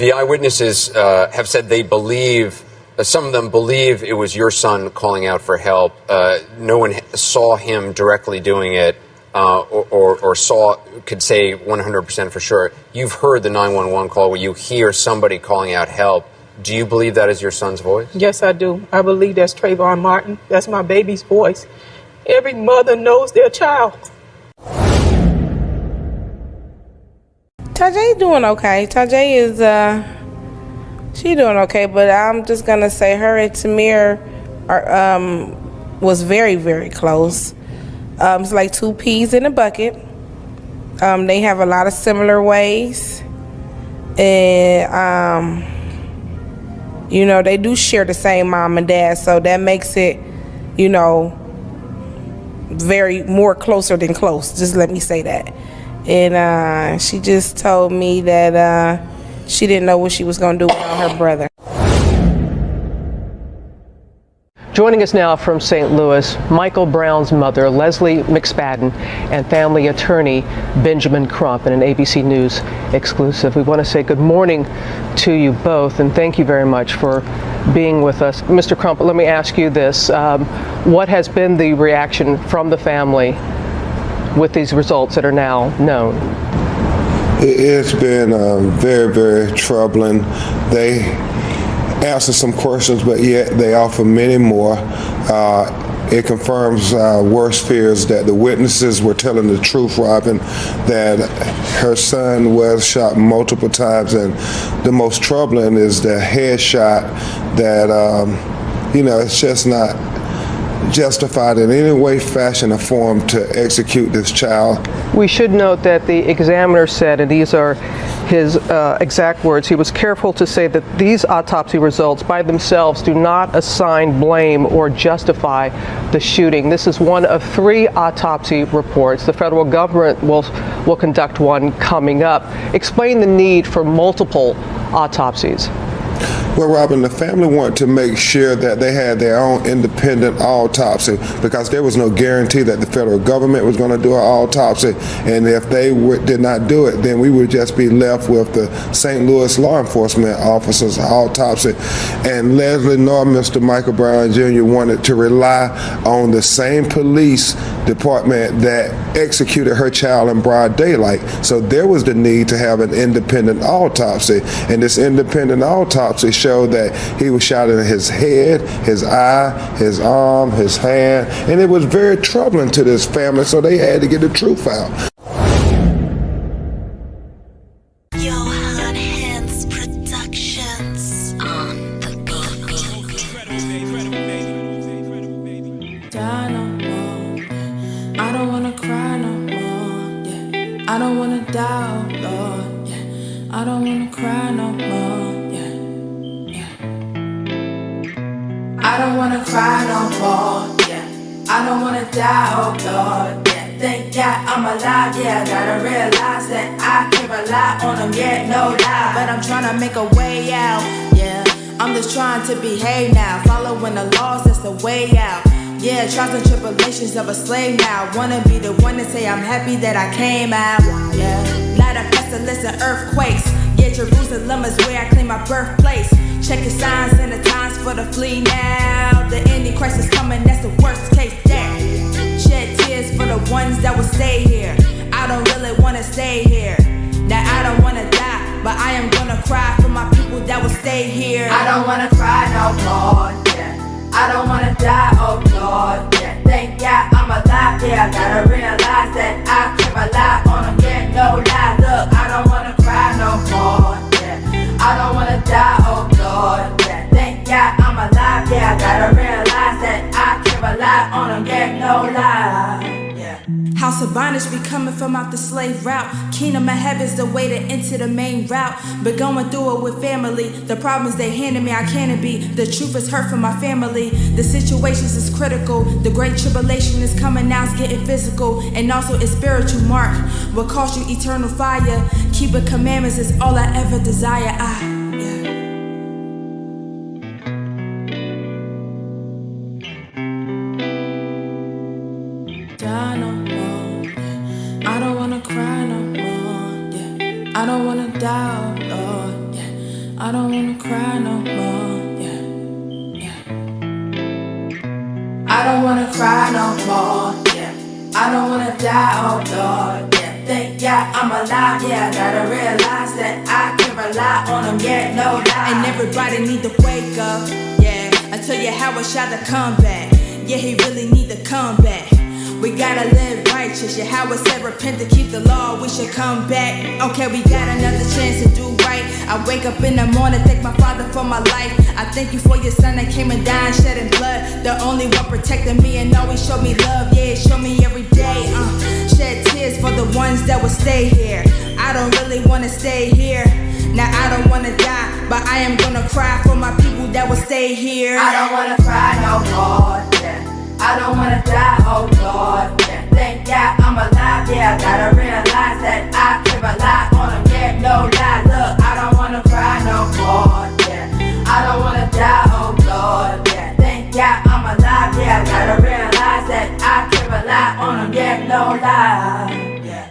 The eyewitnesses have said they believe, some of them believe it was your son calling out for help. No one saw him directly doing it or could say 100% for sure. You've heard the 911 call where you hear somebody calling out help. Do you believe that is your son's voice? Yes, I do. I believe that's Trayvon Martin. That's my baby's voice. Every mother knows their child. Tajay doing okay. Tajay is, she doing okay, but I'm just going to say her and Tamir was very, very close. It's like two peas in a bucket. They have a lot of similar ways. And, you know, they do share the same mom and dad, so that makes it, you know, very more closer than close. Just let me say that. And she just told me that she didn't know what she was going to do without her brother. Joining us now from St. Louis, Michael Brown's mother, Leslie McSpadden, and family attorney Benjamin Crump in an ABC News exclusive. We want to say good morning to you both, and thank you very much for being with us. Mr. Crump, let me ask you this. What has been the reaction from the family with these results that are now known? It's been very, very troubling. They answer some questions, but yet they offer many more. It confirms worst fears that the witnesses were telling the truth, Robin, that her son was shot multiple times, and the most troubling is the headshot that, you know, it's just not justified in any way, fashion, or form to execute this child. We should note that the examiner said, and these are his exact words, he was careful to say that these autopsy results by themselves do not assign blame or justify the shooting. This is one of 3 autopsy reports. The federal government will conduct one coming up. Explain the need for multiple autopsies. Well, Robin, the family wanted to make sure that they had their own independent autopsy because there was no guarantee that the federal government was going to do an autopsy. And if they did not do it, then we would just be left with the St. Louis law enforcement officers' autopsy. And Leslie nor Mr. Michael Brown Jr. wanted to rely on the same police department that executed her child in broad daylight. So there was the need to have an independent autopsy. And this independent autopsy showed that he was shot in his head, his eye, his arm, his hand, and it was very troubling to this family, so they had to get the truth out. Yahanna Productions on the beat. Die no more. I don't wanna cry no more. Yeah. I don't wanna die, oh Lord. Yeah. I don't wanna cry no more. I don't wanna cry no more, yeah. I don't wanna die, oh Lord, yeah. Thank God I'm alive, yeah. I gotta realize that I can't rely on them, yeah, no lie. But I'm trying to make a way out, yeah. I'm just trying to behave now. Following the laws, that's the way out. Yeah, trials and tribulations of a slave now. Wanna be the one to say I'm happy that I came out, yeah. Light of pestilence and earthquakes. Yeah, Jerusalem is where I claim my birthplace. Check the signs and the times for the flee now. The Antichrist is coming, that's the worst case there. Shed tears for the ones that will stay here. I don't really wanna stay here. Now I don't wanna die, but I am gonna cry for my people that will stay here. I don't wanna cry no more, yeah. I don't wanna die, oh Lord, yeah. Thank God I'm alive, yeah. I gotta realize that I can't rely on them, yeah, no lie. Look, I don't wanna cry no more, yeah. I don't wanna die, oh Lord, yeah. Thank God I'm alive, yeah. I gotta realize that I can't rely on them, yeah, no lie, yeah. House of bondage be coming from out the slave route. Kingdom of heaven's the way to enter the main route. But going through it with family. The problems they handed me, I can't be. The truth is hurt for my family. The situations is critical. The great tribulation is coming now, it's getting physical. And also it's spiritual mark. Will cost you eternal fire. Keeping commandments is all I ever desire. Die no more, yeah. I don't wanna cry no more, yeah. I don't wanna die, oh Lord, yeah. I don't wanna cry no more, yeah. I don't wanna cry no more, yeah. I don't wanna die, oh Lord, yeah. Thank God I'm alive, yeah. Gotta realize that I can rely on him, yeah, no lie. And everybody need to wake up, yeah. I tell you how I shot the comeback, yeah, he really need to come back. We gotta live righteous, yeah, how it said repent to keep the law, we should come back. Okay, we got another chance to do right. I wake up in the morning, thank my Father for my life. I thank you for your son that came and died, shedding blood. The only one protecting me and always show me love, yeah, show me every day. Shed tears for the ones that will stay here. I don't really wanna stay here. Now I don't wanna die, but I am gonna cry for my people that will stay here. I don't wanna cry no more, yeah. I don't wanna die, oh Lord, yeah. Thank God I'm alive, yeah. I gotta realize that I can rely on him, yeah, no lie. Look, I don't wanna cry no more, yeah. I don't wanna die, oh Lord, yeah. Thank God I'm alive, yeah. I gotta realize that I can rely on him, yeah, no lie, yeah.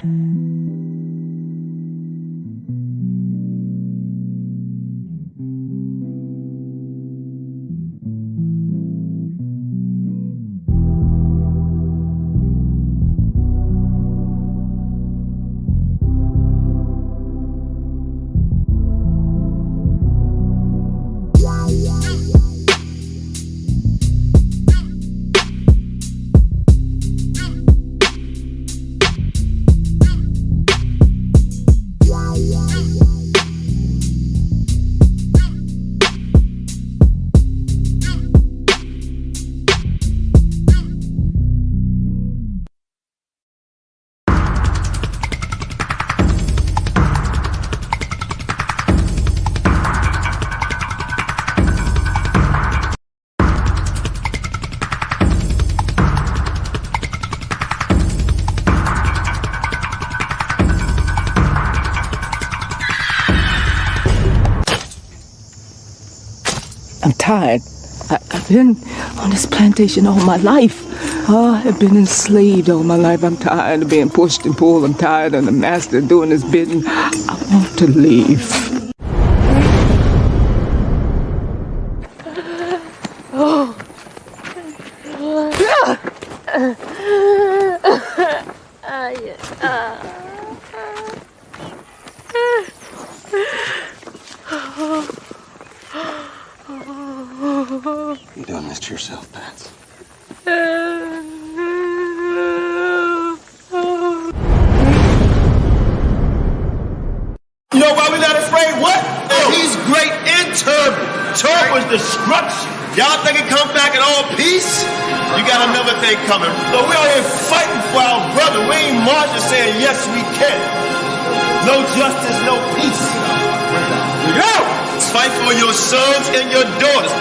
I'm tired. I've been on this plantation all my life. I've been enslaved all my life. I'm tired of being pushed and pulled. I'm tired of the master doing his bidding. I want to leave. You're doing this to yourself, Pat. You know why we not afraid? What? Oh. He's great and terrible. Terrible is destruction. Y'all think it come back in all peace? You got another thing coming. So we out here fighting for our brother. We ain't marching saying yes we can. No justice, no peace. We go. Let's fight for your sons and your daughters.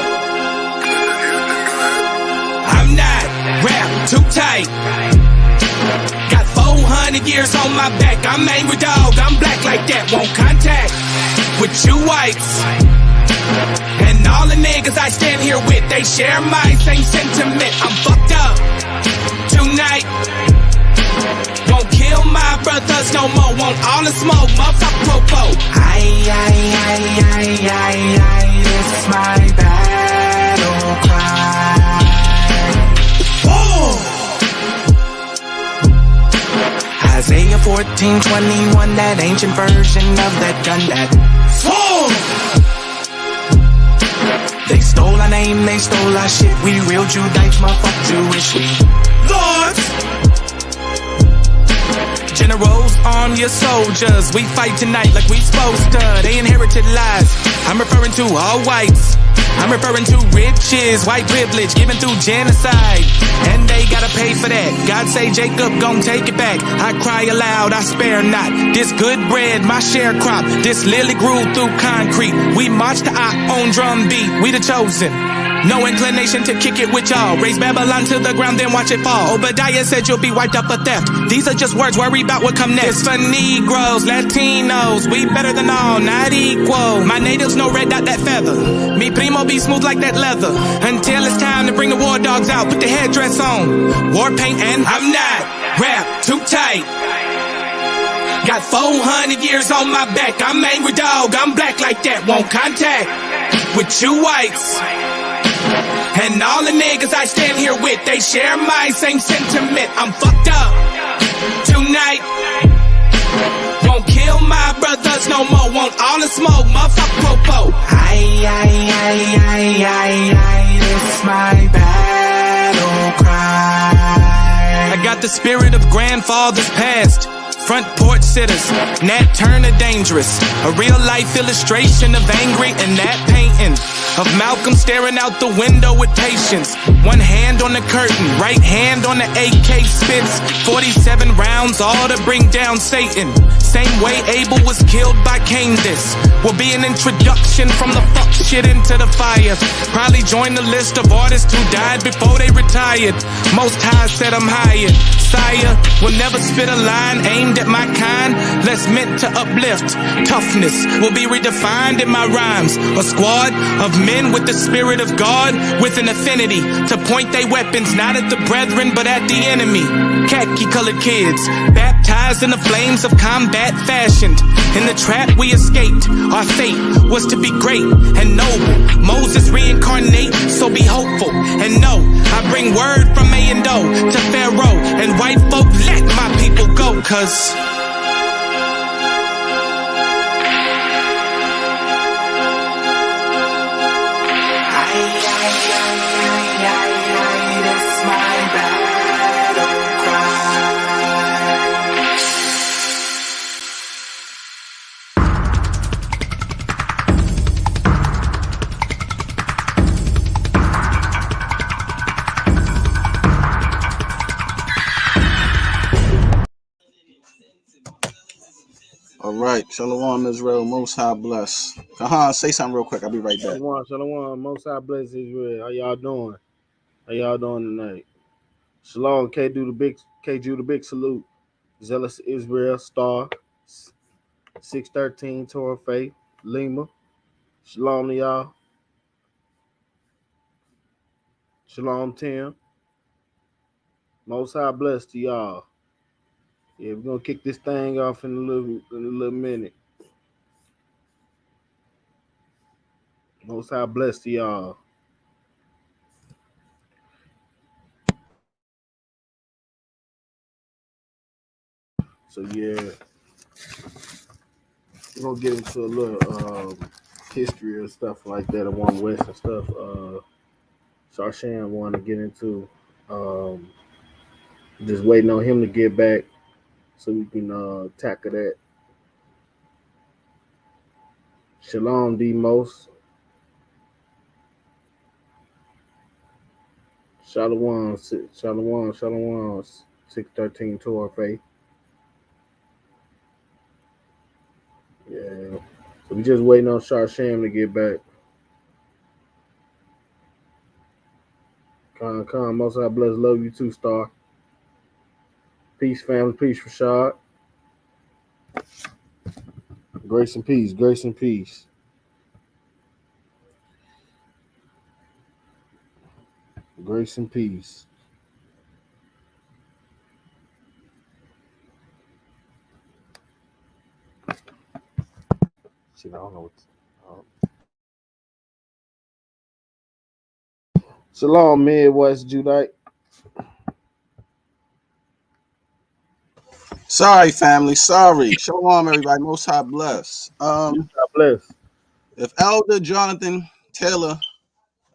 I'm not wrapped too tight. Got 400 years on my back. I'm angry dog. I'm black like that. Won't contact with you whites. And all the niggas I stand here with, they share my same sentiment. I'm fucked up tonight. Won't kill my brothers no more. Want all the smoke. Motherfucker popo. This is my battle cry. Isaiah 14:21, that ancient version of that gun that they stole our name, they stole our shit. We real Judites, motherfucker Jewish. We lords, generals, arm your soldiers. We fight tonight like we supposed to. They inherited lies. I'm referring to all whites. I'm referring to riches, white privilege, given through genocide. And they gotta pay for that. God say Jacob gon' take it back. I cry aloud, I spare not. This good bread, my sharecrop. This lily grew through concrete. We march to our own drum beat. We the chosen. No inclination to kick it with y'all. Raise Babylon to the ground, then watch it fall. Obadiah said you'll be wiped up for theft. These are just words, worry about what come next. It's for Negroes, Latinos, we better than all, not equal. My natives no red dot that feather. Me primo be smooth like that leather. Until it's time to bring the war dogs out, put the headdress on. War paint and I'm not wrapped too tight. Got 400 years on my back. I'm angry dog. I'm black like that. Won't contact with you whites. And all the niggas I stand here with, they share my same sentiment. I'm fucked up tonight. Won't kill my brothers no more. Want all the smoke, motherfucker popo. It's my battle cry. I got the spirit of grandfathers past. Front porch sitters, Nat Turner dangerous. A real life illustration of angry and that painting of Malcolm staring out the window with patience. One hand on the curtain, right hand on the AK spits. 47 rounds, all to bring down Satan. Same way Abel was killed by Cain. This will be an introduction from the fuck shit into the fire. Probably join the list of artists who died before they retired. Most High said I'm hired. Sire will never spit a line aimed at my kind, less meant to uplift. Toughness will be redefined in my rhymes. A squad of men with the spirit of God, with an affinity to point their weapons not at the brethren but at the enemy. Khaki colored kids, baptized in the flames of combat fashioned. In the trap we escaped, our fate was to be great and noble. Moses reincarnate, so be hopeful and know I bring word from A and O to Pharaoh and white folk. Let my people go, cause it's my battle cry. All right, Shalom Israel, Most High bless. Kahan, say something real quick. I'll be right back. Shalom, Most High bless Israel. How y'all doing? How y'all doing tonight? Shalom, KJ the big salute. Zealous Israel Star, 613 Torah Faith, Lima. Shalom to y'all. Shalom Tim. Most High bless to y'all. Yeah, we're gonna kick this thing off in a little minute. Most High bless to y'all. So yeah, we're gonna get into a little history and stuff like that, and One West and stuff. Sharshan wanted to get into. Just waiting on him to get back so we can tackle that. Shalom, D-Most. Shalom, 613 Torah Faith. Yeah. So we just waiting on Sharshan to get back. Con, Most High bless, love you too, Star. Peace, family, peace, Rashad. Grace and peace, grace and peace. Grace and peace. Shit, I don't know what. Shalom, Midwest Judite. Sorry, family. Sorry. Shalom, everybody. Most High bless. God bless. If Elder Jonathan Taylor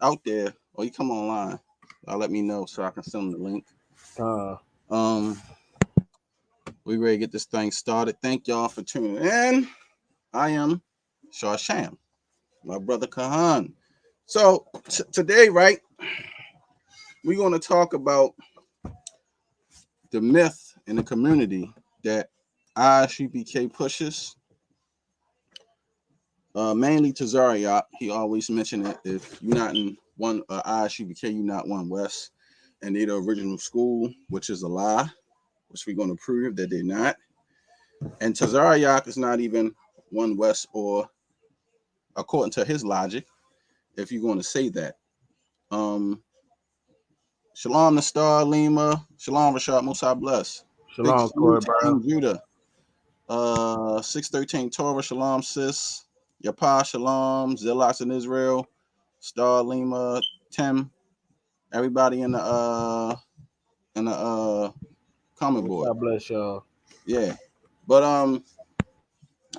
out there, or you come online, let me know so I can send him the link. We ready to get this thing started. Thank y'all for tuning in. I am Sharshan, my brother Kahan. So today, right, we're going to talk about the myth in the community that ICUPK pushes. Mainly to Zariah, he always mentioned it. If you're not in one ICUPK, you're not One West, and they're the original school, which is a lie, which we're going to prove that they're not. And Tazariak is not even One West, or according to his logic, if you're going to say that. Shalom Nastar Lima, Shalom Rashad, Musa bless. Shalom, Corey Judah. 613 Torah, Shalom, sis. Yapa, Shalom, Zealots in Israel, Star Lima, Tim, everybody in the comment board. God bless y'all. Yeah. But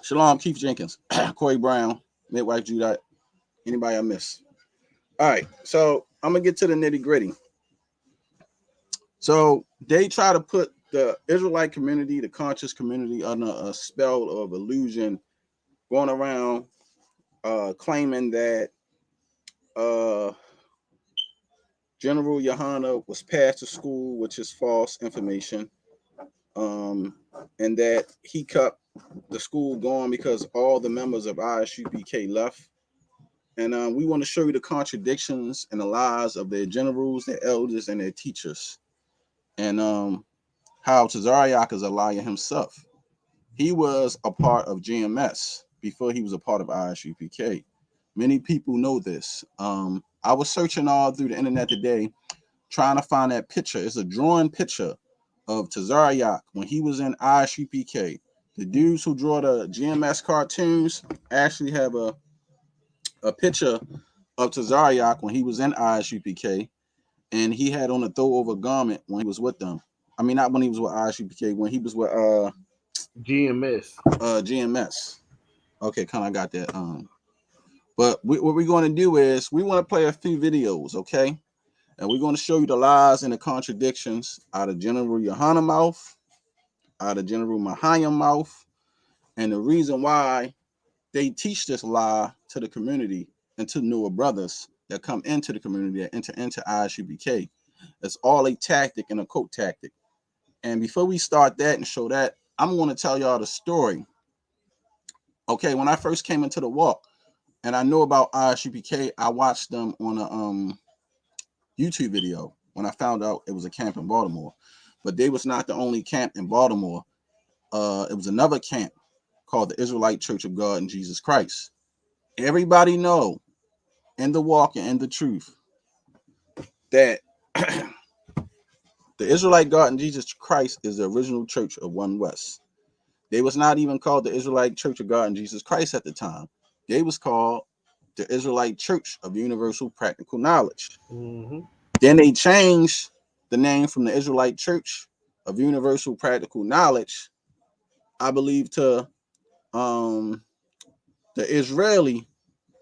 Shalom, Keith Jenkins, Corey Brown, Midwife Judite, anybody I miss. All right, so I'm gonna get to the nitty-gritty. So they try to put the Israelite community, the conscious community, under a spell of illusion, going around claiming that General Yahanna was passed to school, which is false information, and that he kept the school going because all the members of ISUPK left. And we want to show you the contradictions and the lies of their generals, their elders, and their teachers, and how Tazariak is a liar himself. He was a part of GMS before he was a part of ISUPK. Many people know this. I was searching all through the internet today, trying to find that picture. It's a drawn picture of Tazariak when he was in ISUPK. The dudes who draw the GMS cartoons actually have a picture of Tazariak when he was in ISUPK, and he had on a throwover garment when he was with them. I mean, not when he was with ISUPK, when he was with GMS. GMS. Okay, kind of got that. But what we're going to do is we want to play a few videos, okay? And we're going to show you the lies and the contradictions out of General Yahanna mouth, out of General Mahayim mouth, and the reason why they teach this lie to the community and to newer brothers that come into the community, that enter into ISUPK. It's all a tactic and a cult tactic. And before we start that and show that, I'm going to tell y'all the story. Okay, when I first came into the walk, and I know about ISUPK, I watched them on a YouTube video when I found out it was a camp in Baltimore. But they was not the only camp in Baltimore. It was another camp called the Israelite Church of God in Jesus Christ. Everybody know in the walk and in the truth that the Israelite God in Jesus Christ is the original church of One West. They was not even called the Israelite Church of God in Jesus Christ at the time. They was called the Israelite Church of Universal Practical Knowledge. Mm-hmm. Then they changed the name from the Israelite Church of Universal Practical Knowledge, I believe, to the Israeli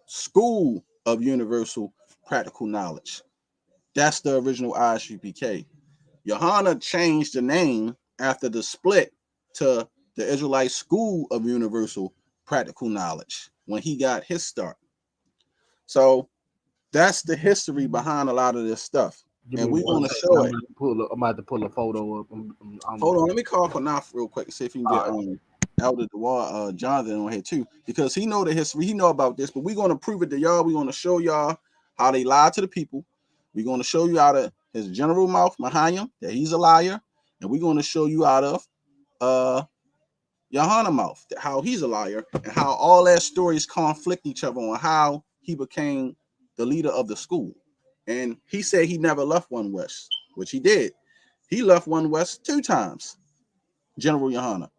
School of Universal Practical Knowledge. That's the original ISUPK. Yahanna changed the name after the split to the Israelite School of Universal Practical Knowledge when he got his start. So that's the history behind a lot of this stuff. And we want to show it. I'm about to pull a photo up. Hold on, let me call Qanath real quick and see if you can get Elder Dewar, Jonathan on here too, because he know the history, he know about this. But we're going to prove it to y'all. We're going to show y'all how they lied to the people. We're going to show you out of his general mouth, Mahayim, that he's a liar, and we're going to show you out of Yahanna mouth how he's a liar, and how all that stories conflict each other on how he became the leader of the school. And he said he never left One West, which he did. He left One West 2 times, General Yahanna.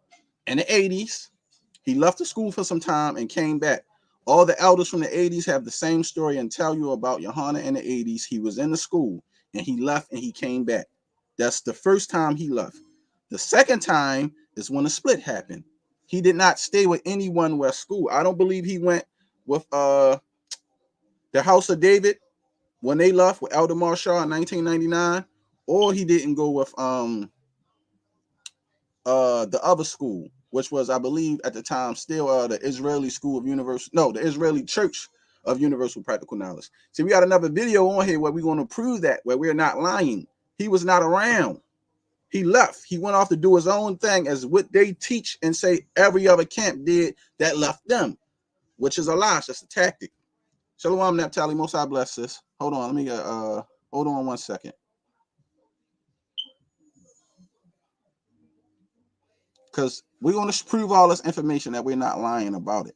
In the 80s, he left the school for some time and came back. All the elders from the 80s have the same story and tell you about Yahanna in the 80s. He was in the school and he left and he came back. That's the first time he left. The second time is when the split happened. He did not stay with any One West school. I don't believe he went with the House of David when they left with Elder Marshall in 1999, or he didn't go with the other school, which was, I believe, at the time still the Israeli School of Universal, no, the Israeli Church of Universal Practical Knowledge. See, we got another video on here where we're going to prove that, where we're not lying. He was not around. He left. He went off to do his own thing, as what they teach and say every other camp did that left them, which is a lie. It's just a tactic. Shalom, Naphtali. Most I bless this. Hold on. Let me get, hold on 1 second. Because we're going to prove all this information that we're not lying about it.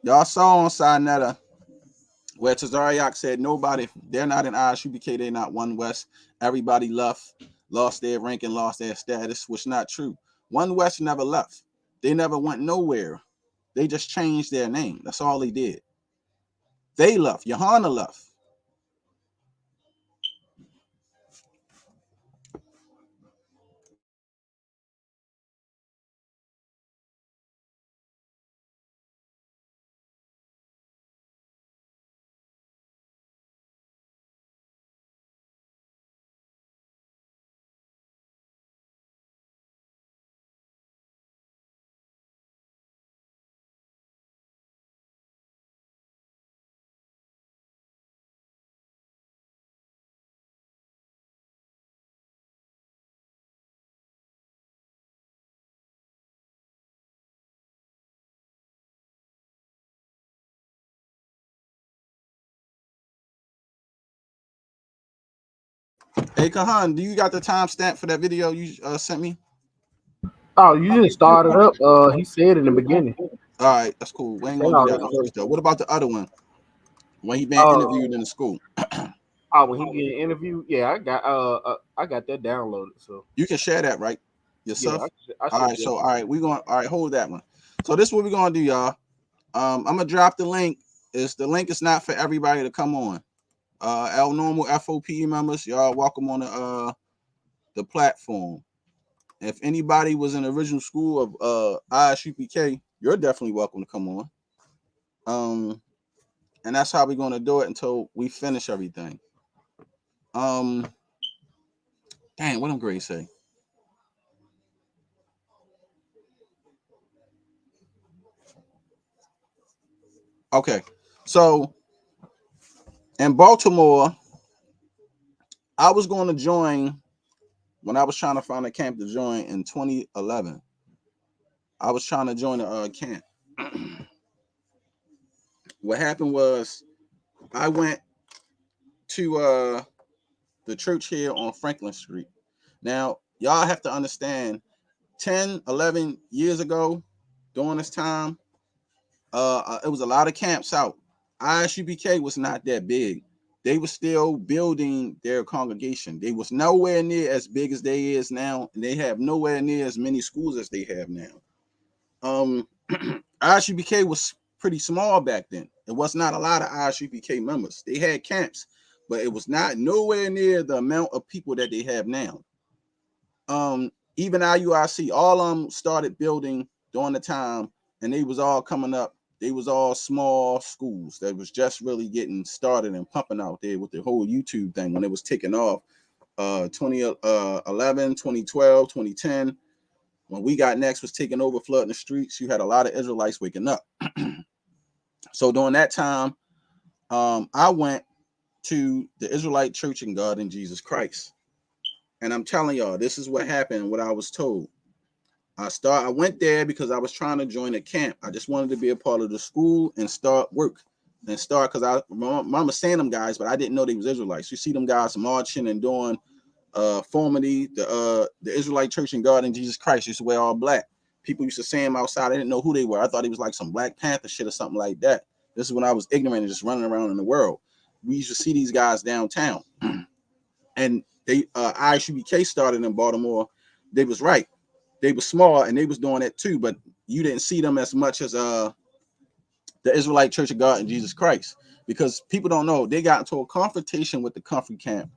Y'all saw on Sinetta where Tazariak said nobody, they're not in ISUPK, they're not One West. Everybody left. lost their rank and lost their status, which is not true. One West never left. They never went nowhere. They just changed their name. That's all they did. They left. Yahanna left. Hey, Kahan, do you got the timestamp for that video you sent me? Oh, you just started up. He said in the beginning. All right, that's cool. We ain't gonna do that one first though. What about the other one? When he been interviewed in the school? Oh, when he get interviewed, yeah, I got that downloaded. So you can share that, right? Yourself. Yeah, I all right, so all right, we're going. All right, hold that one. So this is what we're gonna do, y'all. I'm gonna drop the link. The link is not for everybody to come on. Our normal F.O.P.E members, y'all welcome on the platform. If anybody was in the original school of ICUPK, you're definitely welcome to come on. And that's how we're gonna do it until we finish everything. Dang, what I'm going to say. Okay, so in Baltimore, I was going to join when I was trying to find a camp to join in 2011. I was trying to join a camp. What happened was I went to the church here on Franklin Street. Now, y'all have to understand, 10, 11 years ago, during this time, it was a lot of camps out. ISUPK was not that big. They were still building their congregation. They was nowhere near as big as they is now, and they have nowhere near as many schools as they have now. ISUPK was pretty small back then. It was not a lot of ISUPK members. They had camps, but it was not nowhere near the amount of people that they have now. Even IUIC, all of them started building during the time, and they was all coming up. They was all small schools that was just really getting started and pumping out there with the whole YouTube thing when it was taking off. 2011, 2012, 2010. When We Got Next was taking over, flooding the streets, you had a lot of Israelites waking up. So during that time, I went to the Israelite Church in God in Jesus Christ. And I'm telling y'all, this is what happened, what I was told. I went there because I was trying to join a camp. I just wanted to be a part of the school and start work. And start, because my mama saying them guys, but I didn't know they was Israelites. You see them guys marching and doing formally, the Israelite Church in God in Jesus Christ used to wear all black. People used to see them outside. I didn't know who they were. I thought he was like some Black Panther shit or something like that. This is when I was ignorant and just running around in the world. We used to see these guys downtown. And they ISUPK started in Baltimore. They was right. They were small and they was doing it too, but you didn't see them as much as the Israelite Church of God in Jesus Christ, because people don't know they got into a confrontation with the comfrey camp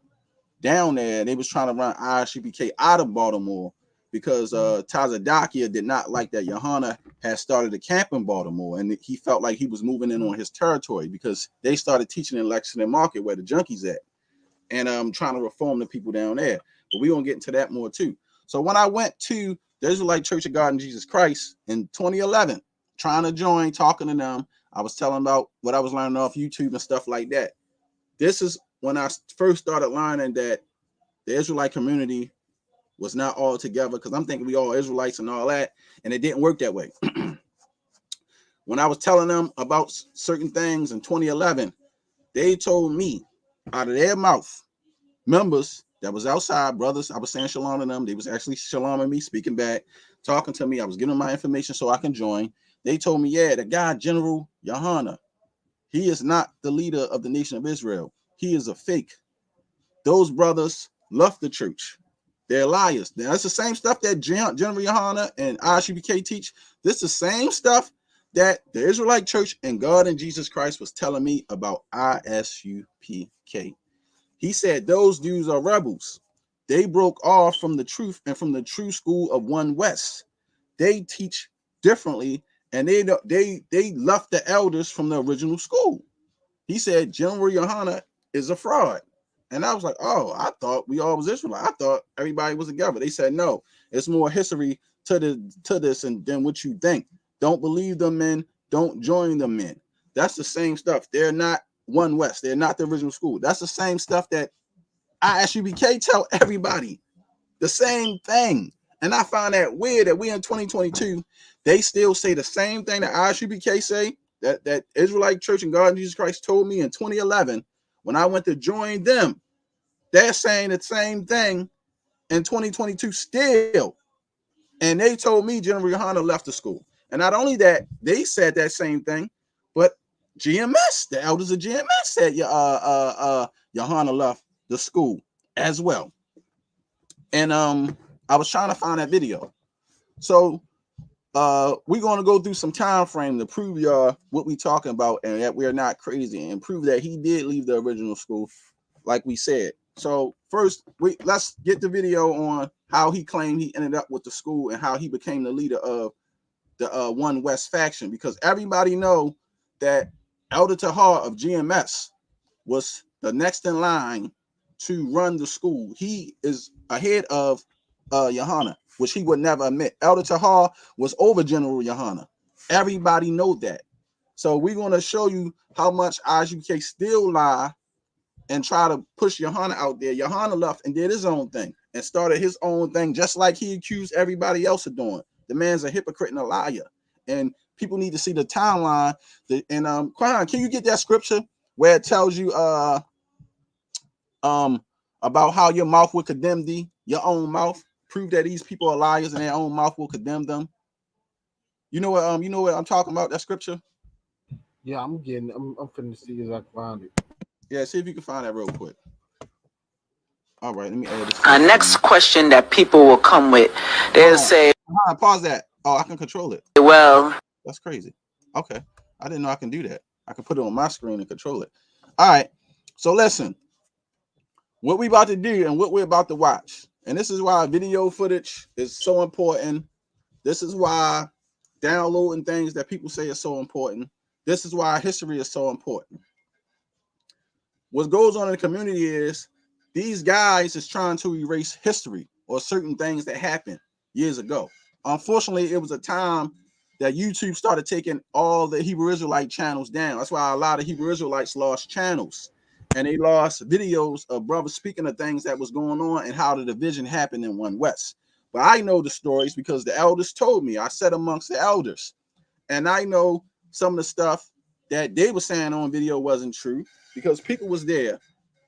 down there. They was trying to run ISUPK out of Baltimore because Tazadakia did not like that Yahanna had started a camp in Baltimore, and he felt like he was moving in on his territory because they started teaching in Lexington Market where the junkies at, and trying to reform the people down there. But we're gonna get into that more too. So when I went to the Israelite Church of God in Jesus Christ in 2011, trying to join, talking to them, I was telling about what I was learning off YouTube and stuff like that. This is when I first started learning that the Israelite community was not all together, because I'm thinking we all Israelites and all that, and it didn't work that way. When I was telling them about certain things in 2011, they told me out of their mouth, members that was outside, brothers, I was saying shalom to them. They was actually shaloming me, speaking back, talking to me. I was giving them my information so I can join. They told me, yeah, the guy, General Yahanna, he is not the leader of the nation of Israel. He is a fake. Those brothers left the church. They're liars. Now, that's the same stuff that General Yahanna and ICUPK teach. This is the same stuff that the Israelite Church and God and Jesus Christ was telling me about ISUPK. He said those dudes are rebels. They broke off from the truth and from the true school of One West. They teach differently, and they left the elders from the original school. He said General Yahanna is a fraud. And I was like, oh, I thought we all was Israelite. I thought everybody was together. They said, no, it's more history to this and than what you think. Don't believe them men. Don't join them men. That's the same stuff. They're not One West. They're not the original school. That's the same stuff that ISUPK tell everybody. The same thing. And I find that weird that we in 2022, they still say the same thing that ISUPK say, that Israelite Church and God and Jesus Christ told me in 2011 when I went to join them. They're saying the same thing in 2022 still. And they told me General Yahanna left the school. And not only that, they said that same thing, but GMS, the elders of GMS said Yahanna left the school as well. And I was trying to find that video. So we're going to go through some time frame to prove y'all what we talking about and that we're not crazy, and prove that he did leave the original school like we said. So first, let's get the video on how he claimed he ended up with the school and how he became the leader of the One West faction, because everybody know that Elder Tahar of GMS was the next in line to run the school. He is ahead of Yahanna, which he would never admit. Elder Tahar was over General Yahanna. Everybody know that. So we're going to show you how much ISUPK still lie and try to push Yahanna out there. Yahanna left and did his own thing and started his own thing, just like he accused everybody else of doing. The man's a hypocrite and a liar. And people need to see the timeline. And Qanath, can you get that scripture where it tells you about how your mouth will condemn thee, your own mouth? Prove that these people are liars and their own mouth will condemn them. You know what I'm talking about, that scripture? Yeah, I'm finna see if I can find it. Yeah, see if you can find that real quick. All right, let me add this. Next question that people will come with, they'll say, pause that. Oh, I can control it. Well, that's crazy. Okay, I didn't know I can do that. I can put it on my screen and control it. All right, so listen, what we about to do and what we're about to watch, and this is why video footage is so important. This is why downloading things that people say is so important. This is why history is so important. What goes on in the community is these guys is trying to erase history or certain things that happened years ago. Unfortunately, it was a time that YouTube started taking all the Hebrew Israelite channels down. That's why a lot of Hebrew Israelites lost channels, and they lost videos of brothers speaking of things that was going on and how the division happened in One West. But I know the stories because the elders told me. I sat amongst the elders, and I know some of the stuff that they were saying on video wasn't true because people was there.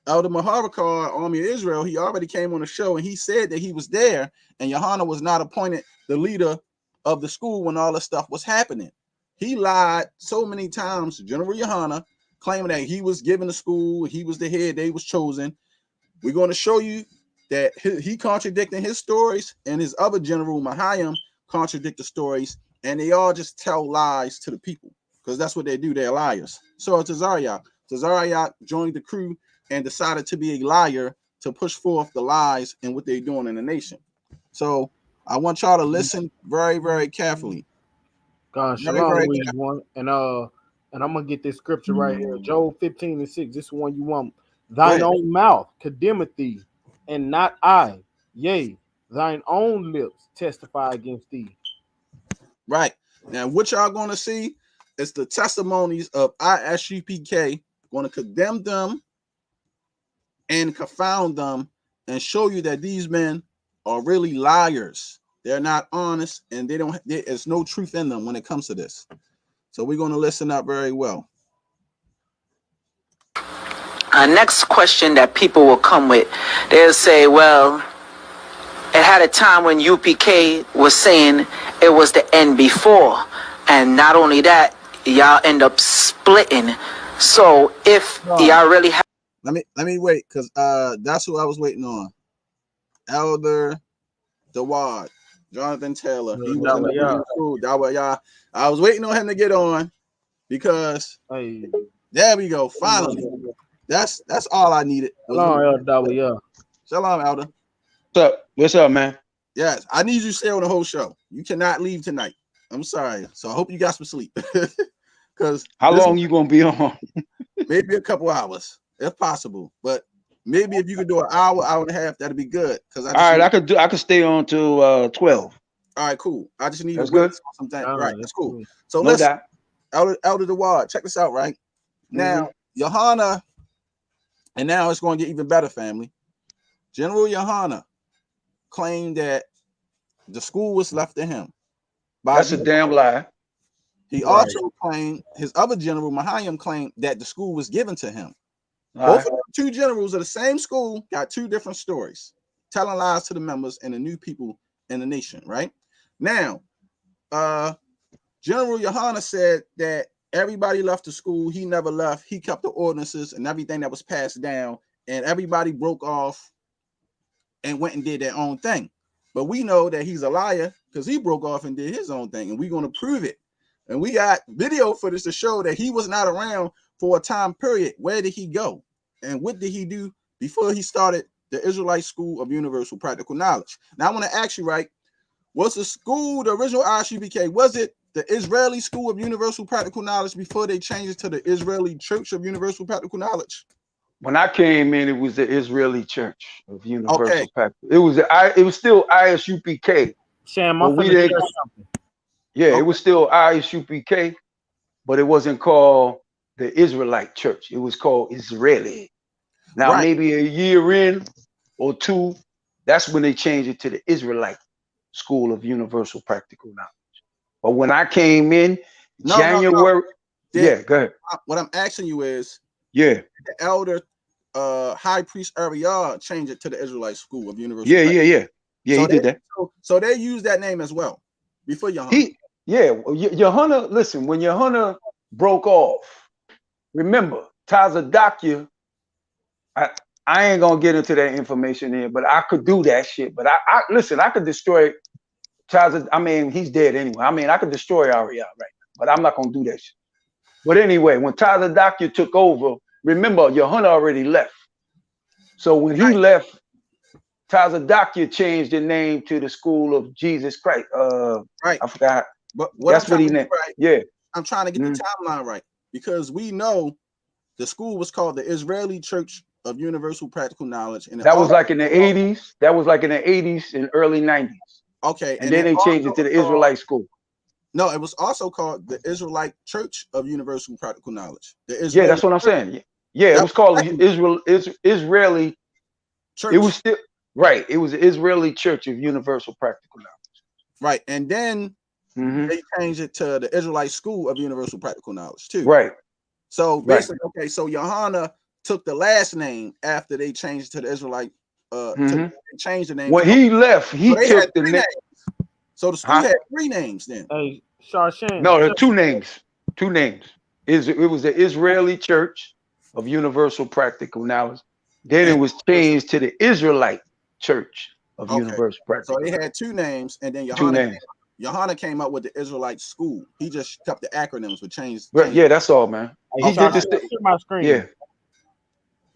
Elder Maharakar, Army of Israel, he already came on the show and he said that he was there and Yahanna was not appointed the leader of the school when all this stuff was happening. He lied so many times to General Yahanna, claiming that he was given the school, he was the head, they was chosen. We're going to show you that he contradicting his stories and his other general, Mahayim, contradict the stories, and they all just tell lies to the people because that's what they do. They're liars. So Tazariak joined the crew and decided to be a liar to push forth the lies and what they're doing in the nation. So I want y'all to listen very, very carefully. God, shalom, everyone. And I'm gonna get this scripture right here. Job 15:6. This is one you want. Thine own mouth condemneth thee, and not I. Yea, thine own lips testify against thee. Right. Now, what y'all gonna see is the testimonies of ISUPK going to condemn them and confound them and show you that these men are really liars. They're not honest, and there's no truth in them when it comes to this. So we're going to listen up very well. Next question that people will come with, they'll say, well, it had a time when UPK was saying it was the end before, and not only that, y'all end up splitting. So if y'all really have, let me wait, because that's who I was waiting on. Elder Dawad, Jonathan Taylor. He was in the school. Dawad. I was waiting on him to get on because there we go. Finally, that's all I needed. Shalom, Elder Dawad. Shalom, Elder. What's up? What's up, man? Yes, I need you to stay on the whole show. You cannot leave tonight. I'm sorry. So I hope you got some sleep. Because how long you gonna be on? Maybe a couple hours, if possible. But maybe if you could do an hour, hour and a half, that'd be good. Because I could stay on till 12. All right, cool. I just need that's to good. Something. Right, that's cool. So no listen, Elder Dawad, check this out, right? Now, Yahanna, and now it's going to get even better, family. General Yahanna claimed that the school was left to him. That's a damn lie. He also claimed, his other general, Mahayim, claimed that the school was given to him. Both of the two generals of the same school got two different stories, telling lies to the members and the new people in the nation, right? Now, General Yahanna said that everybody left the school. He never left. He kept the ordinances and everything that was passed down, and everybody broke off and went and did their own thing. But we know that he's a liar because he broke off and did his own thing, and we're going to prove it. And we got video footage to show that he was not around for a time period. Where did he go? And what did he do before he started the Israelite School of Universal Practical Knowledge? Now, I want to ask you, right, was the school, the original ICUPK, was it the Israeli School of Universal Practical Knowledge before they changed it to the Israeli Church of Universal Practical Knowledge? When I came in, it was the Israeli Church of Universal Practical. It was still ISUPK. Sham, it was still ISUPK, but it wasn't called the Israelite Church. It was called Israeli. Now, maybe a year in or two, that's when they changed it to the Israelite School of Universal Practical Knowledge. But when I came in, January, go ahead. What I'm asking you is, the elder high priest Ariel changed it to the Israelite School of Universal. Yeah, so he did that. So they used that name as well before Yahanna. Yahanna, listen, when Yahanna broke off, remember, Tazadakia, I ain't gonna get into that information here, but I could do that shit. But listen, I could destroy Tazadakia. I mean, he's dead anyway. I mean, I could destroy Ariel right now, but I'm not gonna do that shit. But anyway, when Tazadakia took over, remember, Yahanna already left. So when he left, Tazadakia changed the name to the School of Jesus Christ. I forgot. But that's what he named. I'm trying to get Mm-hmm. the timeline right because we know the school was called the Israeli Church of Universal Practical Knowledge, and that was like in the 80s. That was like in the 80s and early 90s. Okay, and then they changed it to the Israelite School. No, it was also called the Israelite Church of Universal Practical Knowledge. Yeah, that's what I'm saying. Yeah, it was called Israeli Church. It was still right. It was the Israeli Church of Universal Practical Knowledge. Right, and then they changed it to the Israelite School of Universal Practical Knowledge too. Right. So basically, okay, so Yahanna took the last name after they changed it to the Israelite. They changed the name. When he left, he took the name. So the school had three names then. Hey, Sharshan. No, there are two names. Two names. It was the Israeli Church of Universal Practical Knowledge. Then it was changed to the Israelite Church of Universal Practical. So they had two names, and then Yahanna came up with the Israelite School. He just kept the acronyms, but changed. Right, yeah, that's all, man. He did this. My screen. Yeah.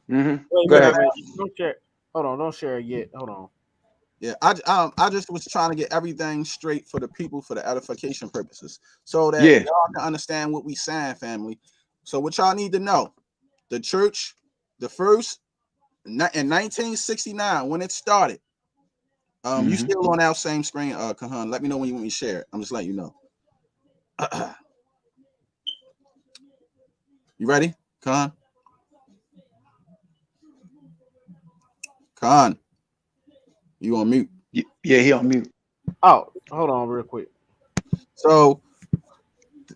Wait, Go ahead. Don't share. Hold on, don't share it yet. Hold on. Yeah, I just was trying to get everything straight for the people for the edification purposes, so that y'all can understand what we saying, family. So what y'all need to know, the church, the first in 1969 when it started. You still on our same screen, Kahan. Let me know when you want me to share it. I'm just letting you know. You ready, Kahan? Kahan, you on mute? Yeah, he on mute. Oh, hold on, real quick. So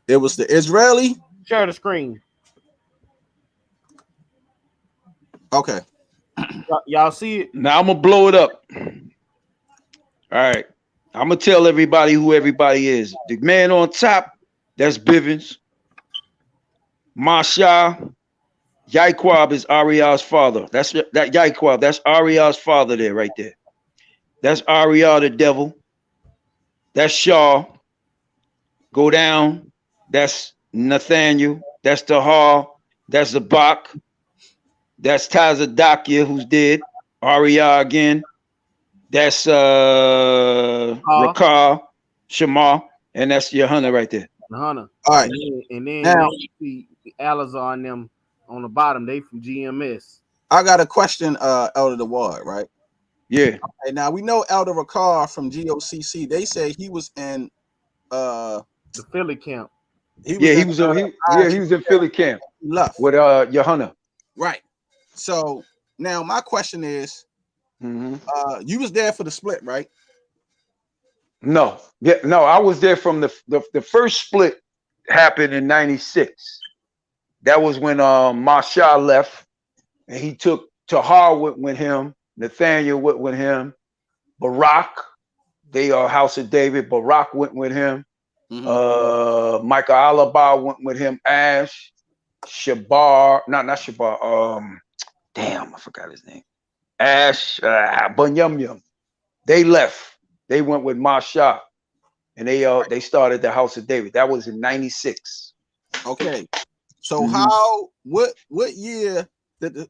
it was the Israeli. Share the screen. Okay. Y'all see it? Now I'm gonna blow it up. All right. I'm gonna tell everybody who everybody is. The man on top, that's Bivens. Mashayach Yahawashi is Ariel's father. That's that Yahawashi. That's Ariel's father there, right there. That's Aria, the devil. That's Shaw. Go down. That's Nathaniel. That's Tahar. That's Zabak. That's Tazadakia, who's dead. Aria again. That's Rakar, Shamar, and that's Yahanna right there. Yahanna. All right. And then Now, you see Alazar and them on the bottom. They from GMS. I got a question, Elder the Ward, right? Yeah. Okay, now we know Elder Rakar from GOCC. They say he was in the Philly camp. He was in Philly camp. He left with Yahanna. Right. So now my question is, you was there for the split, right? No, I was there from the first split happened in '96. That was when Masha left, and he took Tahar with him, Nathaniel went with him, Barak, they are House of David. Barak went with him. Michael Alaba went with him. Ash, Shabar, not Shabar. Damn, I forgot his name. Ash, Bunyum. They left. They went with Masha, and they started the House of David. That was in '96. Okay. So what year did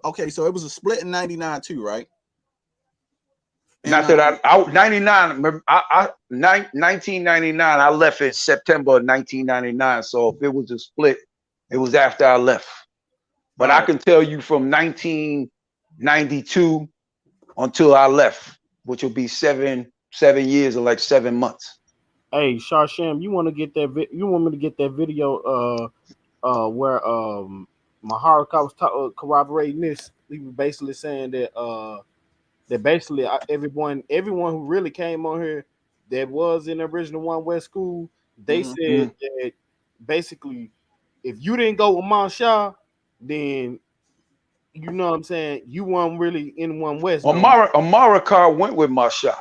okay, so it was a split in '99 too, right? And, not that I 99, 1999, I left in September of 1999. So if it was a split, it was after I left. But I can tell you from 1992 until I left, which will be seven years or like 7 months. Hey, Sharshem, you want to get that? You want me to get that video? Where Maharaka was corroborating this. He was basically saying that that basically everyone who really came on here that was in the original One West school, they said that basically if you didn't go with Manshaw, then you know what I'm saying, you weren't really in One West. Amara Carr went with Manshaw.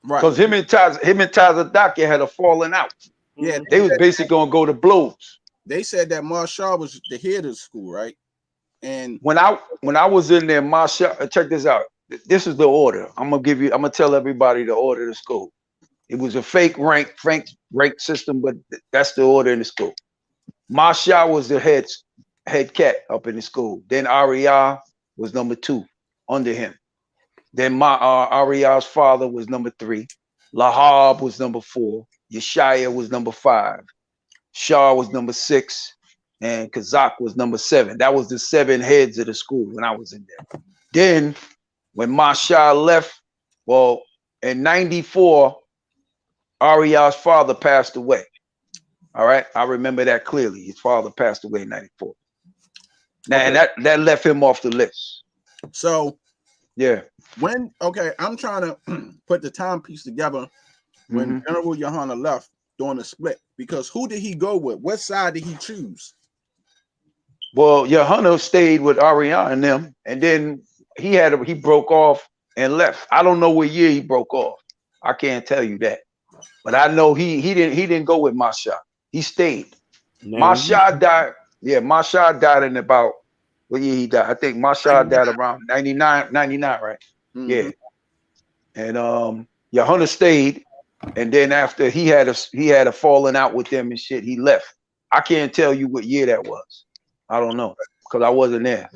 Right. Because him and Tazadakia had a falling out. Yeah. They was basically gonna go to blows. They said that Marshall was the head of the school, right? And when I was in there, Marshall, check this out. This is the order. I'm gonna tell everybody the order of the school. It was a fake rank system, but that's the order in the school. Marshall was the head cat up in the school. Then Aria was number 2 under him. Then Aria's father was number 3. Lahab was number 4. Yeshaya was number 5. Shah was number 6. And Kazak was number 7. That was the 7 heads of the school when I was in there. Then when Masha left, well, in '94, Aria's father passed away. All right. I remember that clearly. His father passed away in '94. Now, and that left him off the list. So yeah. I'm trying to put the timepiece together when General Yahanna left during the split, because who did he go with? What side did he choose? Well, Yahanna stayed with Ariana and them, and then he broke off and left. I don't know what year he broke off. I can't tell you that, but I know he didn't go with Masha. He stayed. Masha died. Yeah, Masha died in about what year he died? I think Masha died around 99, right? Yeah. And Yahanna stayed, and then after he had a falling out with them and shit, he left. I can't tell you what year that was. I don't know because I wasn't there.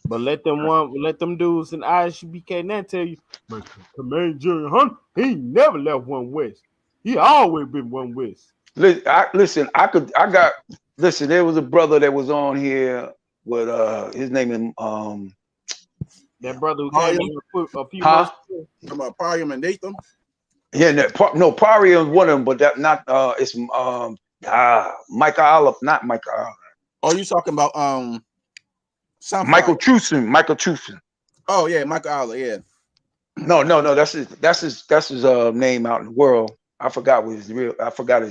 But let them dudes in ICUPK now tell you, but Command General Hunt, he never left One West. He always been One West. Listen, there was a brother that was on here with his name is that brother who came in a few months ago. Talking about Parium and Nathan? Yeah, no, Parium is one of them, but that not it's Michael Olive, not Michael Olive. Oh, you talking about Michael Truson. Oh yeah, Michael Olive, yeah. No, that's his name out in the world. I forgot his Hebrew name. I forgot.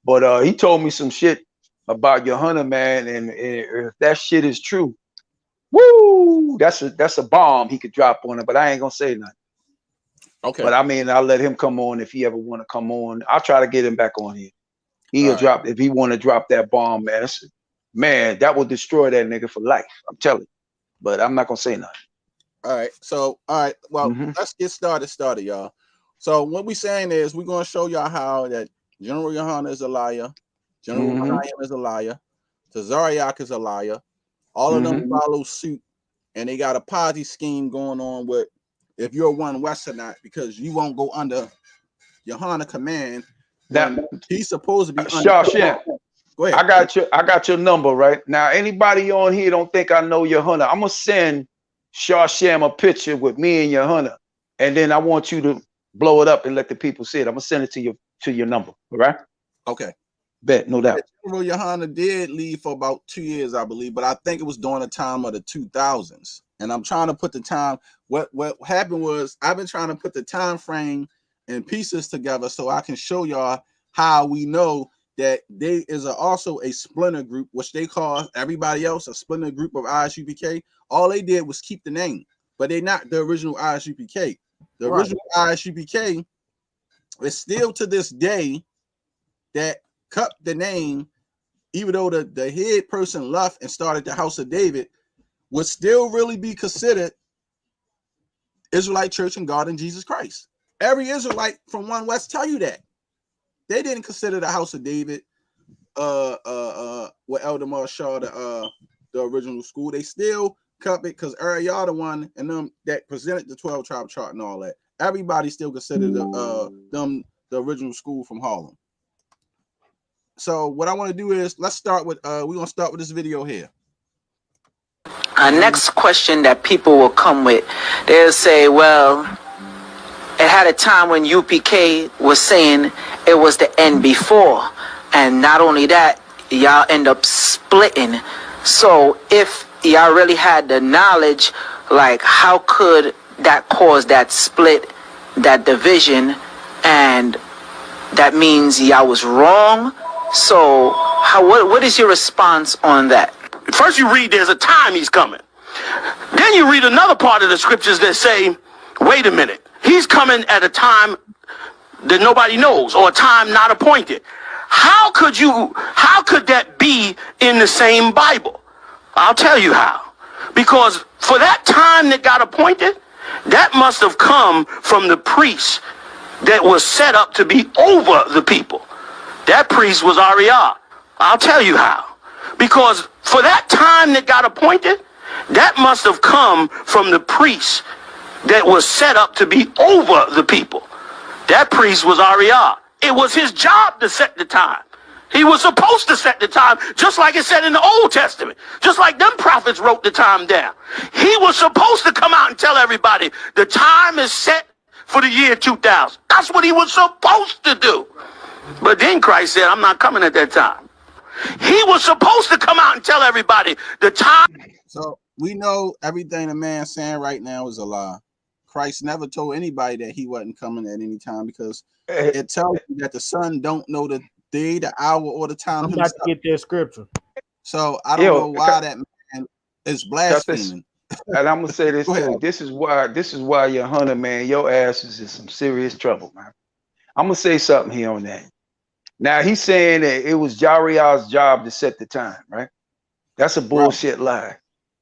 But he told me some shit about Yahanna, man, and if that shit is true, woo, that's a bomb he could drop on it. But I ain't gonna say nothing. Okay. But I mean, I'll let him come on if he ever want to come on. I'll try to get him back on here. He'll drop if he want to drop that bomb, man. Man, that will destroy that nigga for life. I'm telling you. But I'm not gonna say nothing. All right. So, all right. Well, let's get started, y'all. So, what we saying is we're going to show y'all how that General Yahanna is a liar, General Chaim is a liar, Tazariak is a liar. All of them follow suit, and they got a Ponzi scheme going on with if you're one West or not, because you won't go under Yahanna command. That he's supposed to be under. Go ahead. I got your number right now. Anybody on here don't think I know Yahanna? I'm gonna send Sham a picture with me and Yahanna, and then I want you to blow it up and let the people see it. I'm gonna send it to your number. All right? Okay. Bet, no doubt. General Yahanna did leave for about 2 years, I believe, but I think it was during the time of the 2000s. And I'm trying to put the time. What happened was I've been trying to put the time frame and pieces together so I can show y'all how we know that they is also a splinter group, which they call everybody else a splinter group of ISUPK. All they did was keep the name, but they're not the original ISUPK. The original ISUPK is still to this day that kept the name, even though the head person left and started the House of David, would still really be considered Israelite Church and God in Jesus Christ. Every Israelite from One West tell you that. They didn't consider the House of David with Elder Marshall the original school. They still kept it because Ariel the one and them that presented the 12 tribe chart and all that. Everybody still considered them the original school from Harlem. So what I want to do is let's start with we're gonna start with this video here. Next question that people will come with, they'll say, well, it had a time when UPK was saying it was the end before, and not only that, y'all end up splitting. So if y'all really had the knowledge, like how could that cause that split, that division, and that means y'all was wrong? So what is your response on that? First you read there's a time he's coming. Then you read another part of the scriptures that say, wait a minute, he's coming at a time that nobody knows, or a time not appointed. How could that be in the same Bible? I'll tell you how. Because for that time that got appointed, that must have come from the priest that was set up to be over the people. That priest was Ariel. I'll tell you how. Because for that time that got appointed, that must have come from the priest that was set up to be over the people. That priest was Ariel. It was his job to set the time. He was supposed to set the time, just like it said in the Old Testament. Just like them prophets wrote the time down. He was supposed to come out and tell everybody the time is set for the year 2000. That's what he was supposed to do. But then Christ said, I'm not coming at that time. He was supposed to come out and tell everybody the time. So we know everything the man's saying right now is a lie. Christ never told anybody that he wasn't coming at any time, because it tells you that the son don't know the day, the hour, or the time. I'm about to get that scripture. So I don't know why that man is blaspheming. And I'm gonna say this too. This is why Yahanna, man, your ass is in some serious trouble, man. I'm gonna say something here on that. Now he's saying that it was Jariah's job to set the time, right? That's a bullshit lie.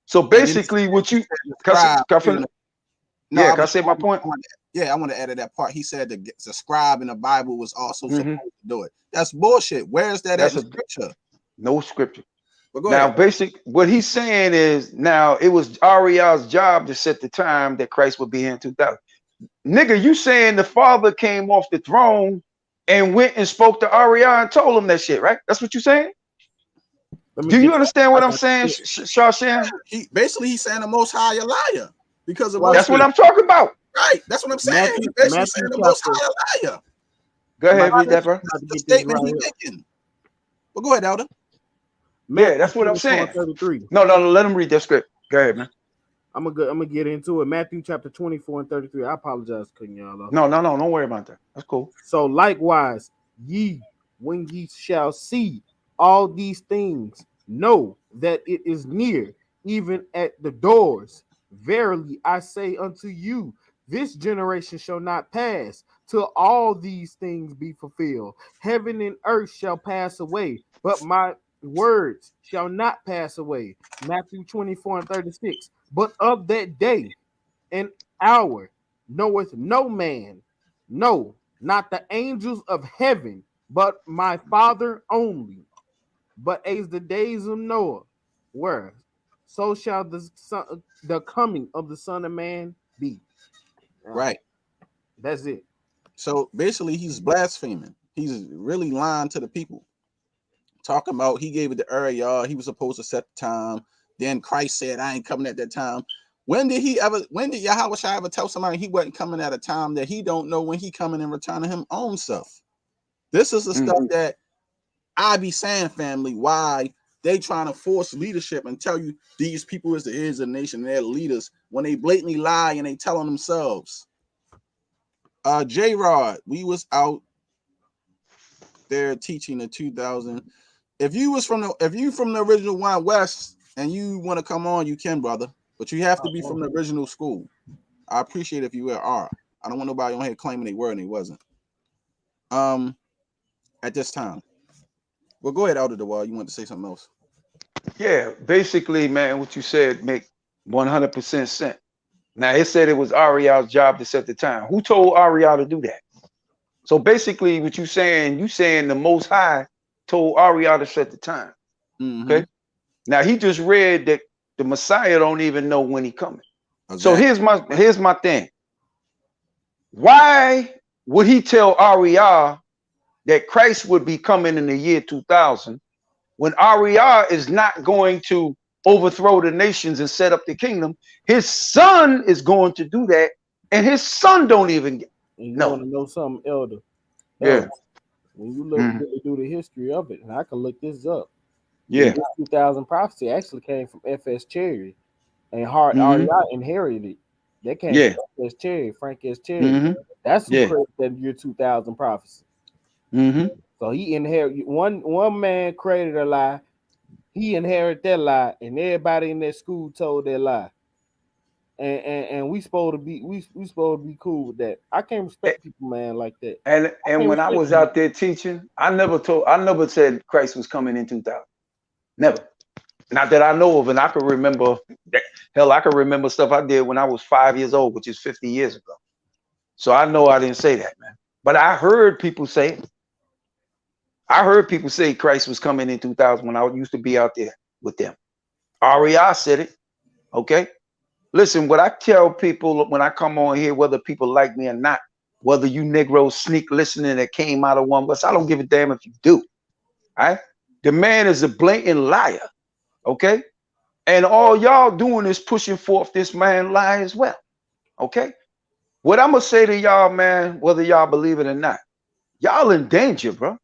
So basically, what you can I say my point? I want to add to that part. He said the scribe in the Bible was also supposed to do it. That's bullshit. Where is that in scripture? No scripture. But go now, ahead. What he's saying is now it was Ariel's job to set the time that Christ would be here in 2000. Nigga, you saying the Father came off the throne and went and spoke to Ariel and told him that shit, right? That's what you're saying? Do you understand what I'm saying, Shashan? He's saying the Most High a liar because of that's what I'm talking about. Right, that's what I'm saying. He's basically saying the Most High a liar. Go ahead, read that, bro. That's the statement he's making. But go ahead, Elder. Yeah, that's what I'm saying. 33. No, let him read that script. Go ahead, man. I'm gonna get into it. Matthew chapter 24 and 33. I apologize, cutting y'all off. No, don't worry about that. That's cool. So likewise, when ye shall see all these things, know that it is near, even at the doors. Verily I say unto you, this generation shall not pass till all these things be fulfilled. Heaven and earth shall pass away, but my words shall not pass away. Matthew 24 and 36. But of that day an hour knoweth no man, no, not the angels of heaven, but my Father only. But as the days of Noah were, so shall the coming of the Son of Man be. Right. That's it. So basically, he's blaspheming. He's really lying to the people. Talking about he gave it the area, he was supposed to set the time. Then Christ said, I ain't coming at that time. When did Yahawashi ever tell somebody he wasn't coming at a time that he don't know when he coming and returning him own stuff? This is the stuff that I be saying, family, why they trying to force leadership and tell you these people is the ears of the nation, they're leaders, when they blatantly lie and they tell on themselves. J-Rod, we was out there teaching in 2000. If you from the original Wild West and you want to come on, you can, brother. But you have to be from the original school. I appreciate if you are. I don't want nobody on here claiming they were and they wasn't. At this time. Well, go ahead, Elder DeWall. You want to say something else? Yeah, basically, man, what you said make 100% sense. Now, it said it was Ariel's job to set the time. Who told Ariel to do that? So basically, what you saying the Most High told Ariel to set the time. Okay. Now he just read that the Messiah don't even know when he coming. So here's my thing. Why would he tell Ariel that Christ would be coming in the year 2000 when Ariel is not going to overthrow the nations and set up the kingdom? His son is going to do that, and his son don't even know. Want to know something, Elder? Yeah. When you really do the history of it, and I can look this up. Yeah. This 2000 prophecy actually came from F.S. Cherry, and Ariel inherited it. That came from F.S. Cherry, Frank S. Cherry. That's who created that year 2000 prophecy. So he inherited one man created a lie. He inherited that lie, and everybody in that school told that lie. And we supposed to be cool with that. I can't respect people, man, like that. And when I was out there teaching, I never said Christ was coming in 2000. Never. Not that I know of, and I can remember I can remember stuff I did when I was 5 years old, which is 50 years ago. So I know I didn't say that, man. But I heard people say it. I heard people say Christ was coming in 2000 when I used to be out there with them. Ariel said it. Okay. Listen, what I tell people when I come on here, whether people like me or not, whether you Negroes sneak listening that came out of one bus, I don't give a damn if you do. All right. The man is a blatant liar. Okay. And all y'all doing is pushing forth this man lie as well. Okay. What I'm going to say to y'all, man, whether y'all believe it or not, y'all in danger, bro.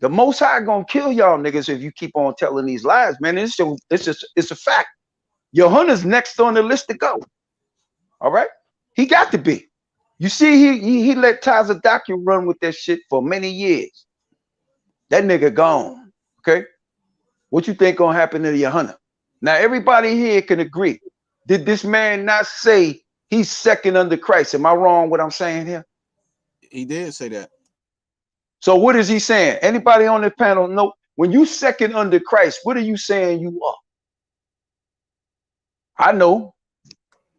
The Most High gonna kill y'all niggas if you keep on telling these lies, man. It's a fact. Yahanna's next on the list to go. All right, he got to be. You see, he let Tazadakia run with that shit for many years. That nigga gone. Okay, what you think gonna happen to Yahanna? Now everybody here can agree. Did this man not say he's second under Christ? Am I wrong what I'm saying here? He did say that. So what is he saying? Anybody on the panel know when you second under Christ, what are you saying you are? I know.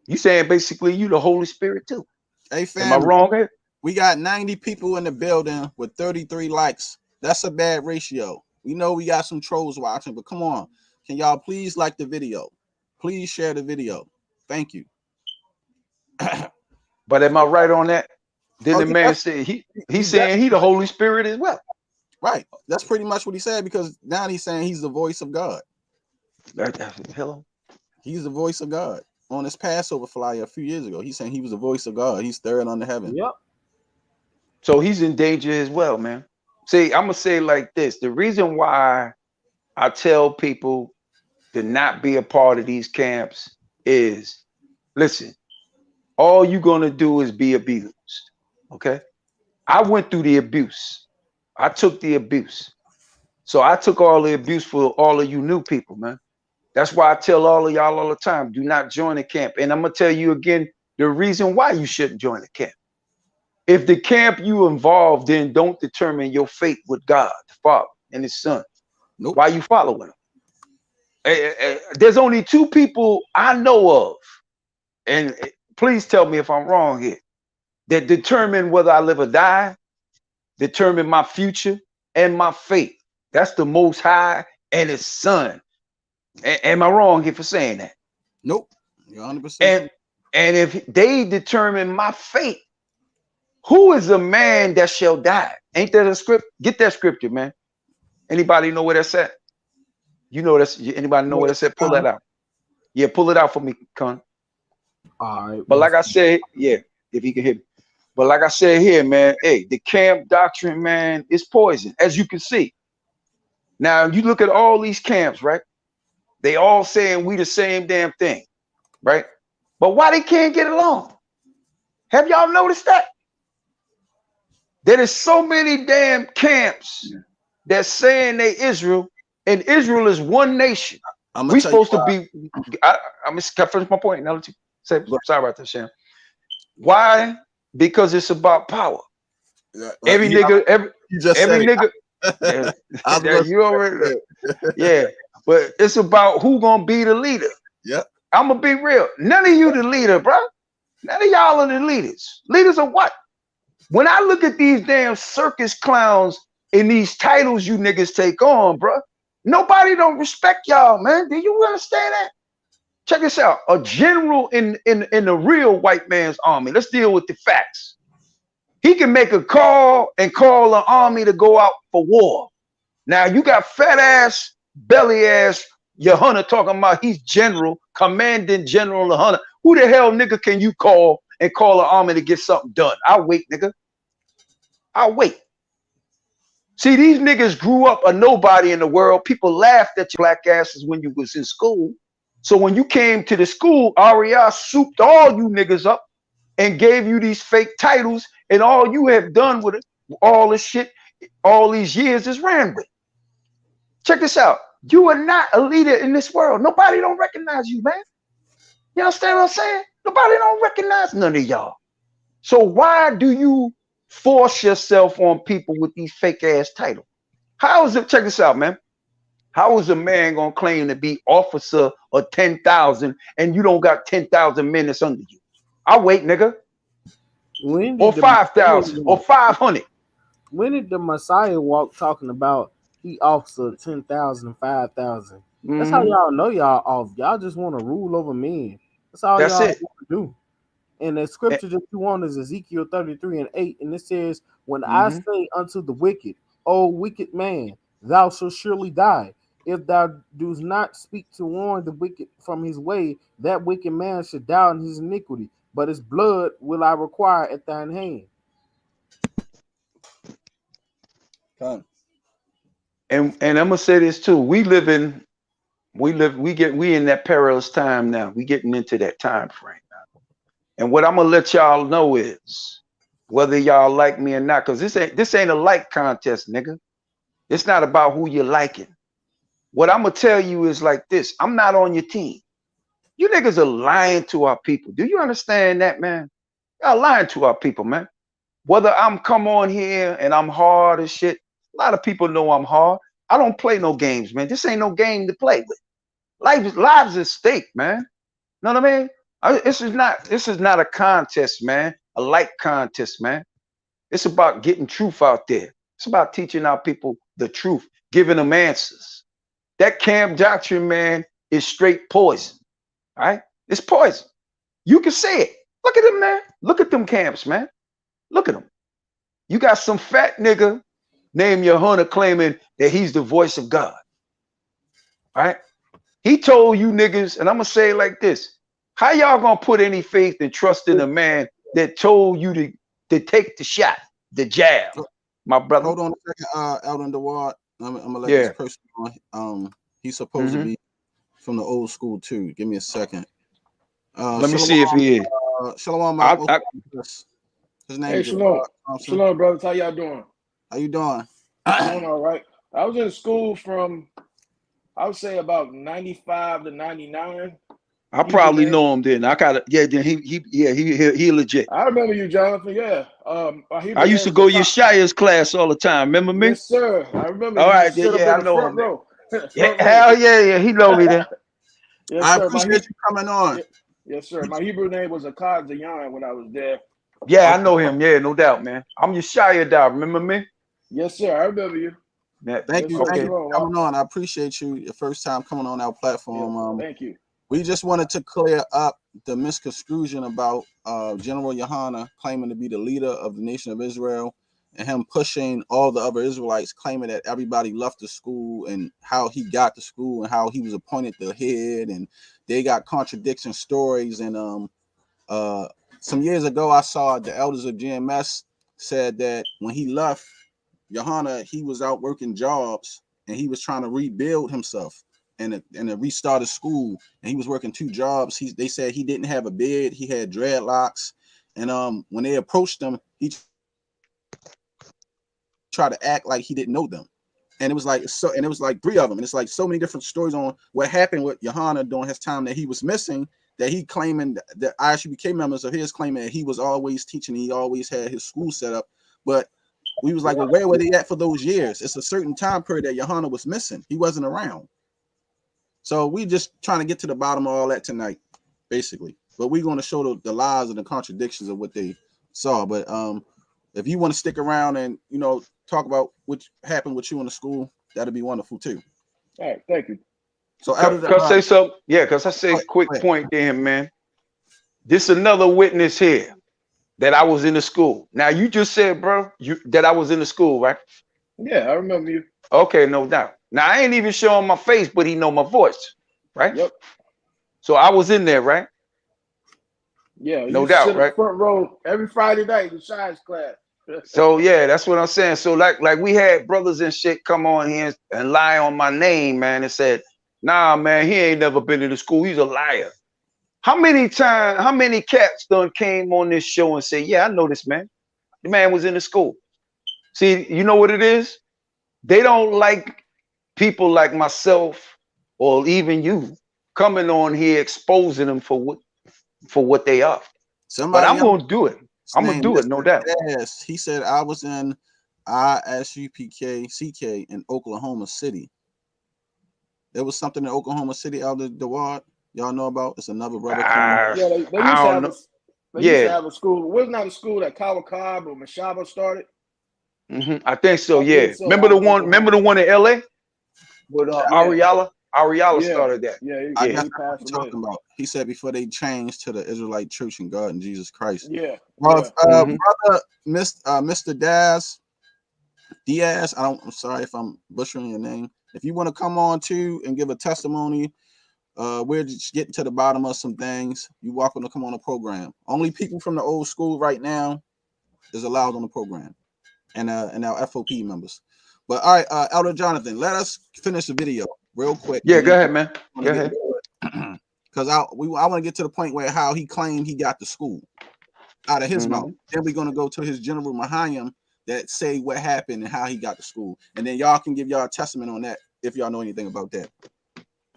You saying basically you the Holy Spirit too. Hey, family, am I wrong here? We got 90 people in the building with 33 likes. That's a bad ratio. We know we got some trolls watching, but come on. Can y'all please like the video? Please share the video. Thank you. But am I right on that? Then the man said he's saying he the Holy Spirit as well. Right. That's pretty much what he said, because now he's saying he's the voice of God. Hello. He's the voice of God. On his Passover flyer a few years ago, he's saying he was the voice of God. He's third under heaven. Yep. So he's in danger as well, man. See, I'm gonna say it like this. The reason why I tell people to not be a part of these camps is, listen, all you're gonna do is be abused. Okay, I went through the abuse. I took the abuse. So I took all the abuse for all of you new people, man. That's why I tell all of y'all all the time, do not join a camp. And I'm going to tell you again, the reason why you shouldn't join a camp. If the camp you involved in don't determine your fate with God, the Father and his Son, why are you following them? There's only two people I know of, and please tell me if I'm wrong here, that determine whether I live or die, determine my future and my fate. That's the Most High and His Son. Am I wrong here for saying that? Nope. You're 100%. And if they determine my fate, who is a man that shall die? Ain't that a script? Get that scripture, man. Anybody know where that's at? You know that's anybody know where that's at? Pull that out. Yeah, pull it out for me, Con. All right. But like I said, yeah, if you can hear me. But like I said here, man, hey, the camp doctrine, man, is poison, as you can see. Now you look at all these camps, right? They all saying we the same damn thing, right? But why they can't get along? Have y'all noticed that? There is so many damn camps that's saying they Israel, and Israel is one nation. We supposed to be. I'm gonna finish my point. Now let you say. Sorry about that, Sham. Why? Because it's about power. Every nigga, every nigga. You already. Yeah, but it's about who gonna be the leader. Yeah, I'm gonna be real. None of you the leader, bro. None of y'all are the leaders. Leaders of what? When I look at these damn circus clowns and these titles you niggas take on, bro, nobody don't respect y'all, man. Do you understand that? Check this out. A general in the real white man's army. Let's deal with the facts. He can make a call and call an army to go out for war. Now you got fat ass, belly ass Yahanna talking about he's general, commanding general Yahanna. Who the hell nigga can you call and call an army to get something done? I'll wait, nigga. I'll wait. See, these niggas grew up a nobody in the world. People laughed at your black asses when you was in school. So when you came to the school, AREA souped all you niggas up and gave you these fake titles, and all you have done with it, all this shit, all these years is ran with. Check this out. You are not a leader in this world. Nobody don't recognize you, man. You understand what I'm saying? Nobody don't recognize none of y'all. So why do you force yourself on people with these fake ass titles? How is it? Check this out, man. How is a man gonna claim to be officer of 10,000 and you don't got 10,000 men that's under you? I'll wait, nigga. Or 5,000 or 500. When did the Messiah walk talking about he officer 10,000 and 5,000? That's how y'all know y'all off. Y'all just want to rule over men. That's all y'all want to do. And the scripture that you want is Ezekiel 33:8, and it says, "When I say unto the wicked, O wicked man, thou shalt surely die. If thou dost not speak to warn the wicked from his way, that wicked man should die in his iniquity, but his blood will I require at thine hand." And I'm gonna say this too. We in that perilous time now. We getting into that time frame now. And what I'm gonna let y'all know is whether y'all like me or not, because this ain't a like contest, nigga. It's not about who you're liking. What I'm gonna tell you is like this: I'm not on your team. You niggas are lying to our people. Do you understand that, man? Y'all lying to our people, man. Whether I'm come on here and I'm hard as shit, a lot of people know I'm hard. I don't play no games, man. This ain't no game to play with. Lives at stake, man. Know what I mean? This is not a contest, man. A like contest, man. It's about getting truth out there. It's about teaching our people the truth, giving them answers. That camp doctrine, man, is straight poison. All right? It's poison. You can say it. Look at them, man. Look at them camps, man. Look at them. You got some fat nigga named Yahanna claiming that he's the voice of God. All right? He told you niggas, and I'm going to say it like this. How y'all going to put any faith and trust in a man that told you to take the shot, the jab? My brother. Hold on a second, out in the ward. I'm going to let this person on. He's supposed to be from the old school, too. Give me a second. Let me see if he is. Shalom. His name Hey, Shalom. Shalom, brothers. How y'all doing? How you doing? Doing all right. I was in school from, I would say, about 95 to 99. I probably know him then. I gotta, then he legit. I remember you, Jonathan. Yeah. I used to go to Yeshaya's class all the time. Remember me? Yes, sir. I remember. All right, I know him. Hell yeah, he know me then. Yes, I sir. appreciate you coming on. Yes, sir. My Hebrew name was Akkad Zayan when I was there. Yeah, I know him. Yeah, no doubt, man. I'm Yeshaya. Remember me? Yes, sir. I remember you. Yeah. Thank you. Yes, Thank Okay. you for coming on. I appreciate you. Your first time coming on our platform. Thank you. We just wanted to clear up the misconstruction about General Yahanna claiming to be the leader of the nation of Israel and him pushing all the other Israelites, claiming that everybody left the school and how he got to school and how he was appointed the head, and they got contradiction stories. And some years ago, I saw the elders of GMS said that when he left Yahanna, he was out working jobs and he was trying to rebuild himself and restart his school, and he was working 2 jobs. They said he didn't have a bed, he had dreadlocks, and when they approached him, he tried to act like he didn't know them. And it was like 3 of them, and it's like so many different stories on what happened with Yahanna during his time that he was missing, that he claiming that ICUPK members of his claiming that he was always teaching, he always had his school set up. But we was like, well, where were they at for those years? It's a certain time period that Yahanna was missing. He wasn't around. So we just trying to get to the bottom of all that tonight, basically. But we're going to show the lies and the contradictions of what they saw. But if you want to stick around and, you know, talk about what happened with you in the school, that'd be wonderful too. All right, thank you. So I say quick point to him, man. This another witness here that I was in the school. Now you just said, bro, that I was in the school, right? Yeah, I remember you. Okay, no doubt. Now I ain't even showing my face, but he know my voice, right? Yep. So I was in there, right? Yeah, no you doubt, sit right? Front row every Friday night in science class. So yeah, that's what I'm saying. So like we had brothers and shit come on here and lie on my name, man, and said, nah, man, he ain't never been to the school. He's a liar. How many cats done came on this show and say, yeah, I know this man. The man was in the school. See, you know what it is? They don't like people like myself or even you coming on here exposing them for what they are. But I'm gonna do it. I'm gonna do it, no doubt. Yes, he said I was in ISUPK in Oklahoma City. There was something in Oklahoma City, Elder DeWard. Y'all know about? It's another brother coming. Yeah, they used to have a, used to have a school. Wasn't that a school that Kawakab or Mashaba started? I think so. Yeah. Remember the one? Remember the one in LA with Ariella? Ariella started that. Yeah, I guess that's what you're talking about. He said before they changed to the Israelite Church and God and Jesus Christ. Yeah. Well, brother, Mr. Diaz, I'm sorry if I'm butchering your name. If you want to come on too and give a testimony, we're just getting to the bottom of some things. You're welcome to come on the program. Only people from the old school right now is allowed on the program, and our F.O.P.E members. But all right, Elder Jonathan, let us finish the video real quick. Yeah, go ahead, man. Go ahead. Because I want to get to the point where how he claimed he got to school out of his mouth. Then we're going to go to his General Mahayim that say what happened and how he got to school. And then y'all can give y'all a testament on that if y'all know anything about that.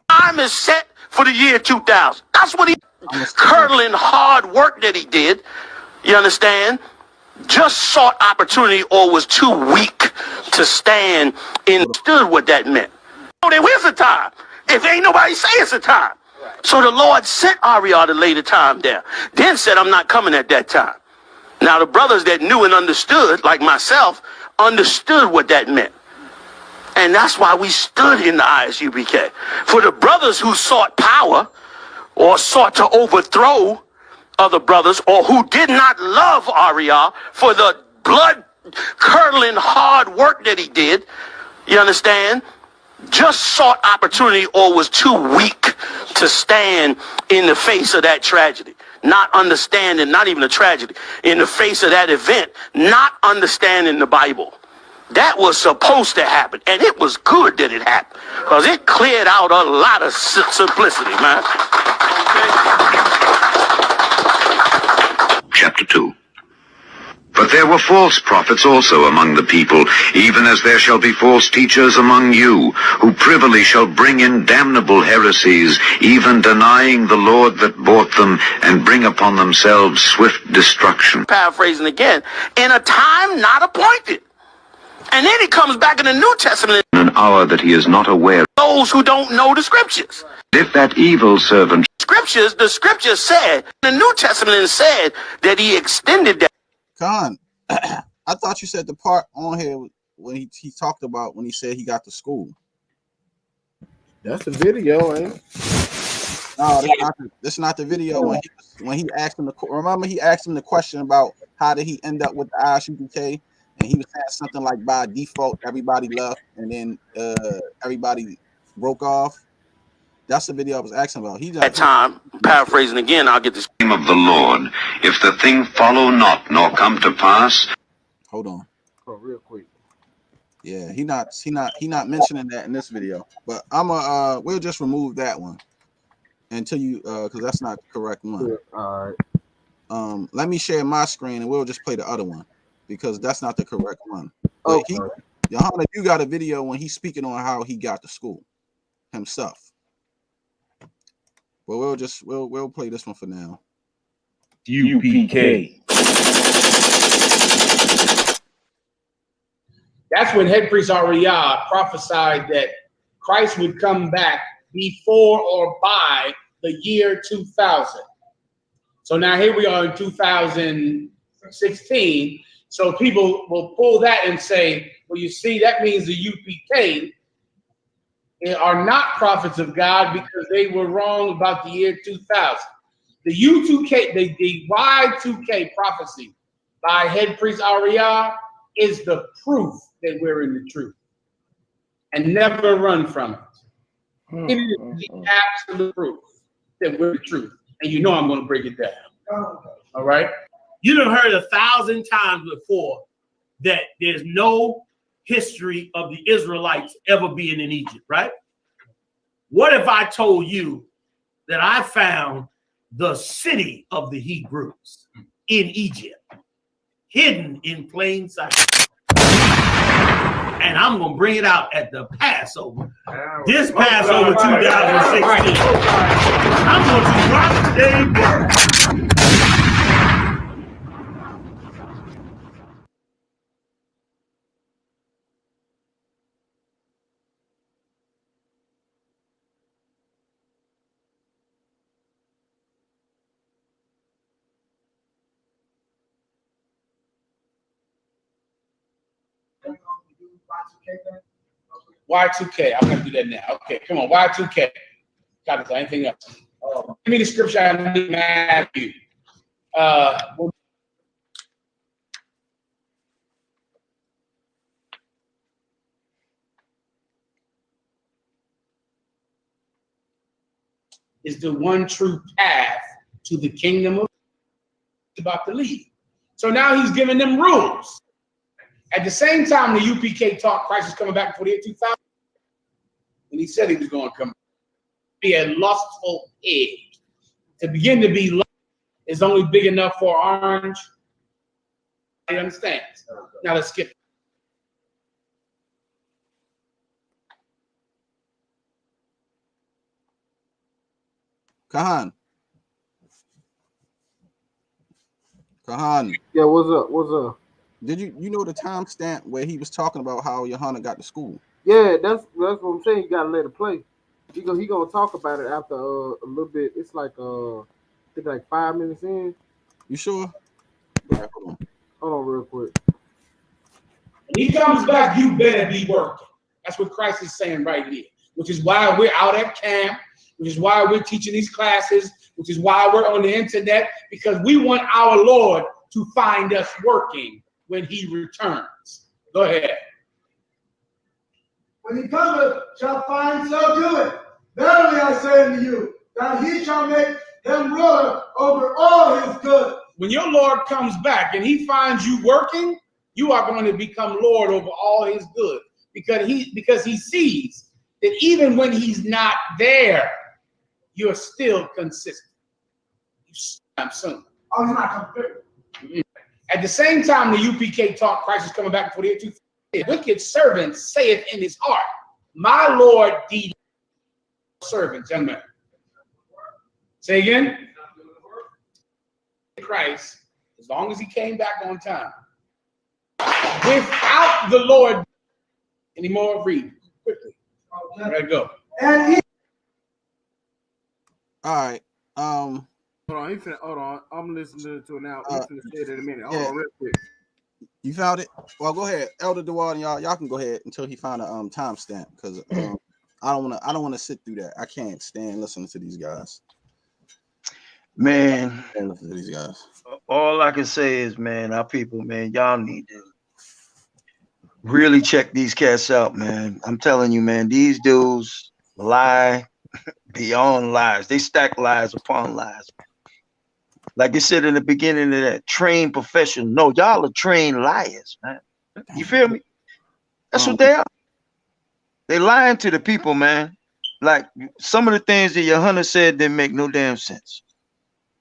Time is set for the year 2000. That's what he curdling hard work that he did. You understand? Just sought opportunity or was too weak to stand and understood what that meant. Oh, there is a time. If ain't nobody say it's a time. So the Lord sent Ariel to lay the time there. Then said, I'm not coming at that time. Now the brothers that knew and understood, like myself, understood what that meant. And that's why we stood in the ISUPK. For the brothers who sought power or sought to overthrow other brothers or who did not love Ariel for the blood-curdling hard work that he did, you understand, just sought opportunity or was too weak to stand in the face of that tragedy. Not understanding, not even a tragedy, in the face of that event, not understanding the Bible. That was supposed to happen, and it was good that it happened, because it cleared out a lot of simplicity, man. Chapter 2. But there were false prophets also among the people, even as there shall be false teachers among you, who privily shall bring in damnable heresies, even denying the Lord that bought them, and bring upon themselves swift destruction. Paraphrasing again, in a time not appointed. And then he comes back in the New Testament. An hour that he is not aware. Those who don't know the scriptures. If that evil servant. The scriptures said, the New Testament said that he extended that. Con, I thought you said the part on here when he talked about when he said he got to school. That's the video, ain't it? No, that's not the video. When he asked him remember he asked him the question about how did he end up with the ICUPK, and he was saying something like by default everybody left, and then everybody broke off. That's the video I was asking about. That time, paraphrasing again, I'll get this. Name of the Lord, if the thing follow not nor come to pass. Hold on. Oh, real quick. Yeah, he not mentioning that in this video. But we'll just remove that one until you because that's not the correct one. Yeah, all right. Let me share my screen and we'll just play the other one because that's not the correct one. But Okay. Yahanna, you got a video when he's speaking on how he got to school himself. But we'll play this one for now. UPK. That's when head priest AREA prophesied that Christ would come back before or by the year 2000. So now here we are in 2016. So people will pull that and say, well, you see, that means the UPK are not prophets of God because they were wrong about the year 2000. The U2K, the Y2K prophecy by head priest AREA is the proof that we're in the truth, and never run from it. It is the absolute proof that we're the truth, and you know I'm going to break it down. All right. You done heard 1,000 times before that there's no history of the Israelites ever being in Egypt, right? What if I told you that I found the city of the Hebrews in Egypt, hidden in plain sight? And I'm going to bring it out at the Passover. This Passover 2016. I'm going to drop today's word. Y2K. I'm going to do that now. Okay, come on. Y2K. Got it. Anything else? Give me the scripture in Matthew. Is the one true path to the kingdom of about to lead. So now he's giving them rules. At the same time, the UPK taught Christ is coming back before the year 2000. And he said he was going to come be a lustful egg. To begin to be lustful is only big enough for orange. You understand? Now let's skip. Kahan. Yeah, what's up? What's up? Did you know the timestamp where he was talking about how Yahanna got to school? Yeah, that's what I'm saying. You gotta let it play. He gonna talk about it after a little bit. It's like I think like 5 minutes in. You sure? Yeah, hold on real quick. When he comes back, you better be working. That's what Christ is saying right here, which is why we're out at camp, which is why we're teaching these classes, which is why we're on the internet, because we want our Lord to find us working when he returns. Go ahead. When he cometh, shall find so doing. Verily I say unto you, that he shall make him ruler over all his goods. When your Lord comes back and he finds you working, you are going to become Lord over all his goods, because he sees that even when he's not there, you're still consistent. I'm soon. Oh, he's not coming. At the same time, the UPK taught Christ is coming back before the year 2000. Wicked servant saith in his heart, my Lord deed servants, young man. Say again. Christ, as long as he came back on time, without the Lord. Any more? Read quickly. All right, go. And he, All right. Hold on. I'm listening to it now. He's gonna say it in a minute. Hold on, real quick. You found it? Well, go ahead, Elder DeWald, and y'all can go ahead until he found a timestamp, because I don't wanna sit through that. I can't stand listening to these guys. Man, Listen to these guys. all I can say is, man, our people, man, y'all need to really check these cats out, man. I'm telling you, man, these dudes lie beyond lies. They stack lies upon lies. Like they said in the beginning of that, trained professional. No, y'all are trained liars, man. You feel me? That's what they are. They lying to the people, man. Like some of the things that Yahanna said didn't make no damn sense.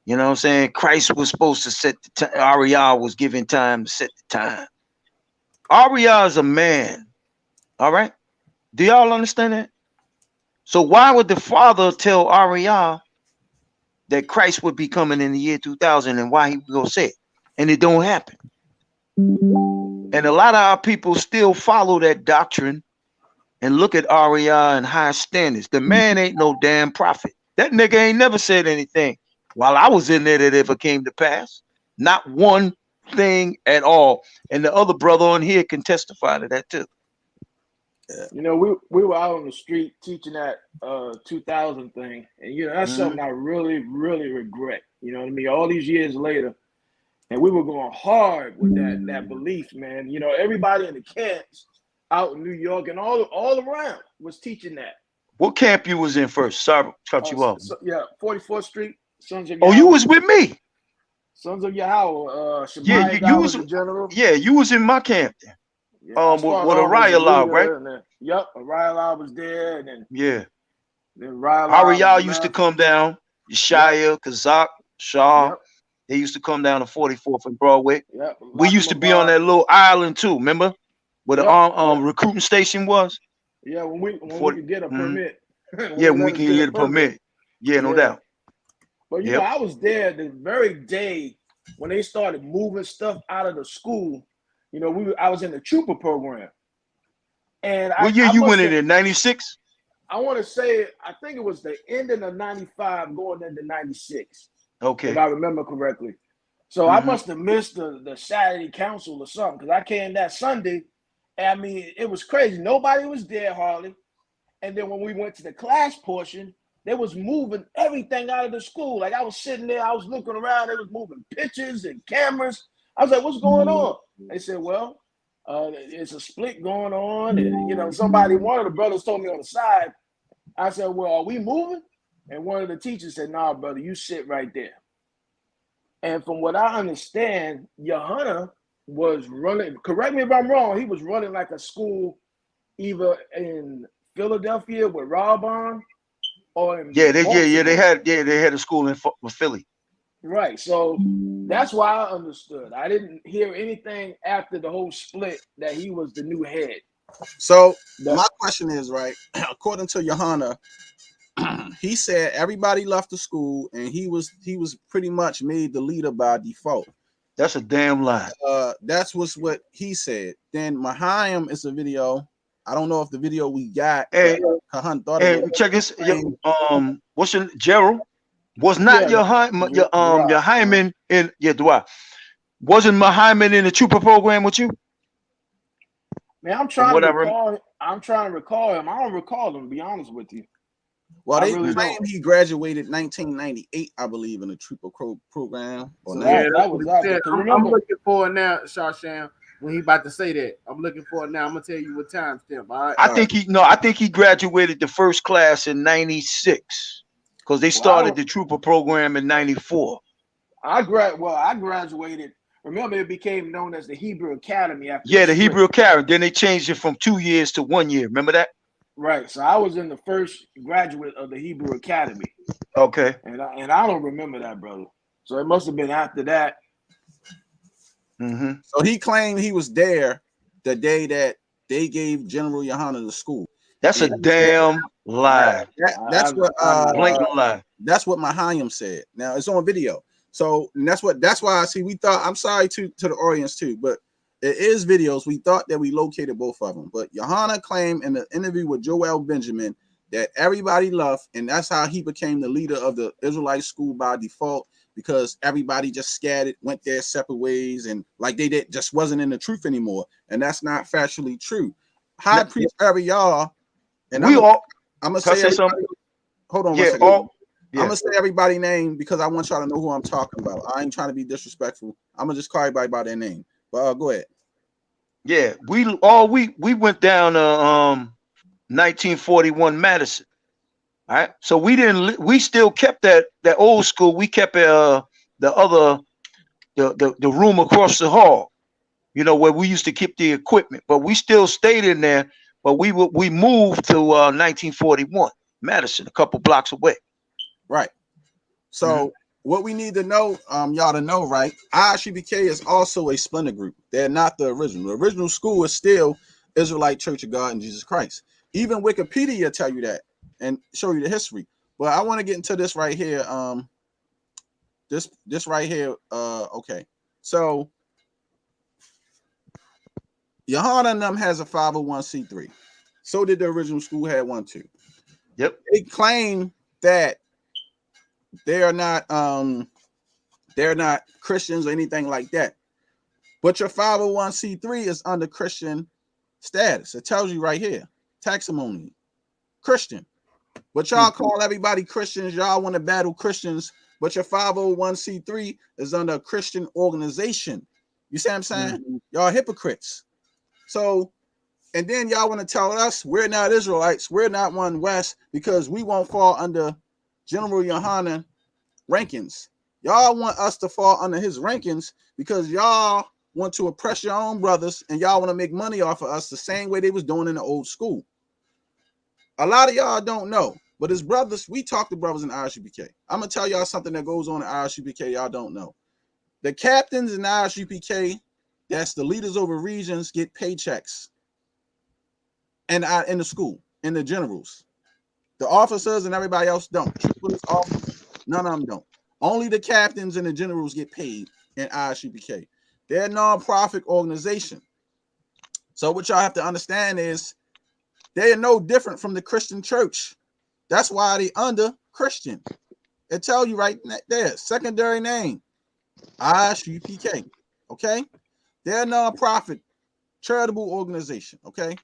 You know what I'm saying? Christ was supposed to set the time. Ariel was given time to set the time. Ariel is a man. All right. Do y'all understand that? So why would the Father tell Ariel that Christ would be coming in the year 2000 and why he would go say it? And it don't happen. And a lot of our people still follow that doctrine and look at Ariel in high standards. The man ain't no damn prophet. That nigga ain't never said anything while I was in there that ever came to pass. Not one thing at all. And the other brother on here can testify to that too. You know, we were out on the street teaching that 2000 thing, and you know that's something I really regret. You know what I mean? All these years later, and we were going hard with that belief, man. You know, everybody in the camps out in New York and all around was teaching that. What camp you was in first? Sorry, cut you off. Yeah, 44th Street, Sons of Oh, Yahweh. you was with me. Sons of Yahweh. Yeah, you was the general. Yeah, you was in my camp then. Yeah, with Ariel, right? Yep, Ariel was there, and then then Ariel used to come down. Shia, Kazak, Shaw. They used to come down to 44th and Broadway. We used to be on that little island too. Remember where the recruiting station was? Yeah, when we could get a permit. Yeah, when we can get a permit. Yeah, no doubt. But you know, I was there the very day when they started moving stuff out of the school. You know, I was in the trooper program. And what year you went in there? 96? I want to say, I think it was the ending of 95 going into 96. Okay. If I remember correctly. So I must have missed the Saturday council or something, because I came that Sunday. And I mean, it was crazy. Nobody was there hardly. And then when we went to the class portion, they was moving everything out of the school. Like I was sitting there, I was looking around, they was moving pictures and cameras. I was like, what's going on? They said, well, it's a split going on. And, you know, one of the brothers told me on the side. I said, well, are we moving? And one of the teachers said, nah, brother, you sit right there. And from what I understand, Yahanna was running, correct me if I'm wrong, he was running like a school either in Philadelphia with Robon or in they had a school in Philly. Right. So that's why I understood. I didn't hear anything after the whole split that he was the new head. So my question is, right, according to Yahanna, he said everybody left the school and he was pretty much made the leader by default. That's a damn lie. That's what he said. Then Mahayim is a video. I don't know if the video we got. Hey, check this. What's your Gerald? Was not Yahyman in Dwight? Wasn't Mahayim in the trooper program with you? Man, I'm trying to recall him. I don't recall him, to be honest with you. Well, they claim he graduated 1998, I believe, in the trooper program. So that was out there. I'm looking for it now, Shawsham. When he about to say that, I'm looking for it now. I'm gonna tell you what time stamp. All right. I think he graduated the first class in 96 because they started the trooper program in 94. I graduated. Remember, it became known as the Hebrew Academy after. Yeah, the Hebrew Academy. Then they changed it from 2 years to 1 year. Remember that? Right. So I was in the first graduate of the Hebrew Academy. Okay. And I don't remember that, brother. So it must have been after that. So he claimed he was there the day that they gave General Yahanna the school. That's a damn lie. That's what blatant lie. That's what Mahayim said. Now it's on video. So that's why I see. We thought. I'm sorry to the audience too, but It is videos. We thought that we located both of them, but Yahanna claimed in the interview with Joel Benjamin that everybody left, and that's how he became the leader of the Israelite school by default, because everybody just scattered, went their separate ways, and like they did, just wasn't in the truth anymore. And that's not factually true. High priest y'all, and I'm gonna say something. Hold on one second. I'm gonna say everybody's name because I want y'all to know who I'm talking about. I ain't trying to be disrespectful. I'm gonna just call everybody by their name. But go ahead. Yeah, we went down to 1941 Madison. All right, so we still kept that old school. We kept the room across the hall, you know, where we used to keep the equipment, but we still stayed in there. But we moved to 1941 Madison, a couple blocks away. Right. So what we need to know, y'all to know, right? ICUPK is also a splinter group. They're not the original. The original school is still Israelite Church of God in Jesus Christ. Even Wikipedia tell you that and show you the history. But I want to get into this right here. This right here. Okay. So Yahanna and them has a 501c3. So did the original school had one too. Yep. They claim that they're not Christians or anything like that. But your 501c3 is under Christian status. It tells you right here. Taximony. Christian. But y'all call everybody Christians. Y'all want to battle Christians. But your 501c3 is under a Christian organization. You see what I'm saying? Y'all hypocrites. So, and then y'all want to tell us we're not Israelites. We're not One West because we won't fall under General Yahanna rankings. Y'all want us to fall under his rankings because y'all want to oppress your own brothers and y'all want to make money off of us the same way they was doing in the old school. A lot of y'all don't know, but as brothers, we talk to brothers in ISUPK. I'm gonna tell y'all something that goes on in ISUPK y'all don't know. The captains in ISUPK, that's the leaders over regions, get paychecks. And in the school, in the generals. The officers and everybody else don't. None of them don't. Only the captains and the generals get paid in ISUPK. They're a non-profit organization. So what y'all have to understand is they are no different from the Christian church. That's why they under Christian. It tell you right there, secondary name, ISUPK. Okay? They're a non-profit charitable organization. Okay?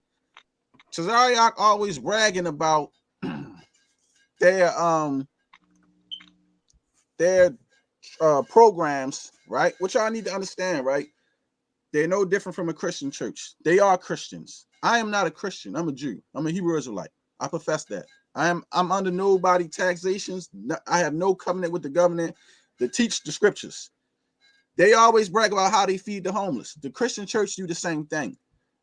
Tazariak always bragging about their programs, right? Which y'all need to understand, right? They're no different from a Christian church. They are Christians. I am not a Christian. I'm a Jew. I'm a Hebrew Israelite. I profess that. I'm under nobody taxations. I have no covenant with the government to teach the scriptures. They always brag about how they feed the homeless. The Christian church do the same thing.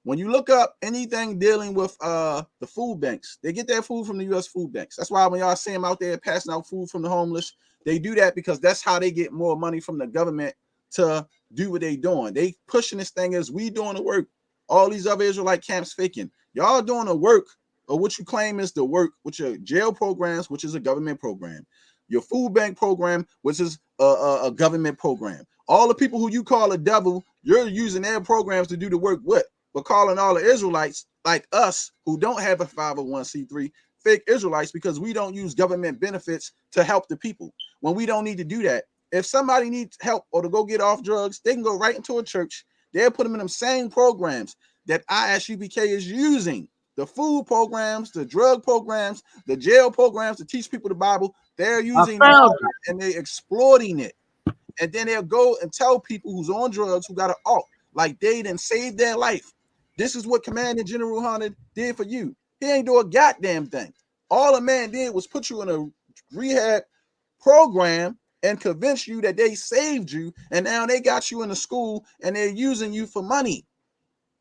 When you look up anything dealing with the food banks, they get their food from the U.S. food banks. That's why when y'all see them out there passing out food from the homeless, they do that because that's how they get more money from the government to do what they doing. They pushing this thing as we doing the work. All these other Israelite camps faking. Y'all doing the work, or what you claim is the work, with your jail programs, which is a government program, your food bank program, which is a government program. All the people who you call a devil, you're using their programs to do the work with. But calling all the Israelites like us who don't have a 501c3 fake Israelites because we don't use government benefits to help the people when we don't need to do that. If somebody needs help or to go get off drugs, they can go right into a church. They'll put them in them same programs that ISUPK is using. The food programs, the drug programs, the jail programs to teach people the Bible. They're using that and they're exploiting it. And then they'll go and tell people who's on drugs who got an alt, like they didn't save their life. This is what Commander General Yahanna did for you. He ain't do a goddamn thing. All a man did was put you in a rehab program and convince you that they saved you, and now they got you in the school and they're using you for money.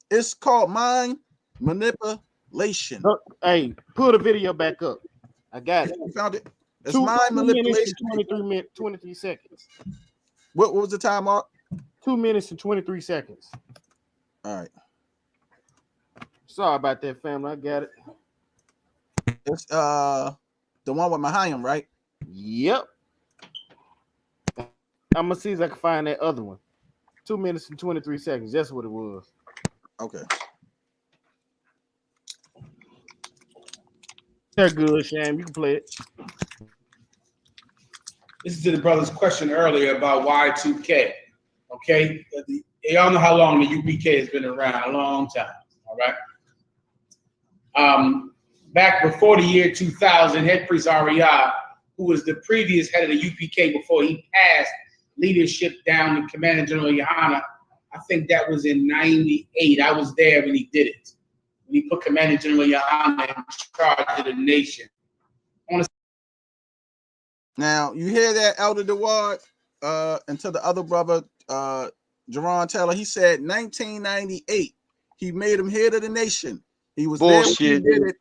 It's called mind manipulation. Hey, pull the video back up. I got it. You found it? It's mind manipulation. 23 seconds. What was the time, Mark? 2 minutes and 23 seconds. All right. Sorry about that, family. I got it. It's the one with Mahayim, right? Yep. I'm gonna see if I can find that other one. 2 minutes and 23 seconds. That's what it was. Okay. They're good, Sham. You can play it. This is to the brother's question earlier about Y2K. Okay, y'all know how long the UPK has been around, a long time. All right. Back before the year 2000, Head Priest Aria, who was the previous head of the UPK before he passed leadership down to Commander General Yahanna, I think that was in '98. I was there when he did it. When he put Commander General Yahanna in charge of the nation. Now you hear that, Elder DeWard, and to the other brother, Jerron Taylor. He said 1998. He made him head of the nation. He was Bullshit. there when he did it.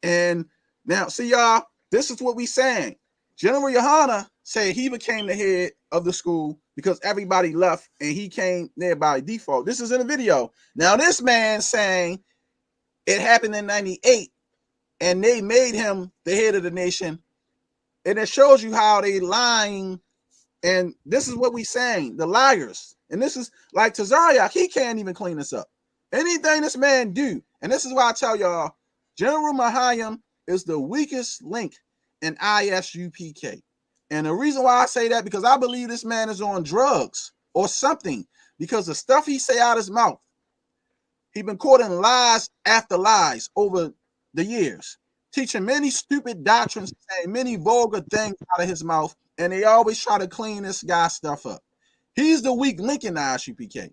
And now, see y'all, this is what we saying. General Yahanna said he became the head of the school because everybody left and he came there by default. This is in a video. Now this man saying it happened in '98 and they made him the head of the nation. And it shows you how they lying. And this is what we saying, the liars. And this is like Tazariak, he can't even clean this up. Anything this man do, and this is why I tell y'all, General Mahayam is the weakest link in ISUPK. And the reason why I say that, because I believe this man is on drugs or something, because the stuff he say out his mouth, he been quoting lies after lies over the years, teaching many stupid doctrines, saying many vulgar things out of his mouth, and they always try to clean this guy's stuff up. He's the weak link in the ISUPK.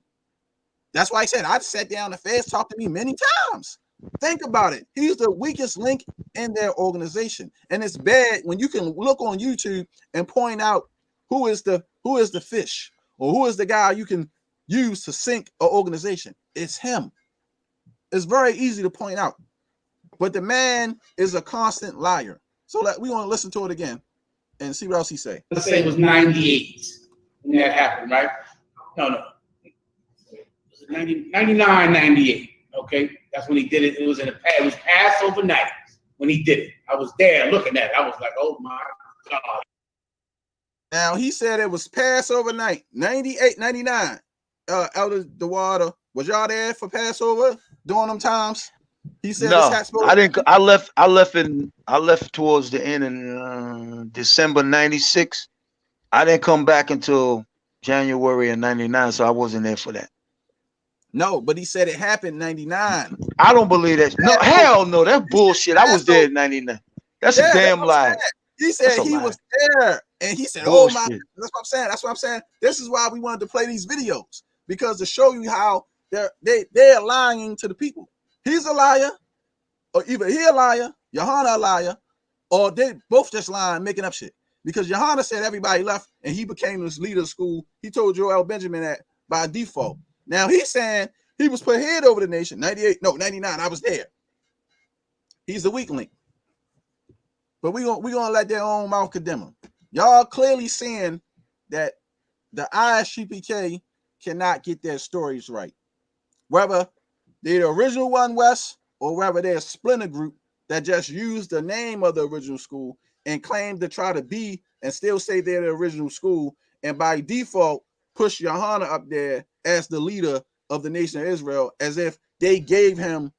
That's why I said I sat down, the feds talked to me many times. Think about it. He's the weakest link in their organization. And it's bad when you can look on YouTube and point out who is the fish or who is the guy you can use to sink an organization. It's him. It's very easy to point out. But the man is a constant liar. So we want to listen to it again and see what else he say. Let's say it was '98 when that happened, right? No. It was 99, '98. Okay, that's when he did it. It was Passover night when he did it. I was there looking at it. I was like, oh my God. Now he said it was Passover night, 98, 99. Elder DeWater, was y'all there for Passover during them times? He said no, this I didn't. I left towards the end in December '96. I didn't come back until January of '99, so I wasn't there for that. No, but he said it happened 99. I don't believe that. No, hell no, that's bullshit. I was there in '99. That's a damn lie. He said he was there, and he said, bullshit. "Oh my!" That's what I'm saying. That's what I'm saying. This is why we wanted to play these videos, because to show you how they're lying to the people. He's a liar, or either he a liar, Yahanna a liar, or they both just lying, making up shit. Because Yahanna said everybody left, and he became this leader of school. He told Joel Benjamin that by default. Now he's saying he was put head over the nation. 99. I was there. He's the weak link. But we gonna let their own mouth condemn him. Y'all clearly seeing that the ISUPK cannot get their stories right. Whether they're the original One West or whether they're a splinter group that just used the name of the original school and claim to try to be and still say they're the original school, and by default push Yahanna up there as the leader of the nation of Israel, as if they gave him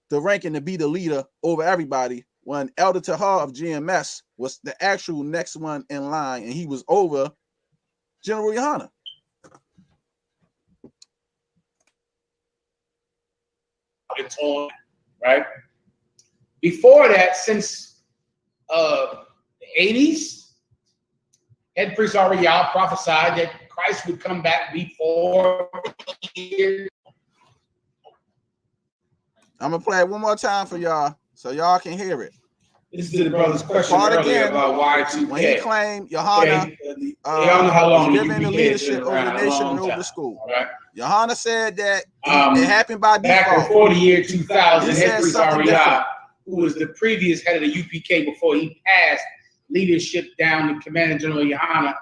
the ranking to be the leader over everybody, when Elder Tahar of GMS was the actual next one in line, and he was over General Yahanna. It's on, right? Before that, since the 80s, Head Priest Aria prophesied that Christ would come back before years. I'm gonna play it one more time for y'all so y'all can hear it. This is the brother's question earlier about Y2K. When he claimed Yahanna y'all know how long was given the leadership over the nation and over the school. Right? Yahanna said that it happened by default. Back before the year 2000, Head Priest Aria, who was the previous head of the UPK before he passed leadership down to Commander General Yahanna,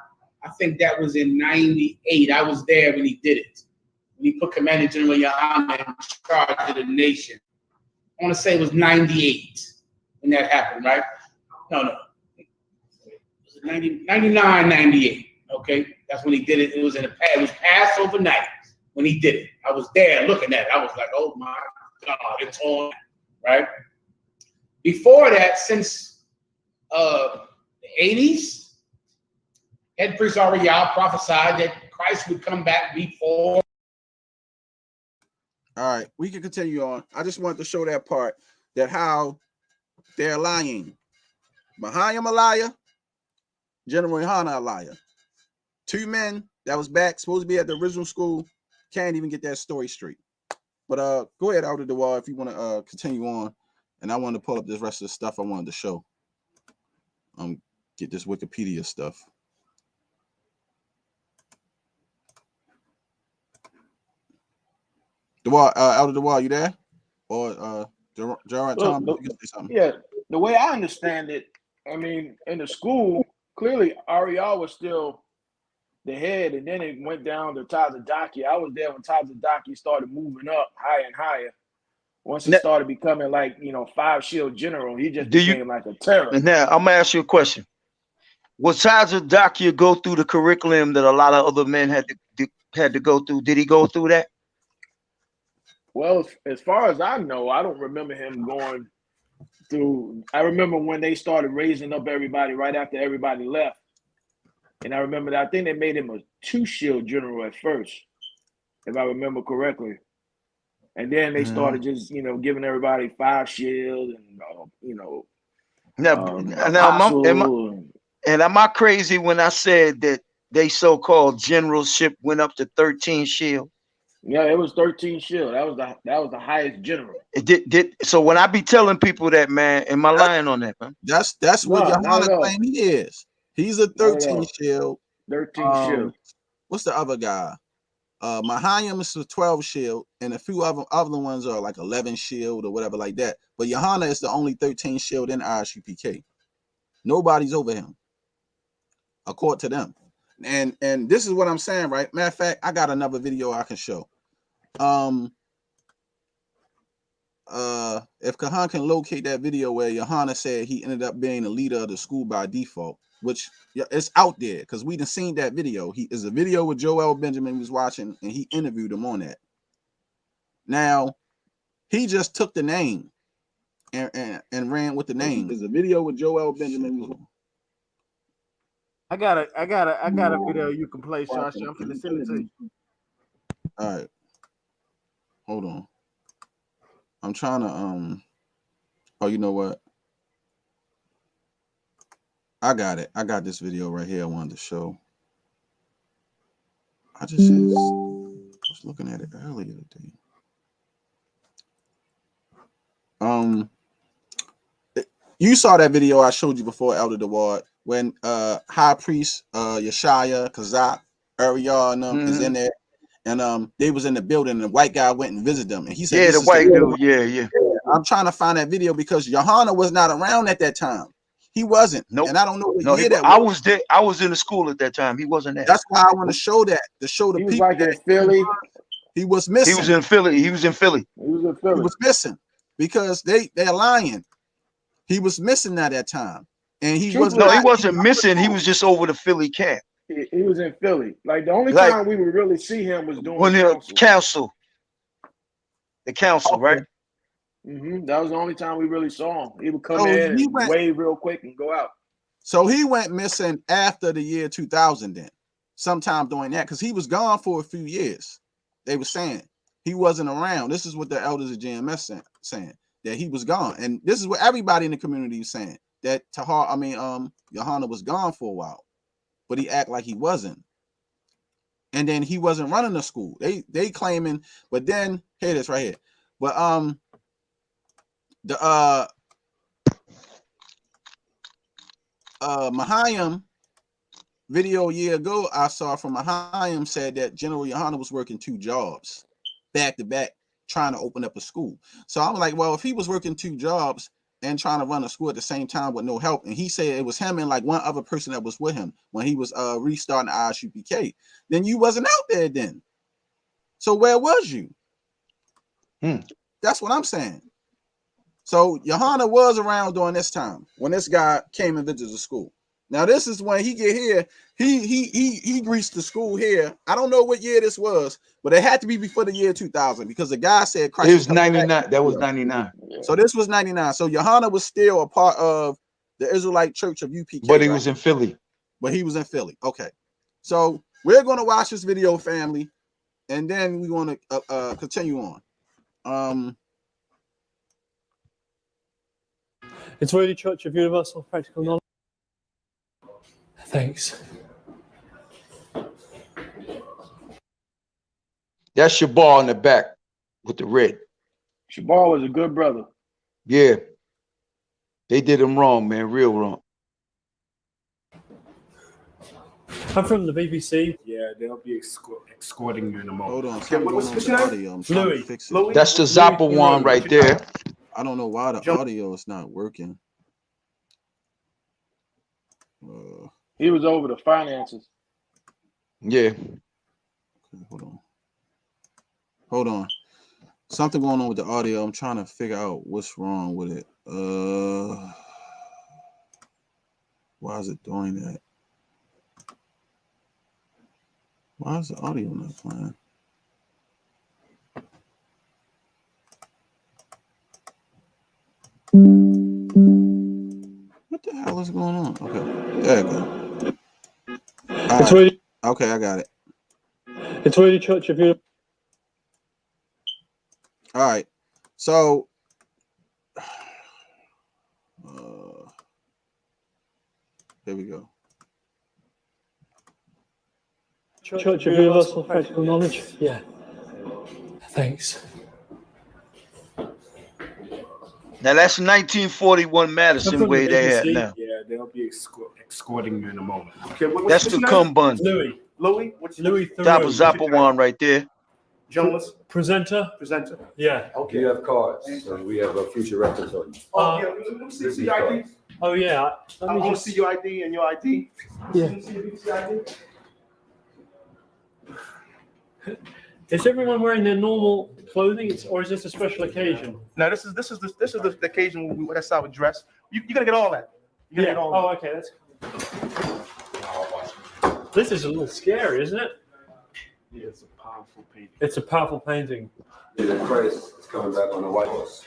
I think that was in '98. I was there when he did it. When he put Commander General Yahanna in charge of the nation. I want to say it was '98 when that happened, right? No. It was 99, '98. Okay, that's when he did it. It was Passover night when he did it. I was there looking at it. I was like, oh my God, it's on, right? Before that, since the 80s, head priest Ariel prophesied that Christ would come back before. All right, we can continue on. I just wanted to show that part, that how they're lying. Mahayim a liar, General Yahanna a liar. Two men that was back, supposed to be at the original school, can't even get that story straight. But go ahead, out of the wall, if you want to continue on. And I want to pull up this rest of the stuff I wanted to show. Get this Wikipedia stuff. The wall, out of the wall, you there? Or Gerard, Tom, you can say something. Yeah, the way I understand it, I mean, in the school, clearly Ariel was still the head, and then it went down to Tazadaki. I was there when Tazadaki started moving up higher and higher. Once he started becoming like, 5 shield general, he just became like a terror. Now, I'm gonna ask you a question. Was Tazadaki go through the curriculum that a lot of other men had to go through? Did he go through that? Well, as far as I know, I don't remember him going through. I remember when they started raising up everybody right after everybody left. And I remember that I think they made him a 2 shield general at first, if I remember correctly. And then they started just, giving everybody 5 shield and, am I crazy when I said that they so-called generalship went up to 13 shield? Yeah, it was 13 shield. That was the highest general. So when I be telling people that, man, am I lying on that, man? That's what Yahanna claim he is. He's a 13 shield. 13 shield. What's the other guy? Mahayim is a 12 shield, and a few other ones are like 11 shield or whatever like that. But Yahanna is the only 13 shield in ISUPK. Nobody's over him, according to them. And this is what I'm saying, right? Matter of fact, I got another video I can show. If Kahan can locate that video where Yahanna said he ended up being the leader of the school by default, which it's out there because we done seen that video. He is a video with Joel Benjamin was watching, and he interviewed him on that. Now, he just took the name and ran with the name. There's a video with Joel Benjamin. I got a video you can play, Shasha. I'm finna send it to you. All right. Hold on. I'm trying to oh, you know what? I got it. I got this video right here I wanted to show. I was looking at it earlier today. You saw that video I showed you before, Elder DeWard, when High Priest Yeshaya, Qanath, Ariel, and them is in there, and they was in the building, and the white guy went and visited them, and he said, "Yeah, the white dude, yeah." I'm trying to find that video because Yahanna was not around at that time. He wasn't. Nope. And I don't know what year that was. I was there. I was in the school at that time. He wasn't there. That's why I want to show that, to show the people that Philly. He was missing. He was in Philly. He was missing because they're lying. He was missing at that time. And he wasn't. No, he wasn't missing. He was just over the Philly camp. He was in Philly. Like the only time we would really see him was doing the council. The council, okay. Right? That was the only time we really saw him. He would come in and wave real quick and go out. So he went missing after the year 2000 then, sometime during that, because he was gone for a few years. They were saying he wasn't around. This is what the elders of GMS saying, that he was gone. And this is what everybody in the community is saying, that Yahanna was gone for a while, but he act like he wasn't. And then he wasn't running the school. They claiming, but then here it is right here. But the Mahayim video a year ago I saw from Mahayim said that General Yahanna was working 2 jobs back to back trying to open up a school. So I'm like, well, if he was working 2 jobs and trying to run a school at the same time with no help, and he said it was him and like one other person that was with him when he was restarting ISUPK, then you wasn't out there then. So where was you? That's what I'm saying. So Yahanna was around during this time when this guy came and visited the school. Now this is when he get here. He reached the school here. I don't know what year this was, but it had to be before the year 2000 because the guy said Christ. It was 99. That was 99. So this was 99. So Yahanna was still a part of the Israelite Church of UPK. But he was in Philly. But he was in Philly. Okay. So we're going to watch this video, family, and then we want to continue on. Israeli Church of Universal Practical Knowledge. Thanks. That's Shabal in the back with the red. Shabal was a good brother. Yeah. They did him wrong, man. Real wrong. I'm from the BBC. Yeah, they'll be escorting you in a moment. Hold on. What's your name? Louis. That's the Zappa one right there. I don't know why the audio is not working. He was over the finances. Yeah. Okay, hold on. Something going on with the audio. I'm trying to figure out what's wrong with it. Why is it doing that? Why is the audio not playing? What the hell is going on? Okay, there you go. It's really, okay, I got it. It's really Church of Universal. All right, so here we go. Church of Universal Practical Knowledge. Yeah. Thanks. Now that's 1941 Madison way they had now. Yeah, they'll be escorting you in a moment. Okay, that's the Kumbun. Louis, what's Louis? Zappa one right there. Journalist? Presenter? Yeah. Okay. You have cards, so we have a future reference on you. Yeah, let me see your ID. Oh, yeah. I want to see your ID and your ID. Yeah. Let me see your ID. Is everyone wearing their normal clothing, or is this a special occasion? No, this is the occasion when that's how we dress. You're gonna get all that. Yeah. Get all that. Okay, that's cool. This is a little scary, isn't it? Yeah, it's a powerful painting. It's a powerful painting. And Christ is coming back on the white horse,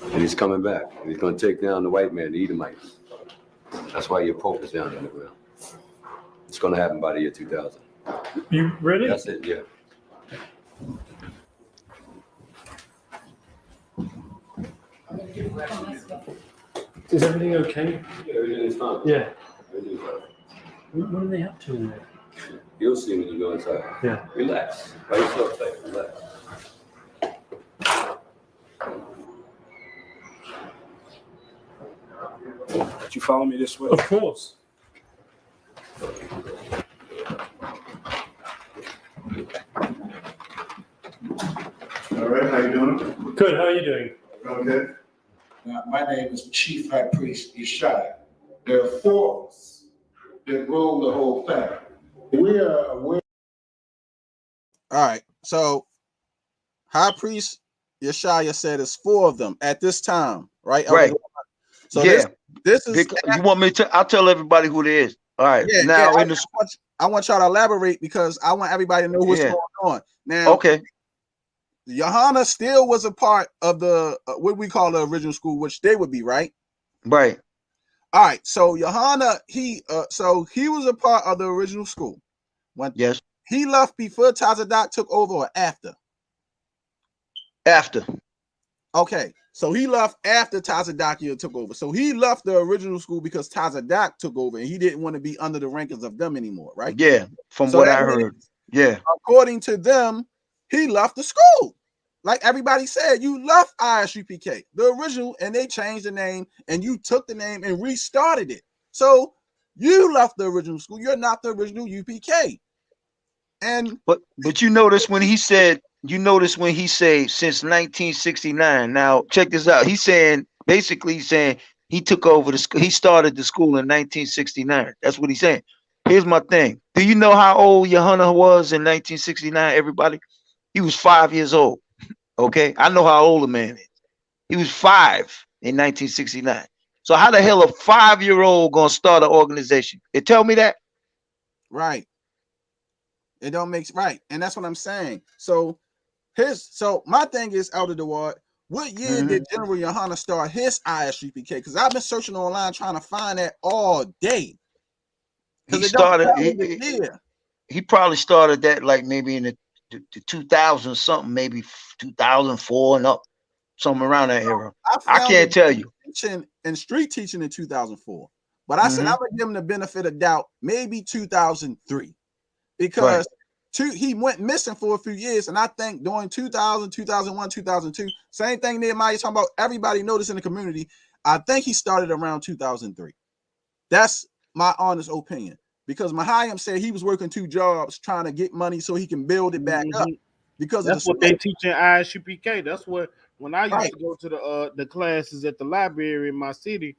and he's coming back. And he's going to take down the white man, the Edomites. That's why your Pope is down on the ground. It's going to happen by the year 2000. You ready? That's it, yeah. Is everything okay? Yeah, everything is fine. Yeah. Everything's fine. What are they up to in there? You'll see when you go inside. Yeah. Relax. By yourself, tight. Relax. Did you follow me this way? Of course. All right, how you doing? Good, how are you doing? Okay. Now, my name is Chief High Priest Yeshaya. There are four of us that rule the whole family. We are aware. All right, so High Priest Yeshaya said it's four of them at this time, right? Right. So yeah. This is. You want me to? I'll tell everybody who it is. All right. Yeah, now yeah, I want y'all to elaborate because I want everybody to know what's going on. Now, okay. Yahanna still was a part of the what we call the original school, which they would be, right? Right. All right. So Yahanna, he was a part of the original school. When he left before Tazadak took over or after? After. Okay. So he left after Tazadak took over. So he left the original school because Tazadak took over and he didn't want to be under the rankings of them anymore, right? Yeah, from what I heard. Yeah. According to them, he left the school. Like everybody said, you left ISUPK, the original, and they changed the name, and you took the name and restarted it. So you left the original school. You're not the original UPK. And but you notice when he said, since 1969. Now check this out. He's saying he took over the school. He started the school in 1969. That's what he's saying. Here's my thing. Do you know how old Yahanna was in 1969? Everybody, he was 5 years old. Okay, I know how old a man is. He was 5 in 1969. So how the hell a 5-year-old gonna start an organization? It tell me that. Right. It don't make right, and that's what I'm saying. So my thing is, Elder DeWard, what year did General Yahanna start his ISUPK? Because I've been searching online trying to find that all day. He started. He probably started that like maybe in the 2000 something, maybe 2004 and up, somewhere around that era. I can't tell you. And street teaching in 2004, but I said I would give him the benefit of doubt, maybe 2003, because he went missing for a few years, and I think during 2000, 2001, 2002, same thing Nehemiah talking about. Everybody noticed in the community. I think he started around 2003. That's my honest opinion, because Mahayim said he was working 2 jobs trying to get money so he can build it back up. Because that's what they teach in ISUPK. That's what when I used to go to the classes at the library in my city,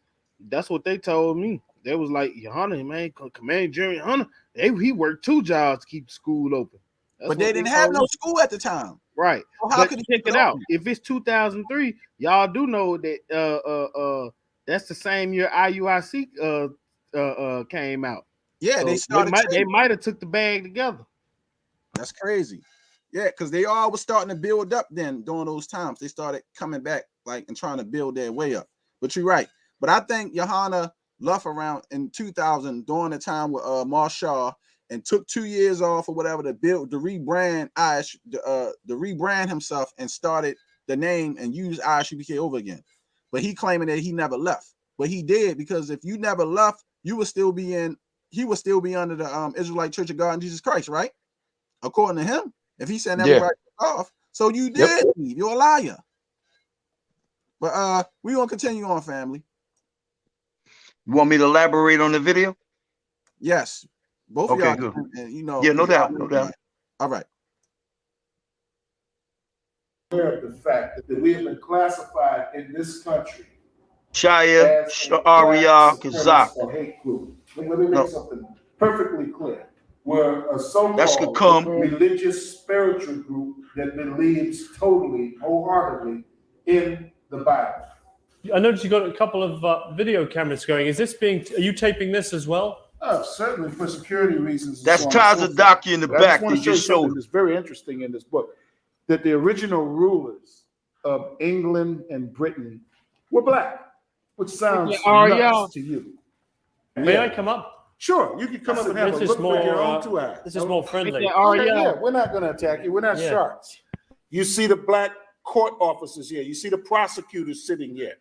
that's what they told me. They was like, Yahanna, man, Command General Yahanna, he worked 2 jobs to keep the school open. But they didn't have no school at the time. Right. So how could check it out? If it's 2003, y'all do know that that's the same year IUIC came out. Yeah, so they started. They might have took the bag together. That's crazy. Yeah, because they all was starting to build up then during those times. They started coming back and trying to build their way up. But you're right. But I think Yahanna left around in 2000 during the time with Marshall and took 2 years off or whatever to rebrand himself and started the name and used ISUPK over again. But he claiming that he never left. But he did, because if you never left, he would still be under the Israelite Church of God in Jesus Christ, right? According to him. If he sent everybody off, so you did leave. You're a liar. But we're gonna continue on, family. You want me to elaborate on the video? Yes. Both of y'all. Good. Yeah, no doubt, no doubt. All right. Aware of the fact that we have been classified in this country. Shia, Aria, Kazak. Let me make something perfectly clear. We're a so-called religious spiritual group that believes totally, wholeheartedly in the Bible. I noticed you got a couple of video cameras going. Are you taping this as well? Certainly for security reasons. That's Tazadaki in the back. They just showed. It's very interesting in this book that the original rulers of England and Britain were black, which sounds nuts to you. May I come up? Sure, you can come up and have a look with your own 2 eyes. This is more friendly. Yeah, we're not going to attack you. We're not sharks. You see the black court officers here. You see the prosecutors sitting here.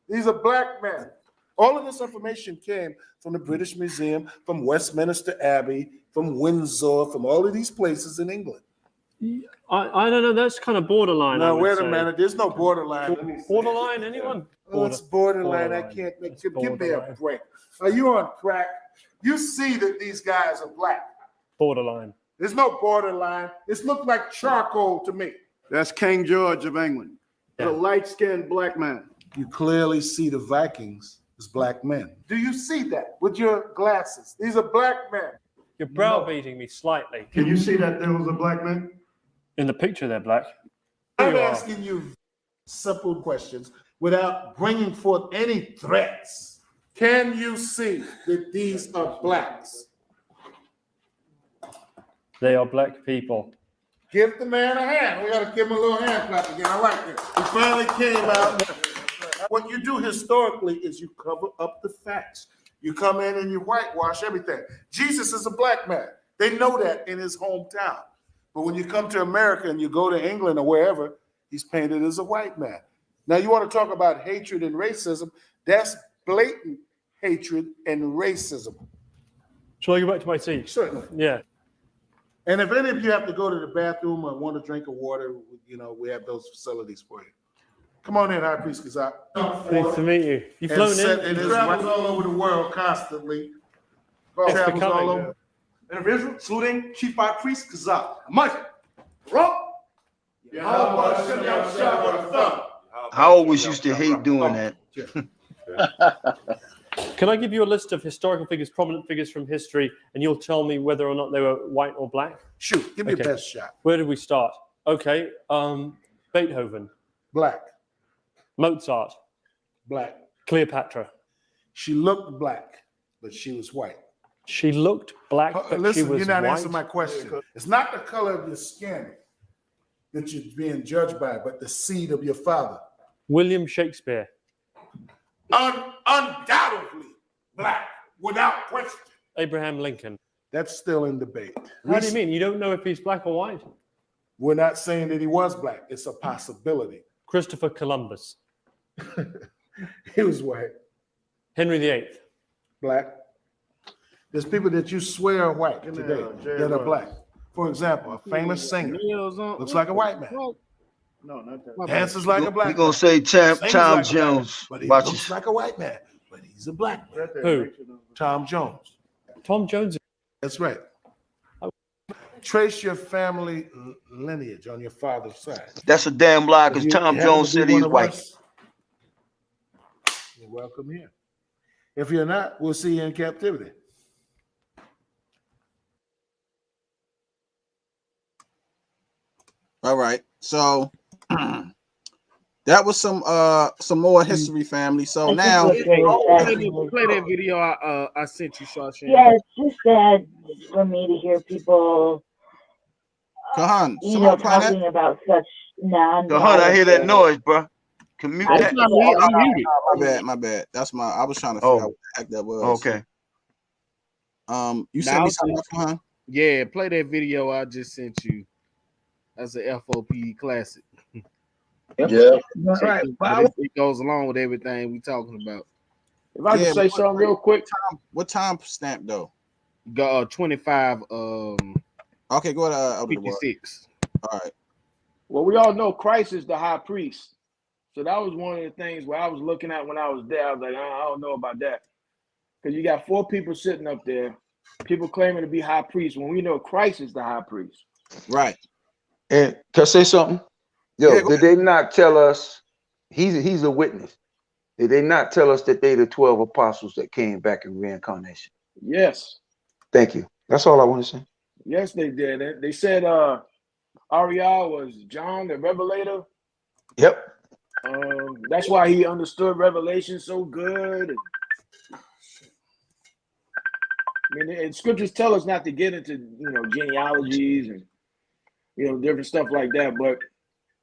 These are black men. All of this information came from the British Museum, from Westminster Abbey, from Windsor, from all of these places in England. I don't know. That's kind of borderline. No, wait a minute. There's no borderline. Borderline? Anyone? It's borderline. I can't make it. Give me a break. Are you on crack? You see that these guys are black. Borderline. There's no borderline. This looked like charcoal to me. That's King George of England. The light-skinned black man. You clearly see the Vikings as black men. Do you see that with your glasses? These are black men. You're browbeating me slightly. Can you see that there was a black man? In the picture, they're black. I'm asking you simple questions without bringing forth any threats. Can you see that these are blacks? They are black people. Give the man a hand. We got to give him a little hand clap again. I like it. He finally came out. What you do historically is you cover up the facts. You come in and you whitewash everything. Jesus is a black man. They know that in his hometown. But when you come to America and you go to England or wherever, he's painted as a white man. Now, you want to talk about hatred and racism. That's blatant hatred and racism. Shall I go back to my seat? Certainly. Yeah. And if any of you have to go to the bathroom or want a drink of water, we have those facilities for you. Come on in, High Priest Kazak. Nice to meet you. You've flown in? He travels all over the world constantly. Travels all over. Individual saluting Chief High Priest Kazak. Mike, rock. I always used to hate doing that. Can I give you a list of historical figures, prominent figures from history, and you'll tell me whether or not they were white or black? Shoot, give me your best shot. Where did we start? Okay, Beethoven. Black. Mozart. Black. Cleopatra. She looked black, but she was white. She looked black, but Listen, she was you're not white. answering my question. It's not the color of your skin that you're being judged by, but the seed of your father. William Shakespeare. Undoubtedly black, without question. Abraham Lincoln. That's still in debate. How do you mean? You don't know if he's black or white? We're not saying that he was black. It's a possibility. Christopher Columbus. He was white. Henry VIII. Black. There's people that you swear are white today that are black. For example, a famous singer looks like a white man. No, not that. Dances like a black man. We're gonna say Tom Sings like a black man, Jones. but he Watch looks it. like a white man, but he's a black man. Who? Tom Jones. Tom Jones. That's right. Trace your family lineage on your father's side. That's a damn lie, because If you Tom happen Jones to be said he's one of white. us, you're welcome here. If you're not, we'll see you in captivity. All right. So that was some more history, family. So now play that video I sent you, Shawshank. Yeah, it's just sad for me to hear people, Kahan, you know, talking about such non. I hear that noise, bro. Commute that. My bad, my bad. That's my. I was trying to figure out what the heck that was. Okay. You sent me something, Kahan? Yeah, play that video I just sent you. That's an F.O.P.E. classic. Yeah. Right. It goes along with everything we talking about. If I can say something real quick. What time stamp though? Go 25 okay, go ahead. 56. All right. Well, we all know Christ is the high priest. So that was one of the things where I was looking at when I was there. I was like, I don't know about that. Because you got 4 people sitting up there, people claiming to be high priests when we know Christ is the high priest. Right. And can I say something? Yo, did they not tell us he's a witness? Did they not tell us that they the 12 apostles that came back in reincarnation? Yes. Thank you. That's all I want to say. Yes, they did. They said Ariel was John the Revelator. Yep. That's why he understood Revelation so good. I mean, and scriptures tell us not to get into, genealogies and, different stuff like that. But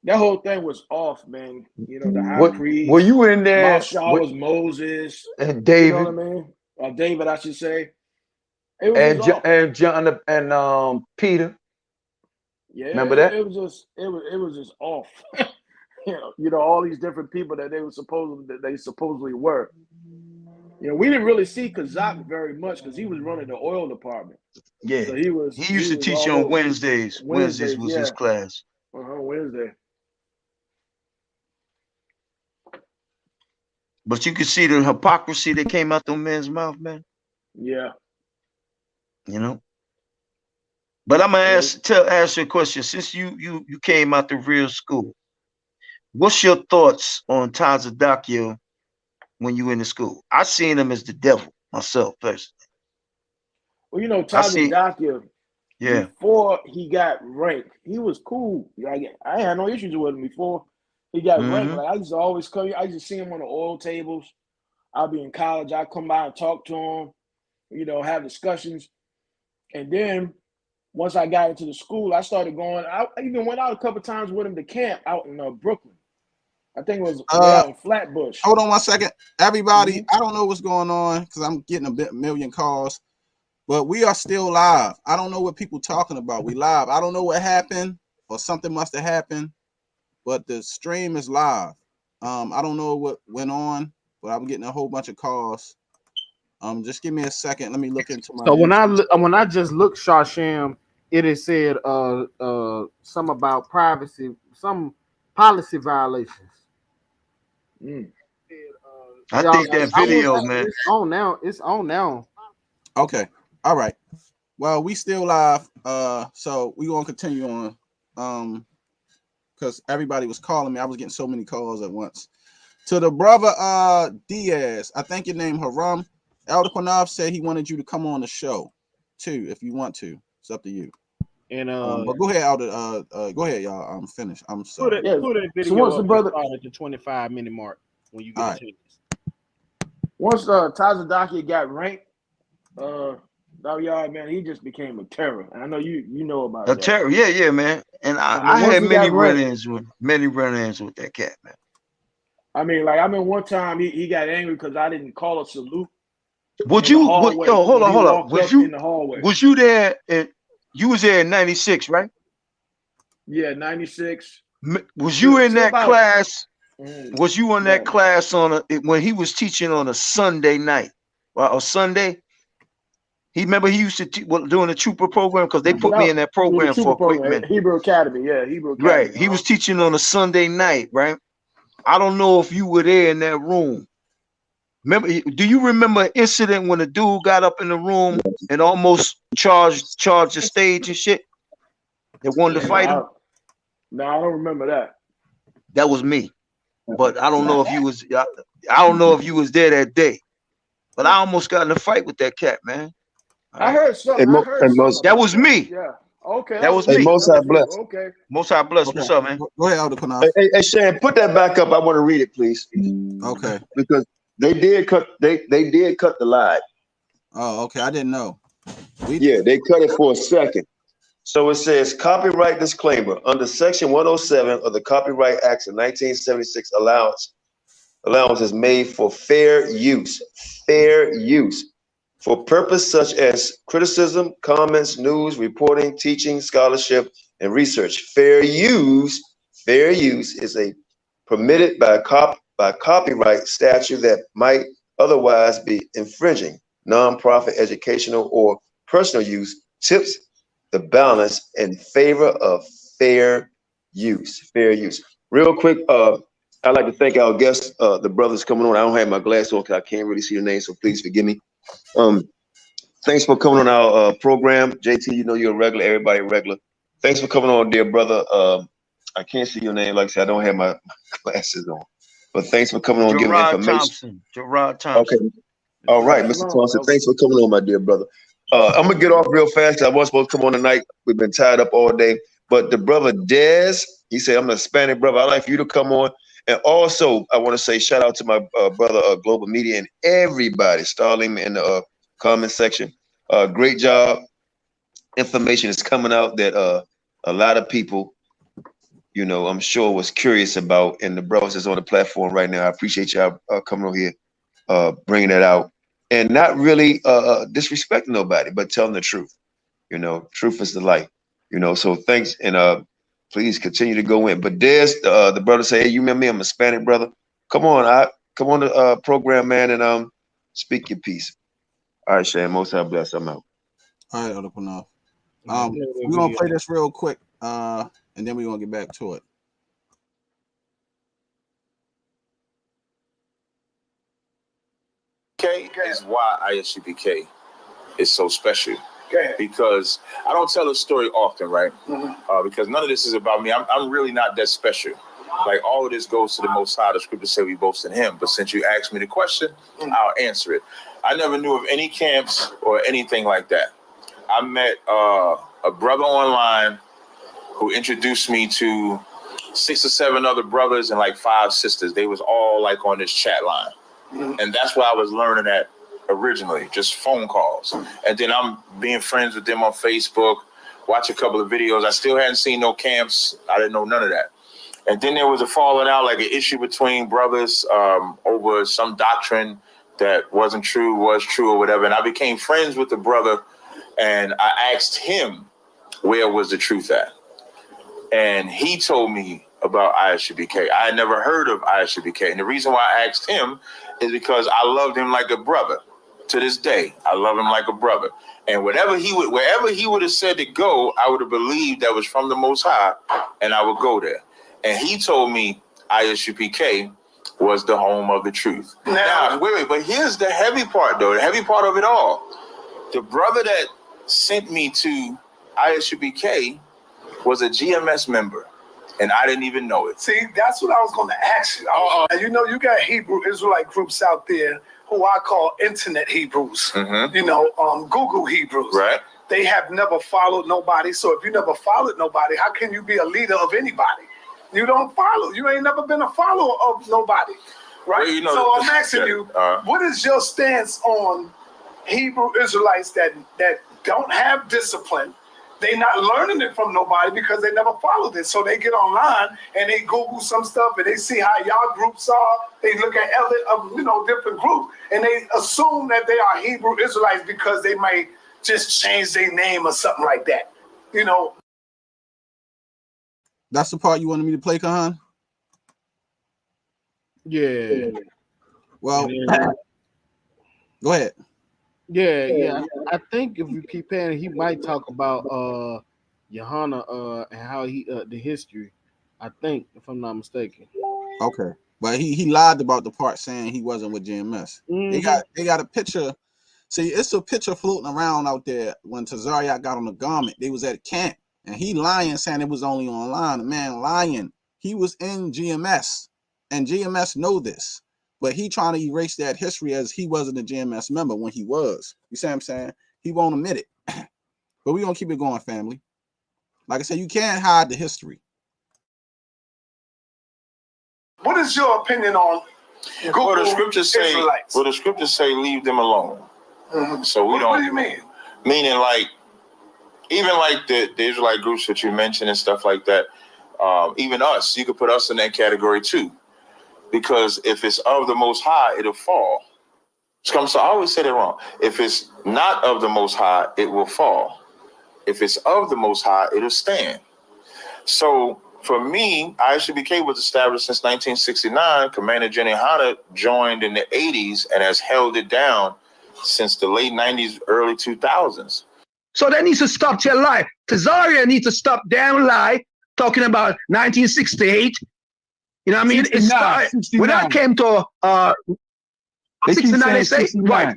that whole thing was off, man. The high priest. Were you in there? Mashal was Moses. And David. You know what I mean? Or David, I should say. It was And John and Peter. Yeah. Remember that? It was just off. All these different people that they supposedly were. We didn't really see Qanath very much because he was running the oil department. Yeah. So he used to teach on Wednesdays. Wednesdays was his class. Wednesday. But you could see the hypocrisy that came out the man's mouth, man. Yeah. But I'm gonna ask you a question. Since you came out the real school, what's your thoughts on Tazadakia when you in the school? I seen him as the devil myself personally. Well, Tazadakia, yeah, before he got ranked, he was cool. I had no issues with him before he got ranked. Like, I used to always come here. I used to see him on the oil tables. I'd be in college. I'd come by and talk to him, have discussions. And then once I got into the school, I started going. I even went out a couple times with him to camp out in Brooklyn. I think it was out in Flatbush. Hold on 1 second. Everybody, I don't know what's going on because I'm getting a million calls, but we are still live. I don't know what people talking about. We live. I don't know what happened or something must have happened, but the stream is live. I don't know what went on, but I'm getting a whole bunch of calls. Just give me a second. Let me look into my. So when I just looked, Shawsham, it has said some about privacy, some policy violations. I think that video, man. It's on now. Okay. All right. Well, we still live. So we gonna continue on. Because everybody was calling me. I was getting so many calls at once. To the brother Diaz, I think your name Haram. Elder Qanath said he wanted you to come on the show too, if you want to. It's up to you. And but go ahead, Elder. Go ahead, y'all. I'm finished. I'm sorry. Put that video so once the brother at the 25-minute mark when you get a chance. Once Tazadakia got ranked, man, he just became a terror. And I know you know about A that. terror, yeah, man. And I once had he many got ranked, run-ins with that cat, man. I mean, like, one time he got angry because I didn't call a salute. Would in you? the hallway. Yo, hold When he on. walked up in the hallway. Was you there? You was there in '96, right? Yeah, 96. Was you in that about- class? Was you in that class when he was teaching on a Sunday night or Sunday? He used to doing the trooper program because they put me in that program for a quick minute. Hebrew Academy, yeah, Hebrew Academy. Right, he was teaching on a Sunday night, right? I don't know if you were there in that room. Do you remember an incident when a dude got up in the room and almost charged the stage and shit? They wanted to fight him. No, I don't remember that. That was me, but I don't know if you was. I don't know if you was there that day, but I almost got in a fight with that cat, man. I heard something. That was me. Yeah. Okay. That was me. Most High bless. Okay. Most High bless. What's up, man? Go ahead, Elder Qanath. Hey, Shan, put that back up. I want to read it, please. Okay. Because they did cut the lie. Oh, okay. I didn't know. Yeah, they cut it for a second. So it says copyright disclaimer under Section 107 of the Copyright Act of 1976. Allowance is made for fair use for purpose such as criticism, comments, news, reporting, teaching, scholarship, and research. Fair use is a permitted by copyright statute that might otherwise be infringing. Nonprofit, educational, or personal use tips the balance in favor of fair use. Real quick, I'd like to thank our guests, the brothers coming on. I don't have my glasses on because I can't really see the name, so please forgive me. Thanks for coming on our program. JT, you know you're a regular, everybody regular. Thanks for coming on, dear brother. I can't see your name, like I said, I don't have my glasses on. But thanks for coming on, giving information. Gerard Thompson. Okay. All right, Mr. Thompson. Thanks for coming on, my dear brother. I'm gonna get off real fast because I wasn't supposed to come on tonight. We've been tied up all day. But the brother Dez, he said, I'm a Hispanic brother. I'd like for you to come on. And also, I want to say shout out to my brother, Global Media, and everybody. Starling in the comment section. Great job. Information is coming out that a lot of people, you know, I'm sure was curious about. And the brothers is on the platform right now. I appreciate y'all coming on here, bringing that out. And not really disrespecting nobody, but telling the truth. You know, truth is the light. You know, so thanks, and please continue to go in. But there's the brother say, hey, you remember me? I'm a Hispanic brother. Come on, come on the program, man, and speak your piece. All right, Shan, most High bless. I'm out. All right, Elder Qanath. We're gonna play this real quick, and then we're gonna get back to it. Is why ISUPK is so special. Because I don't tell a story often, right? Because none of this is about me. I'm really not that special. Like, all of this goes to the Most High. The scriptures say we boast in Him. But since you asked me the question, I'll answer it. I never knew of any camps or anything like that. I met a brother online who introduced me to 6 or 7 other brothers and like 5 sisters. They was all like on this chat line. And that's where I was learning at originally, just phone calls. And then I'm being friends with them on Facebook, watch a couple of videos. I still hadn't seen no camps. I didn't know none of that. And then there was a falling out, like an issue between brothers over some doctrine that wasn't true, was true or whatever. And I became friends with the brother and I asked him where was the truth at. And he told me about ISUPK. I had never heard of ISUPK. And the reason why I asked him is because I loved him like a brother. To this day, I love him like a brother. And wherever he would have said to go, I would have believed that was from the Most High, and I would go there. And he told me ISUPK was the home of the truth. Now, wait, but here's the heavy part, though. The heavy part of it all. The brother that sent me to ISUPK was a GMS member, and I didn't even know it. See, that's what I was going to ask you. And you know, you got Hebrew Israelite groups out there who I call internet Hebrews, you know, Google Hebrews. Right. They have never followed nobody. So if you never followed nobody, how can you be a leader of anybody? You don't follow. You ain't never been a follower of nobody. right? Well, you know, so I'm asking you, what is your stance on Hebrew Israelites that don't have discipline? They not learning it from nobody because they never followed it. So they get online and they Google some stuff and they see how y'all groups are. They look at other, different groups and they assume that they are Hebrew Israelites because they might just change their name or something like that. That's the part you wanted me to play, Kahan? Yeah. Well, go ahead. Yeah. I think if you keep paying, he might talk about Yahanna and how he the history. I think, if I'm not mistaken. Okay, but he lied about the part saying he wasn't with GMS. They got a picture. See, it's a picture floating around out there when Tazariak got on the garment. They was at camp, and he lying, saying it was only online. The man lying. He was in GMS, and GMS know this. But he trying to erase that history as he wasn't a GMS member when he was. You see what I'm saying? He won't admit it. But we're going to keep it going, family. Like I said, you can't hide the history. What is your opinion on Google Well, the scriptures say, Israelites? well, the scriptures say leave them alone. So we don't. What do you mean? Meaning like, even like the Israelite groups that you mentioned and stuff like that, even us, you could put us in that category too. Because if it's of the Most High, it'll fall. So I always say that wrong. If it's not of the Most High, it will fall. If it's of the Most High, it'll stand. So for me, ISUPK was established since 1969. Commander General Yahanna joined in the 80s and has held it down since the late 90s, early 2000s. So that needs to stop their lie. Tazaria needs to stop damn lie talking about 1968. You know what I mean? 69. When I came to 69, they say, right.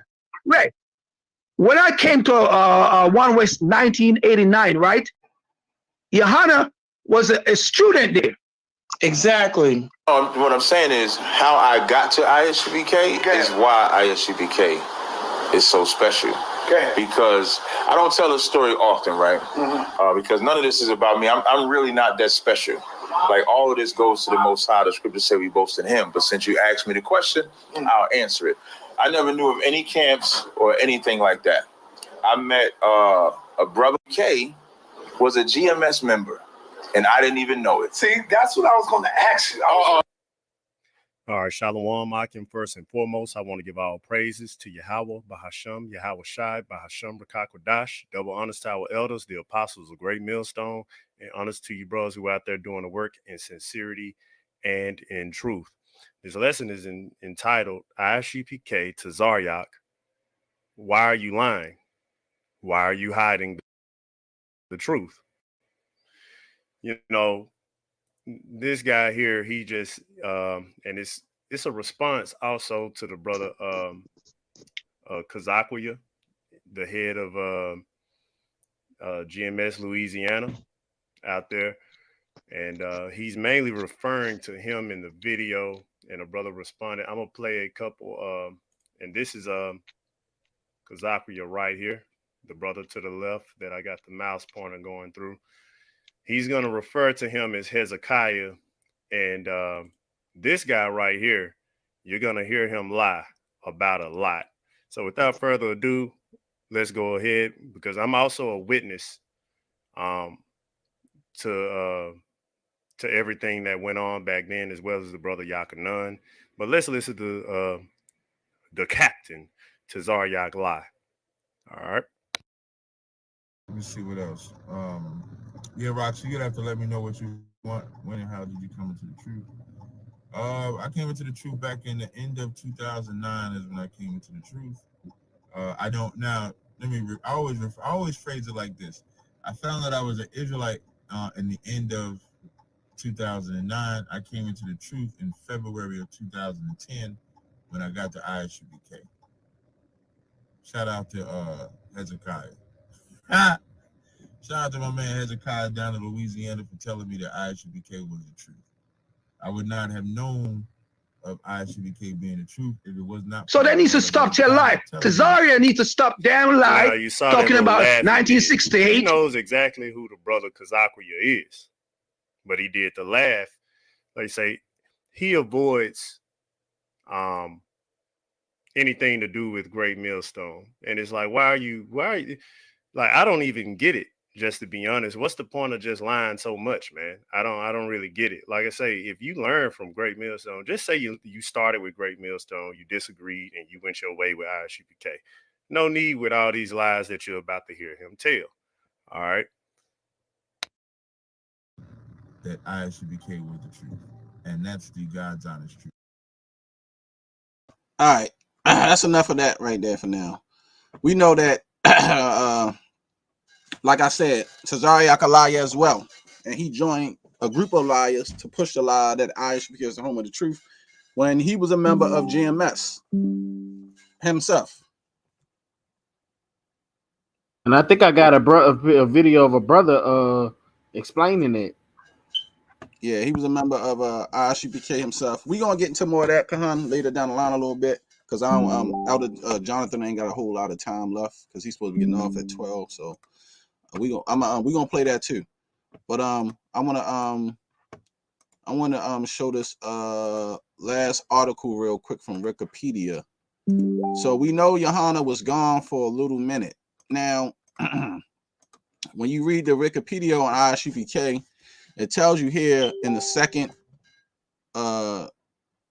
When I came to One West 1989, right? Yahanna was a student there. Exactly. What I'm saying is how I got to ISUPK is why ISUPK is so special. Because I don't tell a story often, right? Because none of this is about me. I'm really not that special. Like all of this goes to the Most High. The scriptures say we boast in Him. But since you asked me the question, I'll answer it. I never knew of any camps or anything like that. I met a brother K was a GMS member, and I didn't even know it. See, that's what I was going to ask you. All right, Shalom, Akim. First and foremost, I want to give all praises to Yahweh, Bahasham, Yahawashi, Bahasham, Rakakwadash. Double honors to our elders, the apostles of Great Millstone, and honors to you brothers who are out there doing the work in sincerity and in truth. This lesson is entitled ISUPK to Zaryak. Why are you lying? Why are you hiding the truth? You know, this guy here, he just and it's a response also to the brother Kazakwaya, the head of GMS Louisiana out there, and he's mainly referring to him in the video, and a brother responded. I'm gonna play a couple and this is Kazakwaya right here, the brother to the left that I got the mouse pointer going through. He's going to refer to him as Hezekiah. And this guy right here, you're going to hear him lie about a lot. So without further ado, let's go ahead, because I'm also a witness to everything that went on back then, as well as the brother Yahanna. But let's listen to the captain, Tazariak lie. All right. Let me see what else. Yeah, Roxy, you're gonna have to let me know what you want. When and how did you come into the truth? I came into the truth back in the end of 2009 is when I came into the truth. I don't now. Let me. I always phrase it like this. I found that I was an Israelite in the end of 2009. I came into the truth in February of 2010 when I got to ISUPK. Shout out to Hezekiah. Shout out to my man Hezekiah down in Louisiana for telling me that ISUPK was the truth. I would not have known of ISUPK being the truth if it was not. So that needs to stop their lie. Tazaria needs to stop damn lie talking about 1968. He knows exactly who the brother Kazakwaya is, but he did the laugh. Like say, he avoids anything to do with Great Millstone. And it's like, why are you like, I don't even get it, just to be honest. What's the point of just lying so much, man? I don't really get it. Like I say, if you learn from Great Millstone, just say you started with Great Millstone, you disagreed, and you went your way with ISUPK. No need with all these lies that you're about to hear him tell. All right. That ISUPK was the truth. And that's the God's honest truth. All right. That's enough of that right there for now. We know that, like I said, Yahawashi a liar as well. And he joined a group of liars to push the lie that ISUPK is the home of the truth when he was a member of GMS himself. And I think I got a video of a brother explaining it. Yeah, he was a member of ISUPK himself. We're gonna get into more of that, Kahan, later down the line a little bit, because Jonathan ain't got a whole lot of time left because he's supposed to be getting off at 12. So we gonna play that too. But I wanna show this last article real quick from Wikipedia. So we know Yahanna was gone for a little minute. Now, when you read the Wikipedia on ISUPK, it tells you here in the second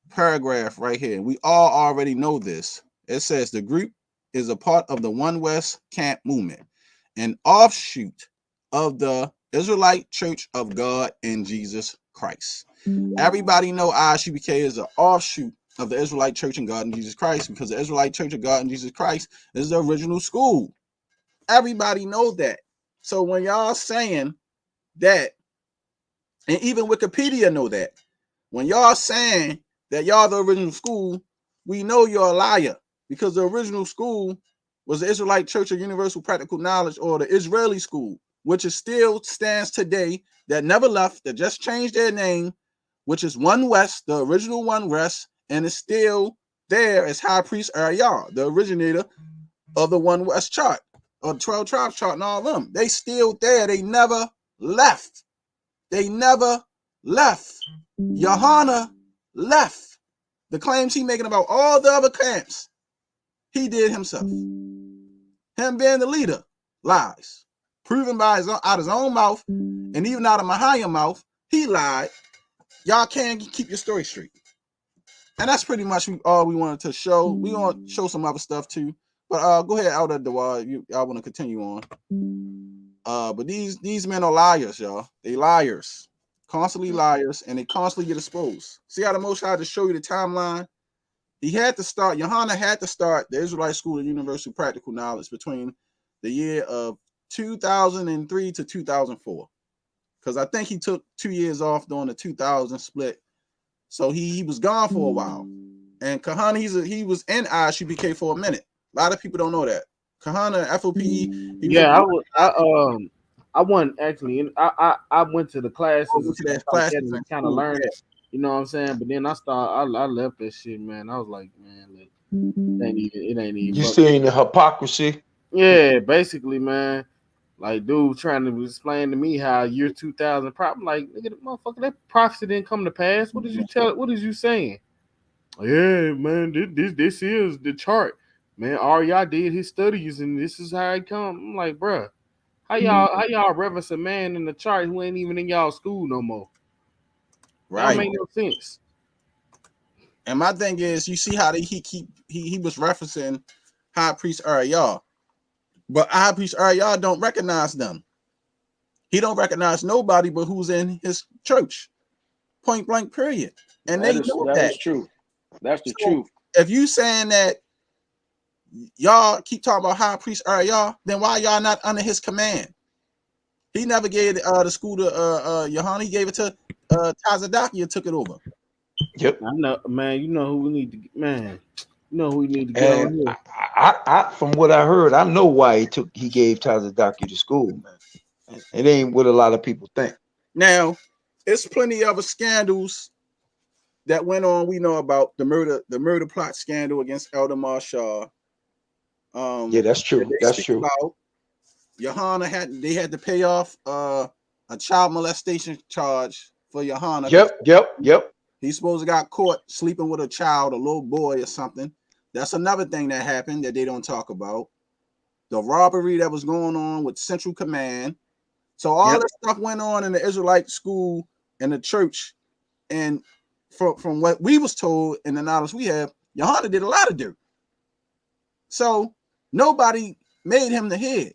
paragraph right here. We all already know this. It says the group is a part of the One West Camp movement, an offshoot of the Israelite Church of God in Jesus Christ. Everybody know ISUPK is an offshoot of the Israelite Church of God in Jesus Christ, because the Israelite Church of God in Jesus Christ is the original school. Everybody knows that. So when y'all saying that, and even Wikipedia know that, when y'all saying that y'all the original school, we know you're a liar, because the original school was the Israelite Church of Universal Practical Knowledge, or the Israeli school, which is still stands today, that never left, that just changed their name, which is One West, the original One West, and it's still there as High Priest Ariel, the originator of the One West chart, or 12 tribes chart, and all of them. They still there. They never left. They never left. Yahanna left. The claims he making about all the other camps, he did himself. Him being the leader, lies. Proven by out his own mouth, and even out of Mahayim's mouth, he lied. Y'all can't keep your story straight. And that's pretty much all we wanted to show. We want to show some other stuff too. But go ahead, out of the wall. Y'all want to continue on. But these men are liars, y'all. They liars. Constantly liars, and they constantly get exposed. See how the Most High to show you the timeline? He had to start, Yahanna had to start the Israelite School of Universal Practical Knowledge between the year of 2003 to 2004. Because I think he took 2 years off during the 2000 split. So he was gone for a while. And Kahanna, he was in ISUPK for a minute. A lot of people don't know that. Kahanna, F.O.P.E. Yeah, I wasn't actually in, I went to the classes and kind of learned it. You know what I'm saying? But then I left that shit, man. I was like, man, look, it ain't even. You seeing the hypocrisy? Yeah, basically, man. Like, dude trying to explain to me how year 2000 problem. Like, nigga, the motherfucker, that prophecy didn't come to pass. What did you tell? What is you saying? Yeah, man, this is the chart, man. Aria did his studies, and this is how it come. I'm like, bruh, how y'all reference a man in the chart who ain't even in y'all school no more? Right. That make no sense. And my thing is, you see how he was referencing High Priest Ariel, but High Priest Ariel don't recognize them. He don't recognize nobody but who's in his church. Point blank, period. And they know that. That's true. That's the truth. If you saying that y'all keep talking about High Priest Ariel, then why y'all not under his command? He never gave the school to Yahanna. He gave it to Tazadaki and took it over. Yep. I know, man. You know who we need to get, man. You know who we need to get on here. I from what I heard, I know why he gave Tazadaki to school, man. It ain't what a lot of people think. Now, it's plenty of other scandals that went on. We know about the murder plot scandal against Elder Marshall. Yeah, that's true. That's true. Yahanna had to pay off a child molestation charge for Yahanna. Yep. He's supposed to got caught sleeping with a child, a little boy or something. That's another thing that happened that they don't talk about. The robbery that was going on with Central Command. So all this stuff went on in the Israelite school and the church. And from what we was told and the knowledge we have, Yahanna did a lot of dirt. So nobody made him the head.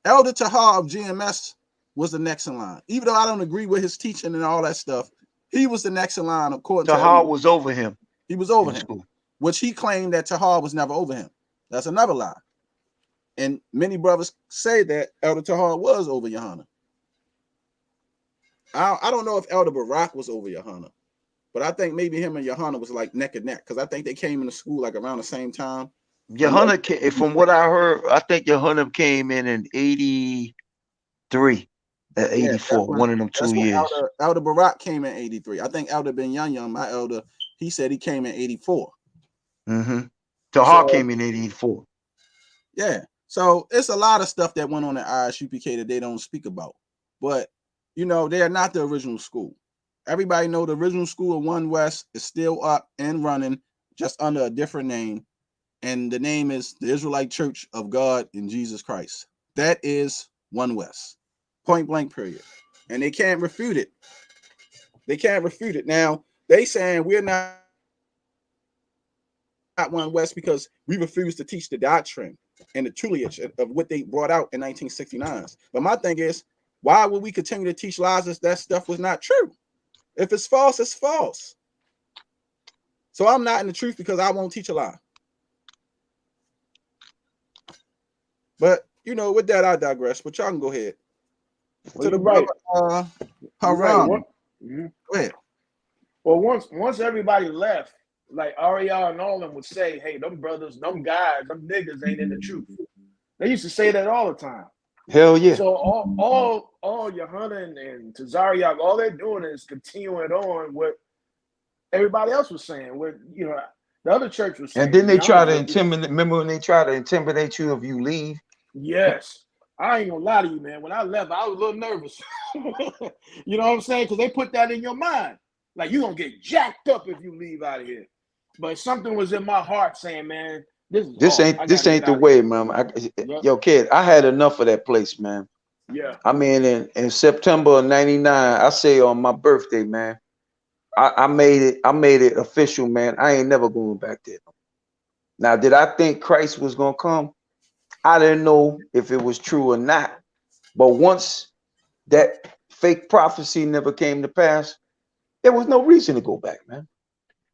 Elder Tahar of GMS was the next in line. Even though I don't agree with his teaching and all that stuff, he was the next in line according to Tahar was over him. He was over him, which he claimed that Tahar was never over him. That's another lie. And many brothers say that Elder Tahar was over Yahanna. I don't know if Elder Barak was over Yahanna, but I think maybe him and Yahanna was like neck and neck because I think they came into school like around the same time. Yahanna came, from what I heard, I think Yahanna came in 83, 84, one of them 2 years. Elder Barak came in 83. I think Elder Ben Young, my elder, he said he came in 84. Tahar came in 84. Yeah. So it's a lot of stuff that went on at ISUPK that they don't speak about. But, you know, they are not the original school. Everybody know the original school of One West is still up and running, just under a different name. And the name is the Israelite Church of God in Jesus Christ. That is One West. Point blank, period. And they can't refute it. They can't refute it. Now, they saying we're not One West because we refuse to teach the doctrine and the tutelage of what they brought out in 1969. But my thing is, why would we continue to teach lies if that stuff was not true? If it's false, it's false. So I'm not in the truth because I won't teach a lie. But, you know, with that, I digress. But y'all can go ahead. Well, you're right. Haram. Go ahead. Well, once everybody left, like Ariel and all of them would say, hey, them brothers, them guys, them niggas ain't in the truth. They used to say that all the time. Hell yeah. So all Yahanna and Tazariak, all they're doing is continuing on what everybody else was saying. What, you know, the other church was saying. And then they try to intimidate. Remember when they try to intimidate you if you leave? Yes. I ain't gonna lie to you, man. When I left, I was a little nervous. You know what I'm saying? Because they put that in your mind. Like, you're gonna get jacked up if you leave out of here. But something was in my heart saying, man, this ain't the way, man. Yo, kid, I had enough of that place, man. Yeah. I mean, in September of '99, I say on my birthday, man, I made it official, man. I ain't never going back there. Now, did I think Christ was gonna come? I didn't know if it was true or not. But once that fake prophecy never came to pass, there was no reason to go back, man.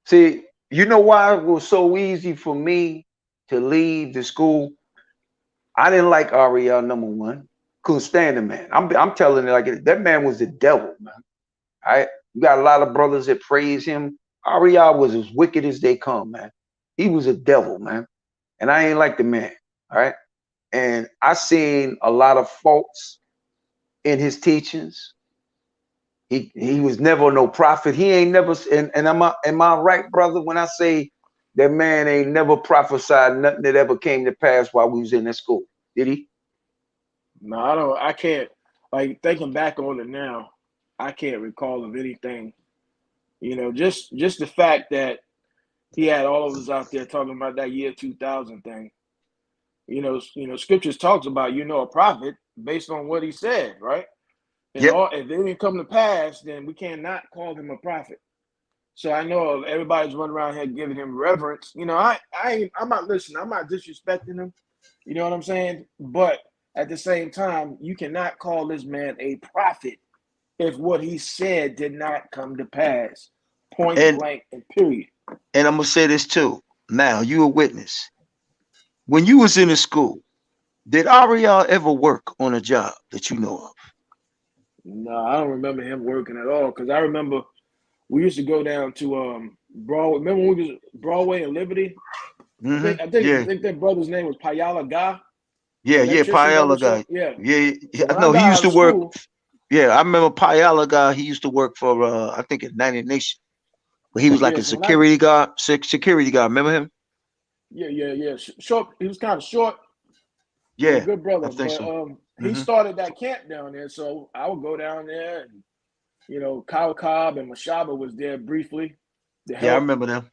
See, you know why it was so easy for me to leave the school? I didn't like Ariel, number one. Couldn't stand the man. I'm telling you, like, that man was the devil, man. All right? You got a lot of brothers that praise him. Ariel was as wicked as they come, man. He was a devil, man. And I ain't like the man, all right? And I seen a lot of faults in his teachings. He was never no prophet. He ain't never, and am I right, brother, when I say that man ain't never prophesied nothing that ever came to pass while we was in that school? Did he? No, I can't, like, thinking back on it now, I can't recall of anything. You know, just the fact that he had all of us out there talking about that year 2000 thing. You know, scriptures talks about, a prophet based on what he said, right? And if it didn't come to pass, then we cannot call him a prophet. So I know everybody's running around here giving him reverence. You know, I'm not listening. I'm not disrespecting him. You know what I'm saying? But at the same time, you cannot call this man a prophet if what he said did not come to pass. Point blank and period. And I'm gonna say this too. Now, you a witness. When you was in the school, did Ariel ever work on a job that you know of? No, I don't remember him working at all. Because I remember we used to go down to Broadway. Remember when we was Broadway and Liberty? I think that brother's name was Payala Guy. Yeah, Payala Guy. Yeah. No, he used to work. Yeah, I remember Payala Guy. He used to work for I think at 90 Nation. But he was like a security guard. Security guard. Remember him? Yeah. Short. He was kind of short. Yeah, good brother. I think but so. He started that camp down there, so I would go down there and You know, Kyle Cobb and Mashaba was there briefly to help. Yeah, I remember them.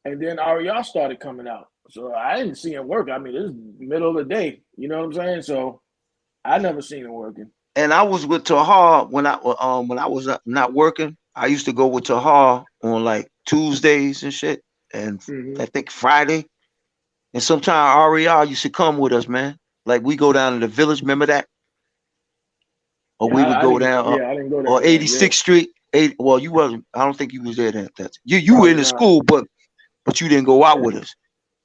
And then AREA started coming out. So I didn't see him work. I mean, it was middle of the day. You know what I'm saying? So I never seen him working. And I was with Tahar when I was not working. I used to go with Tahar on like Tuesdays and shit, and I think Friday. And sometimes AREA used to come with us, man. Like we go down to the village. Remember that? Or Yeah, we would go down, I didn't go there. or 86th Street. Well, you wasn't. I don't think you was there then. You were in the school, but you didn't go out with us.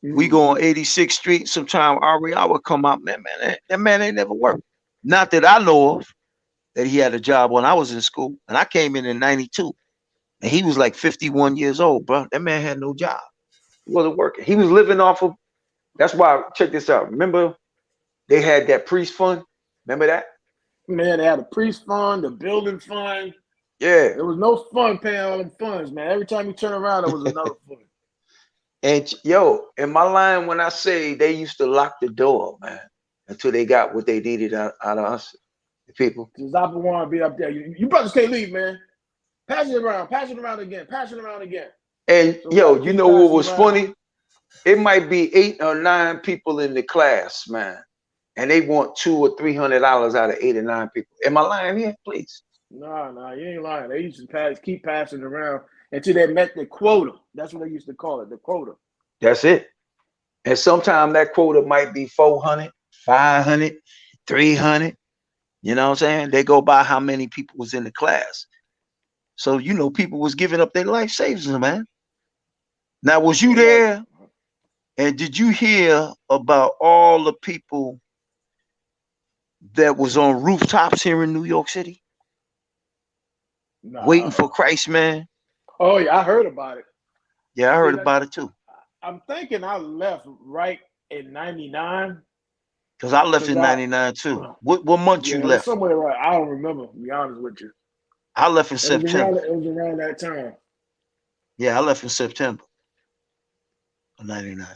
We go on 86th Street. Sometime AREA would come out. Man, that man ain't never worked. Not that I know of. That he had a job when I was in school, and I came in '92, and he was like 51 years old, bro. That man had no job. He wasn't working. He was living off of. That's why. Check this out. Remember, they had that priest fund. Remember that? Man, they had a priest fund, a building fund. Yeah. There was no fun paying all them funds, man. Every time you turn around, there was another fund. And yo, in my line, when I say they used to lock the door, man, until they got what they needed out of us, the people. Zapa want to be up there. You brothers can't leave, man. Pass it around. Pass it around again. Pass it around again. And So yo, you know what was around. funny? It might be 8 or 9 people in the class, man, and they want $200 or $300 out of 8 or 9 people. Am I lying here? Please. Nah, you ain't lying. They used to keep passing around until they met the quota. That's what they used to call it, the quota. That's it. And sometimes that quota might be 400, 500, 300. You know what I'm saying? They go by how many people was in the class. So, you know, people was giving up their life savings, man. Now, was you there? And did you hear about all the people that was on rooftops here in New York City? Nah. Waiting for Christ, man. Oh, yeah, I heard about it. Yeah, I heard about it too. I'm thinking I left right in 99. Because I left in 99 too. What month you left? Somewhere right. I don't remember, to be honest with you. I left in September. It was around that time. Yeah, I left in September of 99.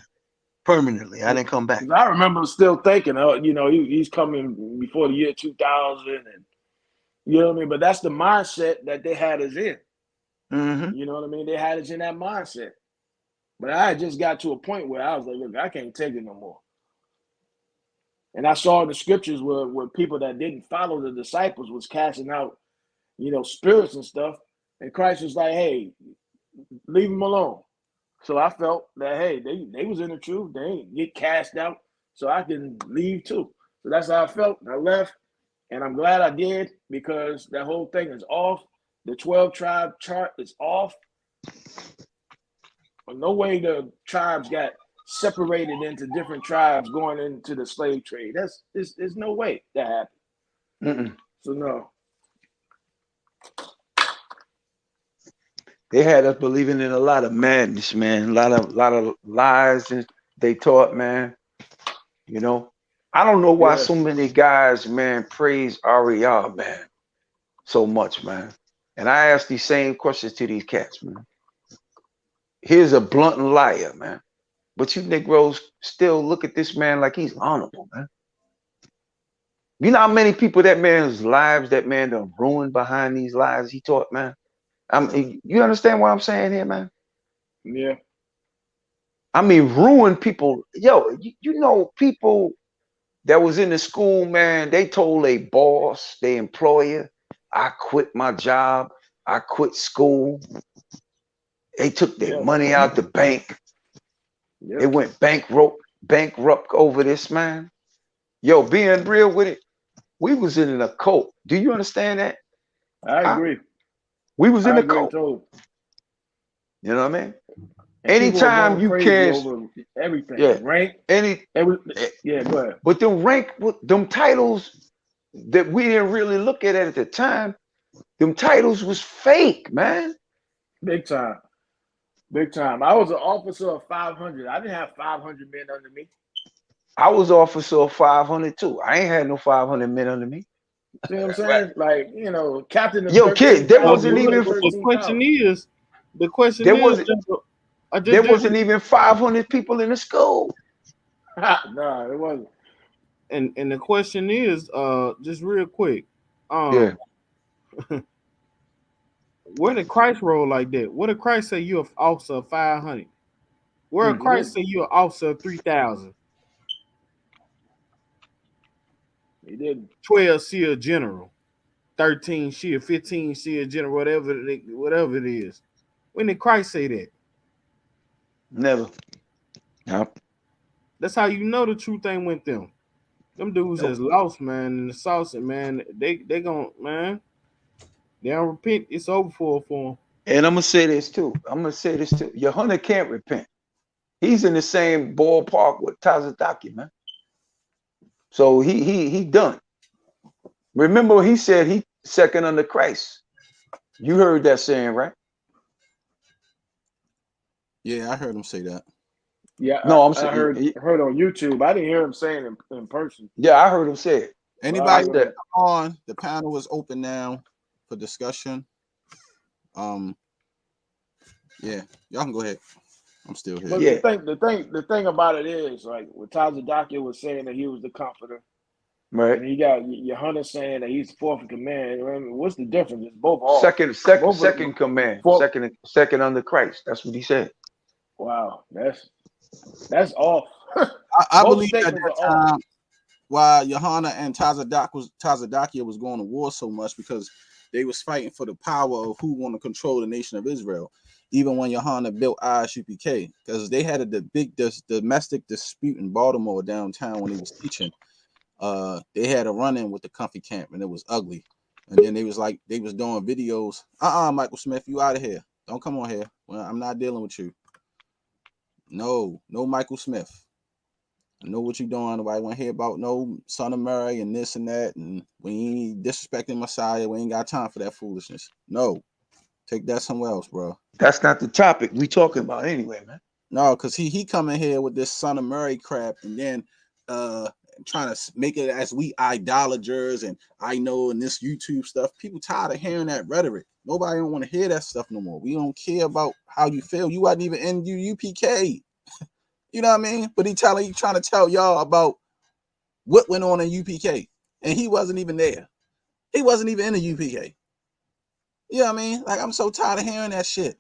Permanently. I didn't come back. I remember still thinking, you know, he's coming before the year 2000. And you know what I mean? But that's the mindset that they had us in. You know what I mean? They had us in that mindset. But I just got to a point where I was like, look, I can't take it no more. And I saw in the scriptures where people that didn't follow the disciples was casting out, you know, spirits and stuff. And Christ was like, hey, leave them alone. So I felt that, hey, they was in the truth. They ain't get cast out, so I can leave too. So that's how I felt. I left, and I'm glad I did, because that whole thing is off. The 12 tribe chart is off. No way the tribes got separated into different tribes going into the slave trade. There's no way that happened. So no. They had us believing in a lot of madness, man. A lot of lies and they taught, man. You know, I don't know why so many guys, man, praise AREA, man, so much, man. And I ask these same questions to these cats, man. Here's a blunt liar, man. But you Negroes still look at this man like he's honorable, man. You know how many people that man's lives that man done ruined behind these lies he taught, man? You understand what I'm saying here, man? Yeah. I mean, ruin people. Yo, you know, people that was in the school, man, they told a boss, their employer, I quit my job. I quit school. They took their money out the bank. They went bankrupt over this, man. Yo, being real with it, we was in a cult. Do you understand that? I agree. We was in a agree cult. totally. You know what I mean? And Anytime you can, over everything, rank. Go ahead. But them titles that we didn't really look at the time, them titles was fake, man. Big time. Big time. I was an officer of 500. I didn't have 500 men under me. I was officer of 500 too. I ain't had no 500 men under me. See what I'm saying? Like, you know, captain of Yo, kid, there wasn't even. The question there is, wasn't even 500 people in the school. No, it wasn't. And the question is, just real quick, Where did Christ roll like that? Where did Christ say you're an officer of 500? Where did Christ say you're an officer of 3,000? He did 12 SEAL general, 13 SEAL, 15 SEAL general, whatever it is. When did Christ say that? Never. Yep. That's how you know the truth ain't with them. Them dudes that's lost, man, and the sauce, man, they gon' man. They don't repent. It's over for them. And I'm gonna say this too. Yahanna can't repent. He's in the same ballpark with Tazadaki, man. So he done. Remember, he said he second under Christ. You heard that saying, right? Yeah, I heard him say that. Yeah, No, I'm I saying heard on YouTube. I didn't hear him saying it in person. Yeah, I heard him say it. Anybody on the panel is open now for discussion. Yeah, y'all can go ahead. I'm still here. But the thing about it is, like, with Tazadaki was saying that he was the comforter, right? And you got Yahanna saying that he's fourth in command. I mean, what's the difference? It's both hard. Second command, second under Christ. That's what he said. Wow, that's off. I believe at that time why Yahanna and Tazadakia was going to war so much because they was fighting for the power of who want to control the nation of Israel. Even when Yahanna built ICUPK, because they had a big domestic dispute in Baltimore downtown when he was teaching. They had a run-in with the comfy camp and it was ugly. And then they was doing videos. Michael Smith, you out of here. Don't come on here. Well, I'm not dealing with you. No Michael Smith. I know what you're doing. Nobody want to hear about no Son of Mary and this and that. And we ain't disrespecting Messiah. We ain't got time for that foolishness. No. Take that somewhere else, bro. That's not the topic we talking about anyway, man. No, because he come in here with this Son of Mary crap and then trying to make it as we idolaters and I know and this YouTube stuff. People tired of hearing that rhetoric. Nobody don't want to hear that stuff no more. We don't care about how you feel. You wasn't even in UPK. You know what I mean? But he trying to tell y'all about what went on in UPK. And he wasn't even there. He wasn't even in the UPK. You know what I mean? Like, I'm so tired of hearing that shit.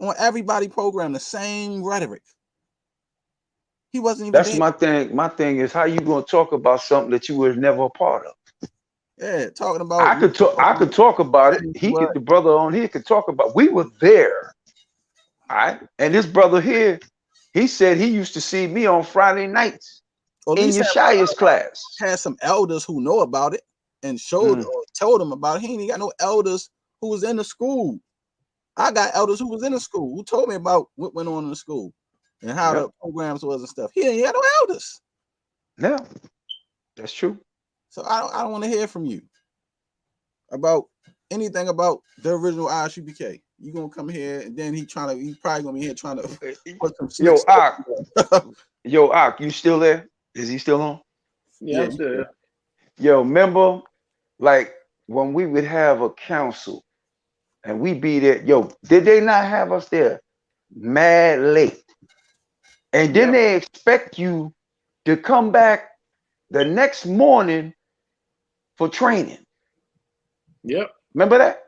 On everybody program, the same rhetoric. He wasn't even That's there. my thing. My thing is how you gonna talk about something that you were never a part of. Yeah, talking about I could talk about it. The brother on here could talk about. We were there. All right. And this brother here, he said he used to see me on Friday nights in Yeshaya's class. Had some elders who know about it and showed or told them about it. He ain't got no elders who was in the school. I got elders who was in the school who told me about what went on in the school and how the programs was and stuff. He ain't got no elders. Yeah, that's true. So I don't want to hear from you about anything about the original ISUBK. You gonna come here and then he probably gonna be here trying to put some Ak, you still there? Is he still on? Yeah, I'm still here. Yo, remember, like when we would have a council and we be there, did they not have us there mad late? And then they expect you to come back the next morning for training. Yep. Remember that?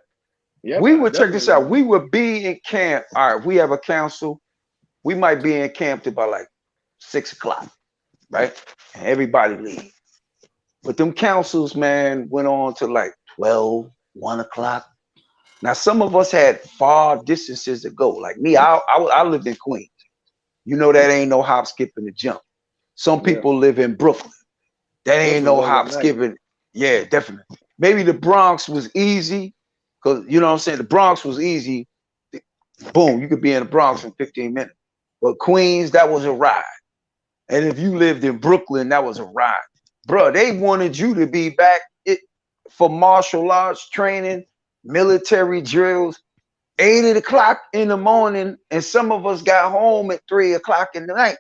Yeah. We would check this out. We would be in camp. All right, we have a council. We might be in camp till about like 6 o'clock, right? And everybody leave. But them councils, man, went on to like 12, 1 o'clock. Now, some of us had far distances to go. Like me, I lived in Queens. You know that ain't no hop, skip, and a jump. Some people live in Brooklyn. That ain't no hop, skipping. Yeah, definitely. Maybe the Bronx was easy, because you know what I'm saying? The Bronx was easy. Boom, you could be in the Bronx in 15 minutes. But Queens, that was a ride. And if you lived in Brooklyn, that was a ride. Bro, they wanted you to be back for martial arts training, military drills, 8 o'clock in the morning, and some of us got home at 3 o'clock in the night,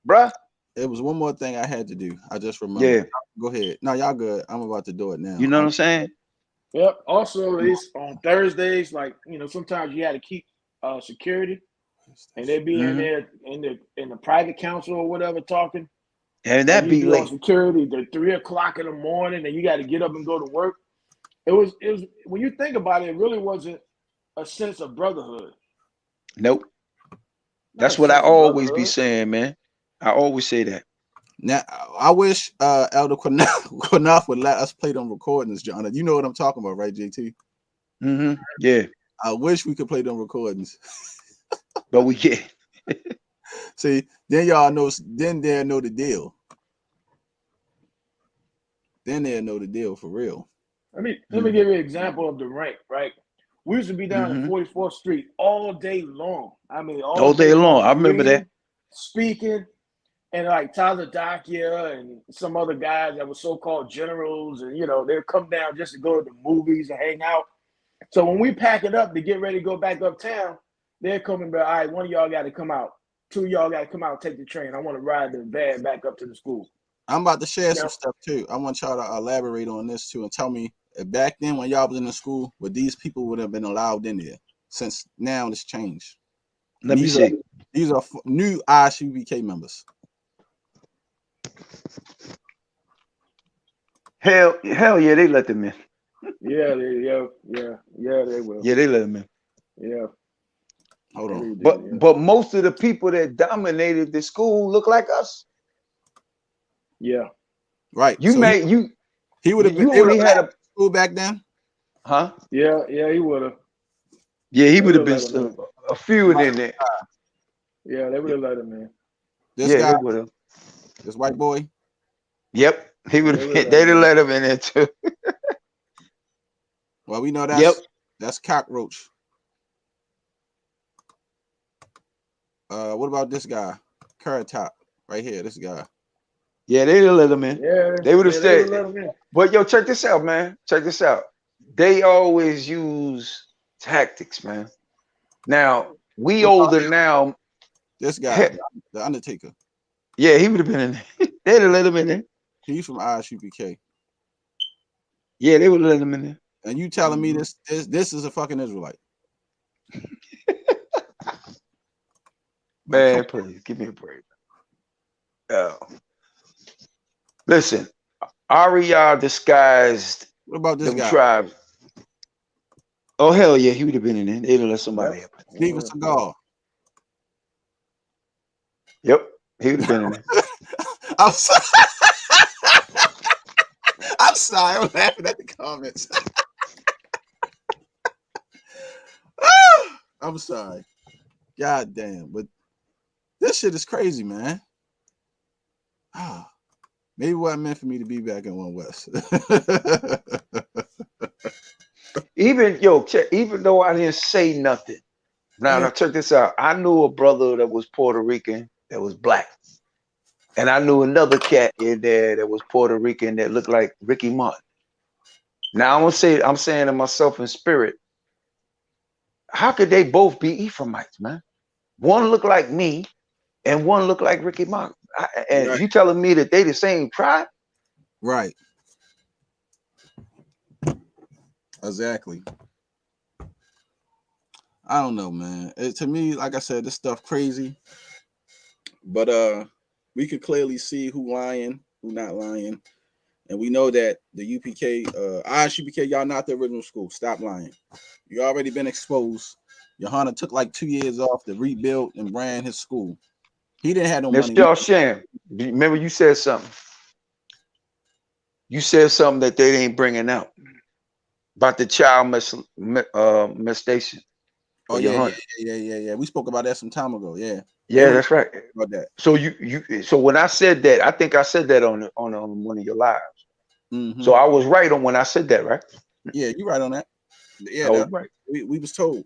bruh. It was one more thing I had to do. I just remember. Yeah. Go ahead. No, y'all good. I'm about to do it now. You know what I'm saying? Yep. Also, it's on Thursdays. Like, sometimes you had to keep security, and they be in there in the private council or whatever talking. And that be late. On security. They're 3 o'clock in the morning, and you got to get up and go to work. It was when you think about it, it really wasn't a sense of brotherhood. Nope. Not That's a what I sense of always be brotherhood. saying, man. I always say that. Now, I wish Elder Qanath would let us play them recordings, John. You know what I'm talking about, right, JT? Mm-hmm. Yeah. I wish we could play them recordings. But we can't. See, then y'all know, then they'll know the deal. Then they'll know the deal for real. Let me give you an example of the rank, right? We used to be down at 44th Street all day long. I mean, All day long. I remember that. reading, speaking, and like Tyler Dakia and some other guys that were so-called generals, and they'd come down just to go to the movies and hang out. So when we pack it up to get ready to go back uptown, they're coming back. All right, one of y'all got to come out. Two of y'all got to come out and take the train. I want to ride the van back up to the school. I'm about to share some stuff too. I want y'all to elaborate on this too and tell me if back then when y'all was in the school, would these people would have been allowed in there? Since now it's changed. Let me see. These are new ICUPK members. Hell yeah, they let them in. Yeah, they will. Yeah, they let them in. Yeah. Hold on. But most of the people that dominated the school look like us. Yeah. Right. He would have been. You only had a school back then. Huh? Yeah, he would have. Yeah, he would have been a few in there. Yeah, they would have let him in. This guy they would have. This white boy. Yep, he would have. They'd have let him in there too. Well, we know that's cockroach. What about this guy? Carrot Top, right here. This guy. Yeah, they'd have let him in. Yeah, they would have said. Let him in. But yo, check this out, man. Check this out. They always use tactics, man. Now we older now. This guy, the Undertaker. Yeah, he would have been in there. They'd have let him in there. He's from ISUPK. Yeah, they would have let him in there. And you telling me this is a fucking Israelite? Man, please give me a break. Listen, AREA disguised. What about this guy? Tribes. Oh hell yeah, he would have been in there. They'd have let somebody up. Steven Seagal. Yep, he would have been in there. I'm sorry. I'm sorry. I'm laughing at the comments. I'm sorry. God damn, but this shit is crazy, man. Maybe it wasn't meant for me to be back in One West. Even though I didn't say nothing. Now check this out. I knew a brother that was Puerto Rican that was black. And I knew another cat in there that was Puerto Rican that looked like Ricky Martin. Now I'm saying to myself in spirit, how could they both be Ephraimites, man? One looked like me and one looked like Ricky Martin. And you telling me that they the same tribe? Right. Exactly. I don't know, man. To me, like I said, this stuff crazy. But we could clearly see who lying, who not lying. And we know that the UPK, ISUPK, y'all not the original school. Stop lying. You already been exposed. Yahanna took like 2 years off to rebuild and ran his school. He didn't have no money. Y'all shame. Remember you said something. You said something that they ain't bringing out about the child molestation. Oh yeah. We spoke about that some time ago. Yeah. Yeah, that's right. About that. So so when I said that, I think I said that on one of your lives. So I was right on when I said that, right? Yeah, you right on that. Yeah, was right. We was told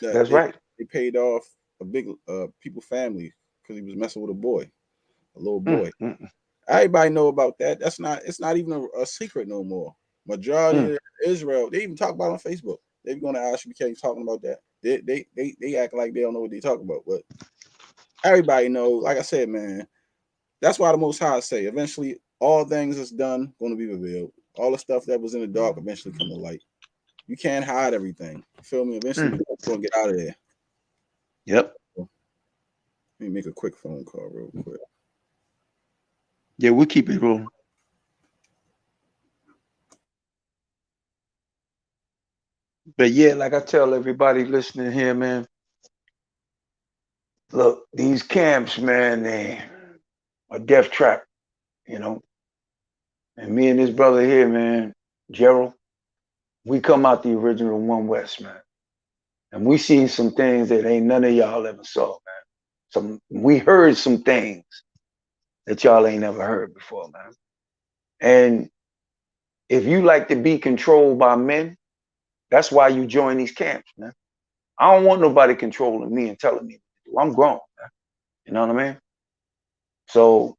that that's right. They paid off a big people family because he was messing with a little boy. Everybody know about that. It's not even a secret no more. Majority of Israel, they even talk about it on Facebook. They're going to ISUPK talking about that. They act like they don't know what they talk about, but everybody knows. Like I said, man, that's why the Most High say eventually all things is done going to be revealed. All the stuff that was in the dark eventually come to light. You can't hide everything. You feel me? Eventually we're going to get out of there. Yep. Let me make a quick phone call real quick. Yeah, we'll keep it rolling. But yeah, like I tell everybody listening here, man, look, these camps, man, they are death trap, you know. And me and this brother here, man, Gerald, we come out the original One West, man. And we seen some things that ain't none of y'all ever saw, man. We heard some things that y'all ain't never heard before, man. And if you like to be controlled by men, that's why you join these camps, man. I don't want nobody controlling me and telling me what to do. I'm grown, man. You know what I mean? So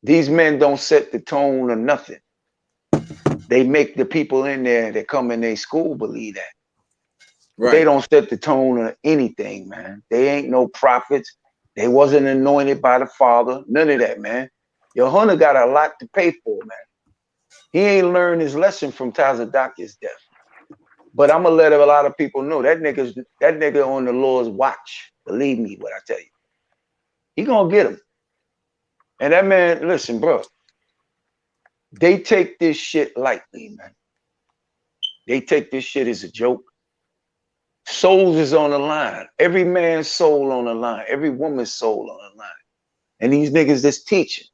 these men don't set the tone or nothing. They make the people in there that come in their school believe that. Right. They don't set the tone or anything, man. They ain't no prophets. They wasn't anointed by the Father. None of that, man. Yahanna got a lot to pay for, man. He ain't learned his lesson from Tazadaki's death. But I'm gonna let a lot of people know that nigga on the Lord's watch. Believe me, what I tell you. He gonna get him. And that man, listen, bro. They take this shit lightly, man. They take this shit as a joke. Souls is on the line. Every man's soul on the line. Every woman's soul on the line. And these niggas that's teaching.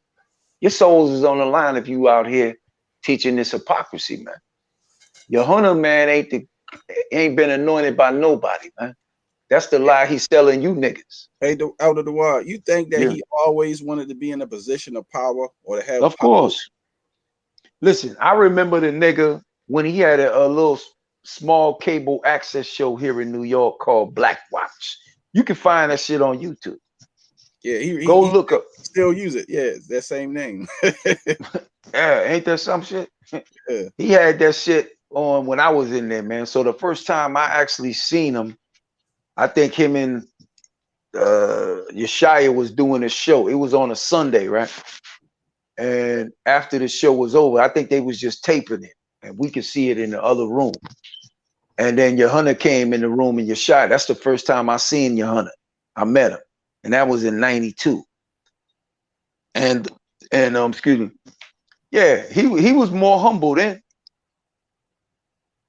Your souls is on the line if you out here teaching this hypocrisy, man. Yahanna, man, ain't been anointed by nobody, man. That's the lie he's selling you niggas. Hey, Elder Dewar, you think that he always wanted to be in a position of power or to have Of course. Listen, I remember the nigga when he had a little small cable access show here in New York called Black Watch. You can find that shit on YouTube. Yeah, he look up. Still use it. Yeah, it's that same name. Yeah, ain't that some shit? Yeah. He had that shit on when I was in there, man. So the first time I actually seen him, I think him and Yeshaya was doing a show. It was on a Sunday, right? And after the show was over, I think they was just taping it, and we could see it in the other room. And then Yahanna came in the room, and Yeshaya. That's the first time I seen Yahanna. I met him, and that was in '92. And excuse me, yeah, he was more humble then.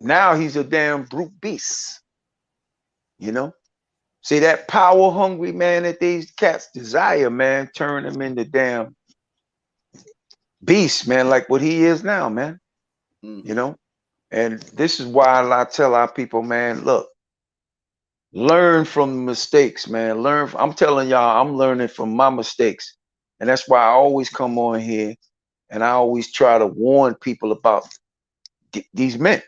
Now he's a damn brute beast, you know. See that power hungry man that these cats desire, man, turn him into damn beast, man, like what he is now, man. You know. And this is why I tell our people, man, look, learn from the mistakes, man. I'm telling y'all, I'm learning from my mistakes. And that's why I always come on here and I always try to warn people about these men.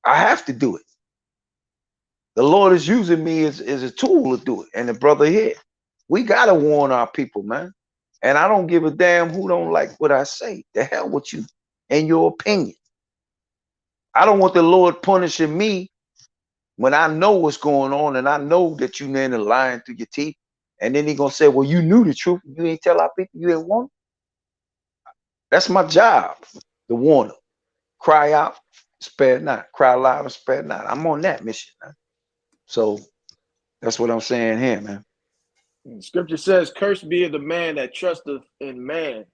I have to do it. The Lord is using me as a tool to do it. And the brother here, we got to warn our people, man. And I don't give a damn who don't like what I say. The hell with you and your opinion. I don't want the Lord punishing me when I know what's going on and I know that you men are lying through your teeth. And then he going to say, well, you knew the truth. You ain't tell our people you didn't want it. That's my job, to warn them. Cry out, spare not. Cry loud and spare not. I'm on that mission, man. So that's what I'm saying here, man. Scripture says, cursed be the man that trusteth in man.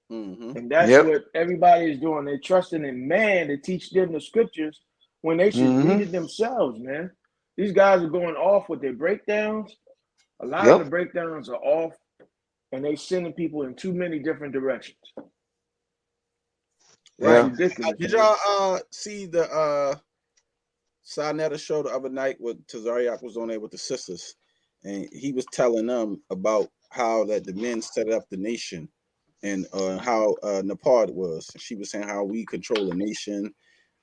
And that's what everybody is doing. They're trusting in man to teach them the scriptures when they should read it themselves, man. These guys are going off with their breakdowns. A lot of the breakdowns are off, and they sending people in too many different directions. Right. Did y'all see the Sinetta show the other night with Tazariak was on there with the sisters, and he was telling them about how that the men set up the nation and how Nepal was. She was saying how we control the nation,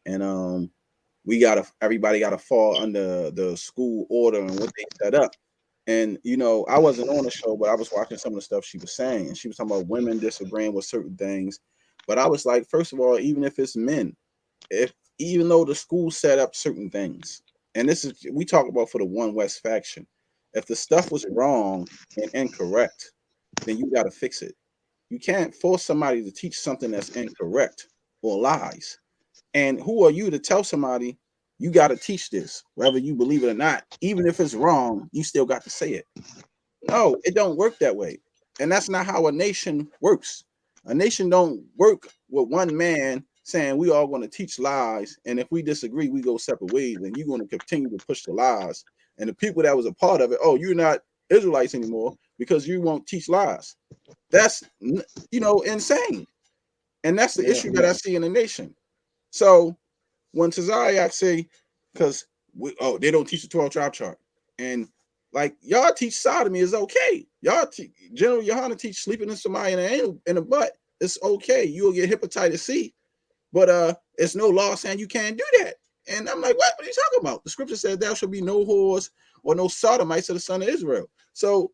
and everybody gotta fall under the school order and what they set up. And you know, I wasn't on the show, but I was watching some of the stuff she was saying, and she was talking about women disagreeing with certain things. But I was like, first of all, even if it's men, even though the school set up certain things, and this is we talk about for the One West faction, if the stuff was wrong and incorrect, then you got to fix it. You can't force somebody to teach something that's incorrect or lies. And who are you to tell somebody you got to teach this, whether you believe it or not? Even if it's wrong, you still got to say it. No, it don't work that way. And that's not how a nation works. A nation don't work with one man saying we all going to teach lies, and if we disagree, we go separate ways, and you're going to continue to push the lies. And the people that was a part of it, oh, you're not Israelites anymore because you won't teach lies. That's, you know, insane. And that's the issue that I see in the nation. So when Tazariak say, because they don't teach the 12 tribe chart, and like y'all teach sodomy is okay. Y'all General Yahanna teach sleeping in somebody in the butt. It's okay. You'll get hepatitis C, but it's no law saying you can't do that. And I'm like, what are you talking about? The scripture said there shall be no whores or no sodomites of the son of Israel. So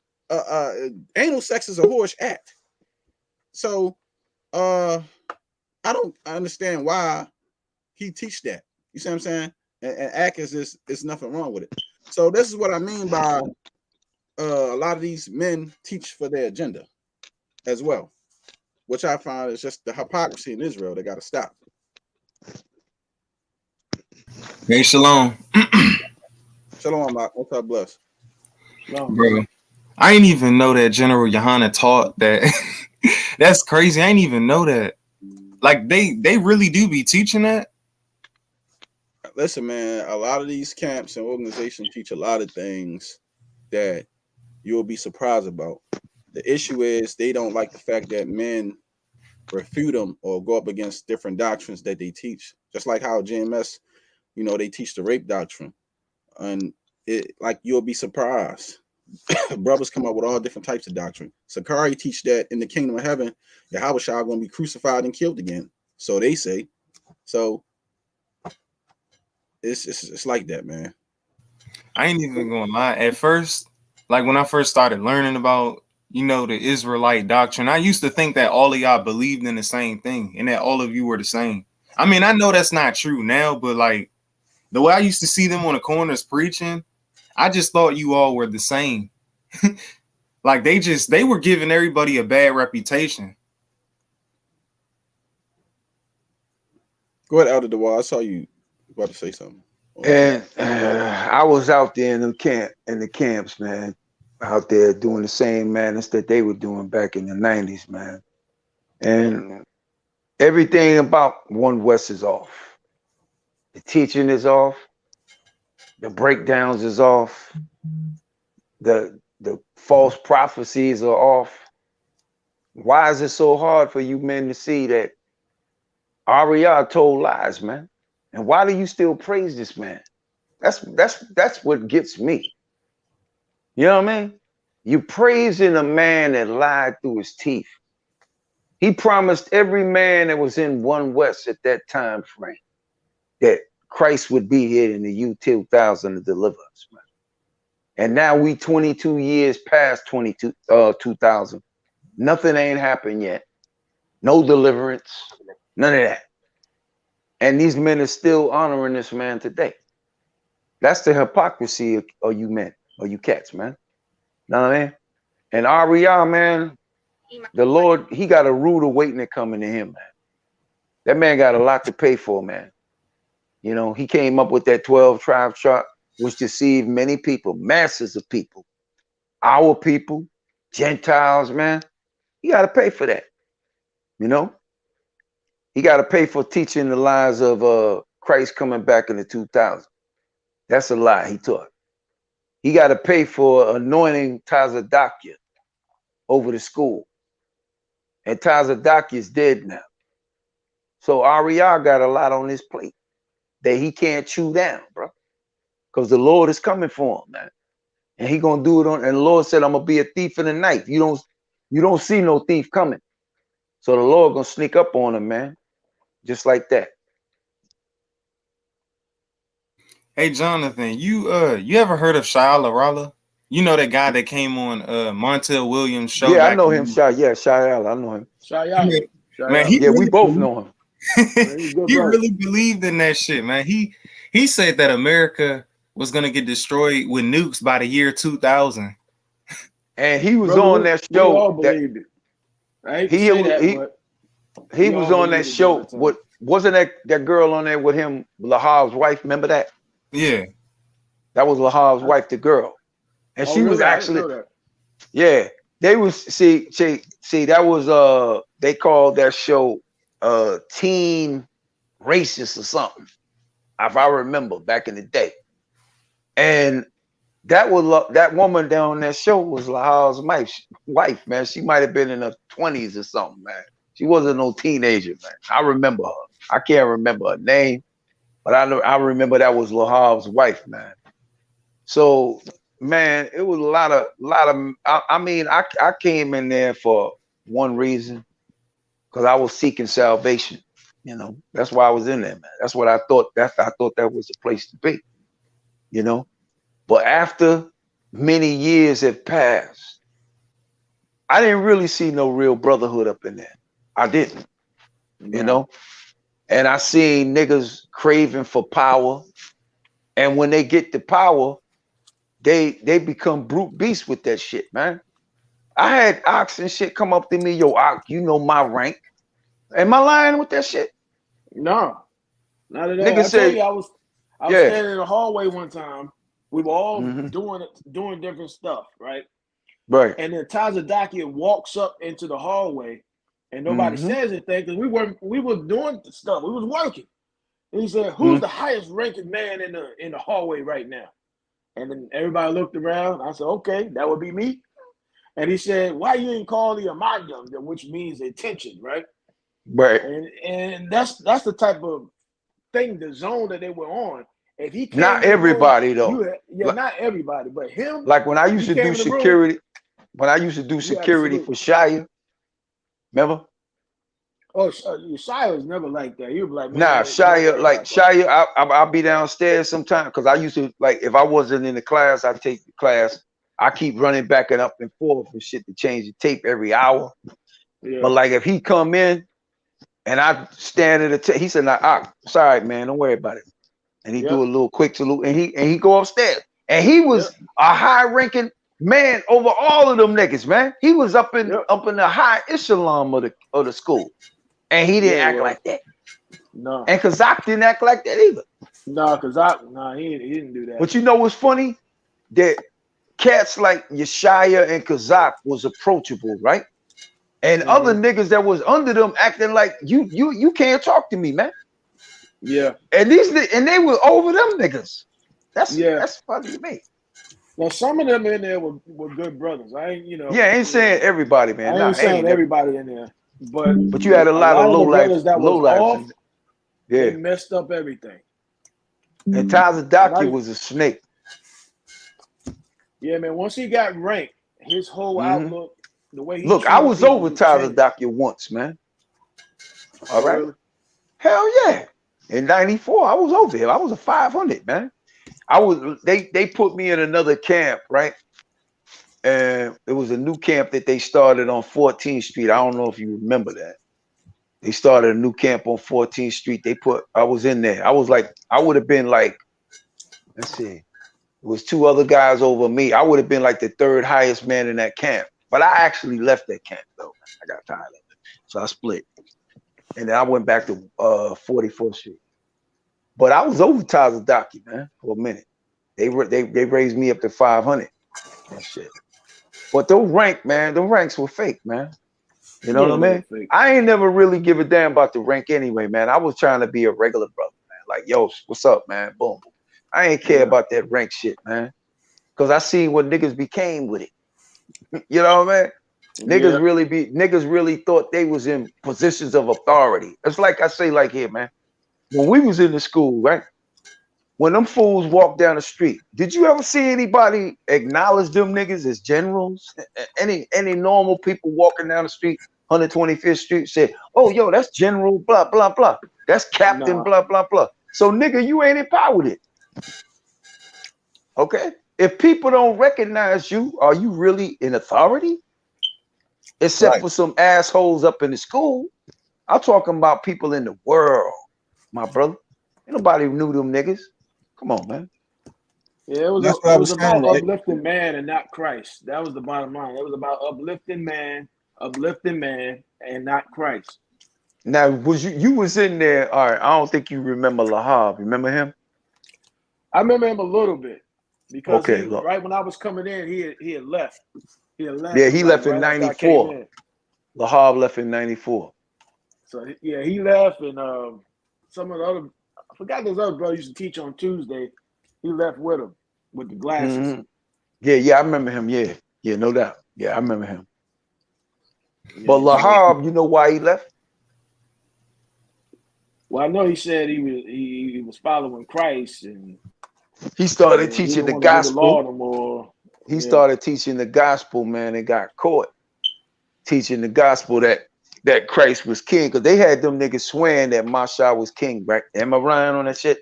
anal sex is a whorish act. So I don't understand why he teach that. You see what I'm saying? And act as this, there's nothing wrong with it. So this is what I mean by a lot of these men teach for their agenda as well, which I find is just the hypocrisy in Israel. They got to stop. Hey, shalom. Shalom, Mark. What's up, bless? Bro, I didn't even know that General Yahanna taught that. That's crazy. I didn't even know that. Like they really do be teaching that. Listen, man, a lot of these camps and organizations teach a lot of things that you'll be surprised about. The issue is they don't like the fact that men refute them or go up against different doctrines that they teach. Just like how GMS, you know, they teach the rape doctrine. And it, like, you'll be surprised. Brothers come up with all different types of doctrine. Sakari teach that in the kingdom of heaven, Yahawashi are going to be crucified and killed again. So they say. So it's like that, man. I ain't even gonna lie. At first, like when I first started learning about, you know, the Israelite doctrine, I used to think that all of y'all believed in the same thing and that all of you were the same. I mean, I know that's not true now, but like the way I used to see them on the corners preaching, I just thought you all were the same. Like they were giving everybody a bad reputation. Go ahead, Elder DeWall. I saw you about to say something. And I was out there in the camps, man, out there doing the same madness that they were doing back in the 90s, man. And everything about One West is off. The teaching is off. The breakdowns is off. The false prophecies are off. Why is it so hard for you men to see that AREA told lies, man? And why do you still praise this man? That's what gets me. You know what I mean? You praising a man that lied through his teeth. He promised every man that was in One West at that time frame that Christ would be here in the year 2000 to deliver us, man. And now we 22 years past 2000. Nothing ain't happened yet. No deliverance, none of that. And these men are still honoring this man today. That's the hypocrisy of you men, or you cats, man. Know what I mean? And AREA, man, the Lord, he got a rude awakening coming to him, man. That man got a lot to pay for, man. You know, he came up with that 12 tribe chart, which deceived many people, masses of people, our people, Gentiles, man. He got to pay for that. You know, he got to pay for teaching the lies of Christ coming back in the 2000s. That's a lie he taught. He got to pay for anointing Tazadakia over the school. And Tazadakia is dead now. So AREA got a lot on his plate that he can't chew down, bro. Because the Lord is coming for him, man. And he gonna do it on, and the Lord said, I'm gonna be a thief in the night. You don't see no thief coming. So the Lord gonna sneak up on him, man. Just like that. Hey Jonathan, you ever heard of Sha'ala Rala? You know that guy that came on Montel Williams' show? Yeah, I know him. Sha'ala, I know him. Man, yeah, we both know him. He really believed in that shit, man. He said that America was gonna get destroyed with nukes by the year 2000. And he was on that show. We all believed it. I hate to say that, but he was on that show. What wasn't that girl on there with him, Lahab's wife? Remember that? Yeah, that was Lahab's wife, the girl, and she was actually. Yeah, they was see that was they called that show Teen racist or something, if I remember back in the day. And that woman down on that show was Lahal's wife, man. She might have been in her 20s or something, man. She wasn't no teenager, man. I remember her. I can't remember her name, but I remember that was Lahal's wife, man. So, man, it was a lot of. I mean, I came in there for one reason, because I was seeking salvation. You know, that's why I was in there, man. That's what I thought. I thought that was the place to be. You know, but after many years have passed, I didn't really see no real brotherhood up in there. I didn't. You know, and I seen niggas craving for power, and when they get the power, they become brute beasts with that shit, man. I had Ox and shit come up to me, yo, Ox, you know my rank. Am I lying with that shit? No, not at all. Nigga I said, told you I was standing in the hallway one time. We were all doing different stuff, right? Right. And then Tazadakia walks up into the hallway, and nobody says anything because we were doing the stuff. We was working. And he said, "Who's the highest ranking man in the hallway right now?" And then everybody looked around. I said, "Okay, that would be me." And he said, "Why you ain't call the Amadam, which means attention, right?" Right. And that's the type of thing, the zone that they were on. If he came not everybody though. not everybody, but him. Like when I used to do security, for Shia, remember? Oh, Shia was never like that. He was like, nah, Shia, I'll be downstairs sometime because I used to, like, if I wasn't in the class, I take the class. I keep running back and up and forth and shit to change the tape every hour. Yeah. But like if he come in and I stand at the tape, he said, "Nah, sorry, man, don't worry about it." And he do a little quick salute and he go upstairs. And he was a high-ranking man over all of them niggas, man. He was up in the high echelon of the school. And he didn't act like that. No. And Kazak didn't act like that either. No, he didn't do that. But you know what's funny? That cats like Yeshaya and Kazak was approachable, right? And other niggas that was under them acting like you can't talk to me, man. Yeah. And they were over them niggas. That's funny to me. Now some of them in there were good brothers. I ain't saying everybody, man. I ain't saying everybody in there. But you had a lot of low life that was off. They messed up everything. And Tazadaki was a snake. Yeah, man. Once he got ranked, his whole outlook, the way he look, I was over Tazadaki once, man. All right. Really? Hell yeah. In 94, I was over here. I was a 500, man. They put me in another camp, right? And it was a new camp that they started on 14th Street. I don't know if you remember that. They started a new camp on 14th Street. I was in there. I would have been like, let's see. It was two other guys over me. I would have been like the third highest man in that camp. But I actually left that camp though. I got tired of it. So I split. And then I went back to 44th Street. But I was over Tazadaki, man, for a minute. They raised me up to 500. That shit. But those ranks were fake, man. You know what I mean? I ain't never really give a damn about the rank anyway, man. I was trying to be a regular brother, man. Like, yo, what's up, man? Boom. I ain't care about that rank shit, man. Because I see what niggas became with it. You know what I mean? Niggas really thought they was in positions of authority. It's like I say, like here, man. When we was in the school, right? When them fools walked down the street, did you ever see anybody acknowledge them niggas as generals? Any normal people walking down the street, 125th Street, say, "Oh, yo, that's General blah blah blah. That's Captain blah blah blah." So, nigga, you ain't empowered it. Okay? If people don't recognize you, are you really in authority? Except for some assholes up in the school. I'm talking about people in the world, my brother. Ain't nobody knew them niggas. Come on, man. Yeah, it was about uplifting man and not Christ. That was the bottom line. It was about uplifting man, and not Christ. Now, was you was in there? All right, I don't think you remember Lahab. Remember him? I remember him a little bit because look. right when I was coming in, he had left. He had left. Yeah, he left in '94. Lahab left in '94. So yeah, he left, and some of the other, I forgot those other brothers used to teach on Tuesday. He left with him with the glasses. Yeah, I remember him. Yeah, no doubt. Yeah, I remember him. Yeah, But Lahab, you know why he left? Well, I know he said he was following Christ and he started he teaching didn't the want to do the law gospel. no more. He started teaching the gospel, man, and got caught teaching the gospel that Christ was king, because they had them niggas swearing that Masha was king, right? Am I right on that shit?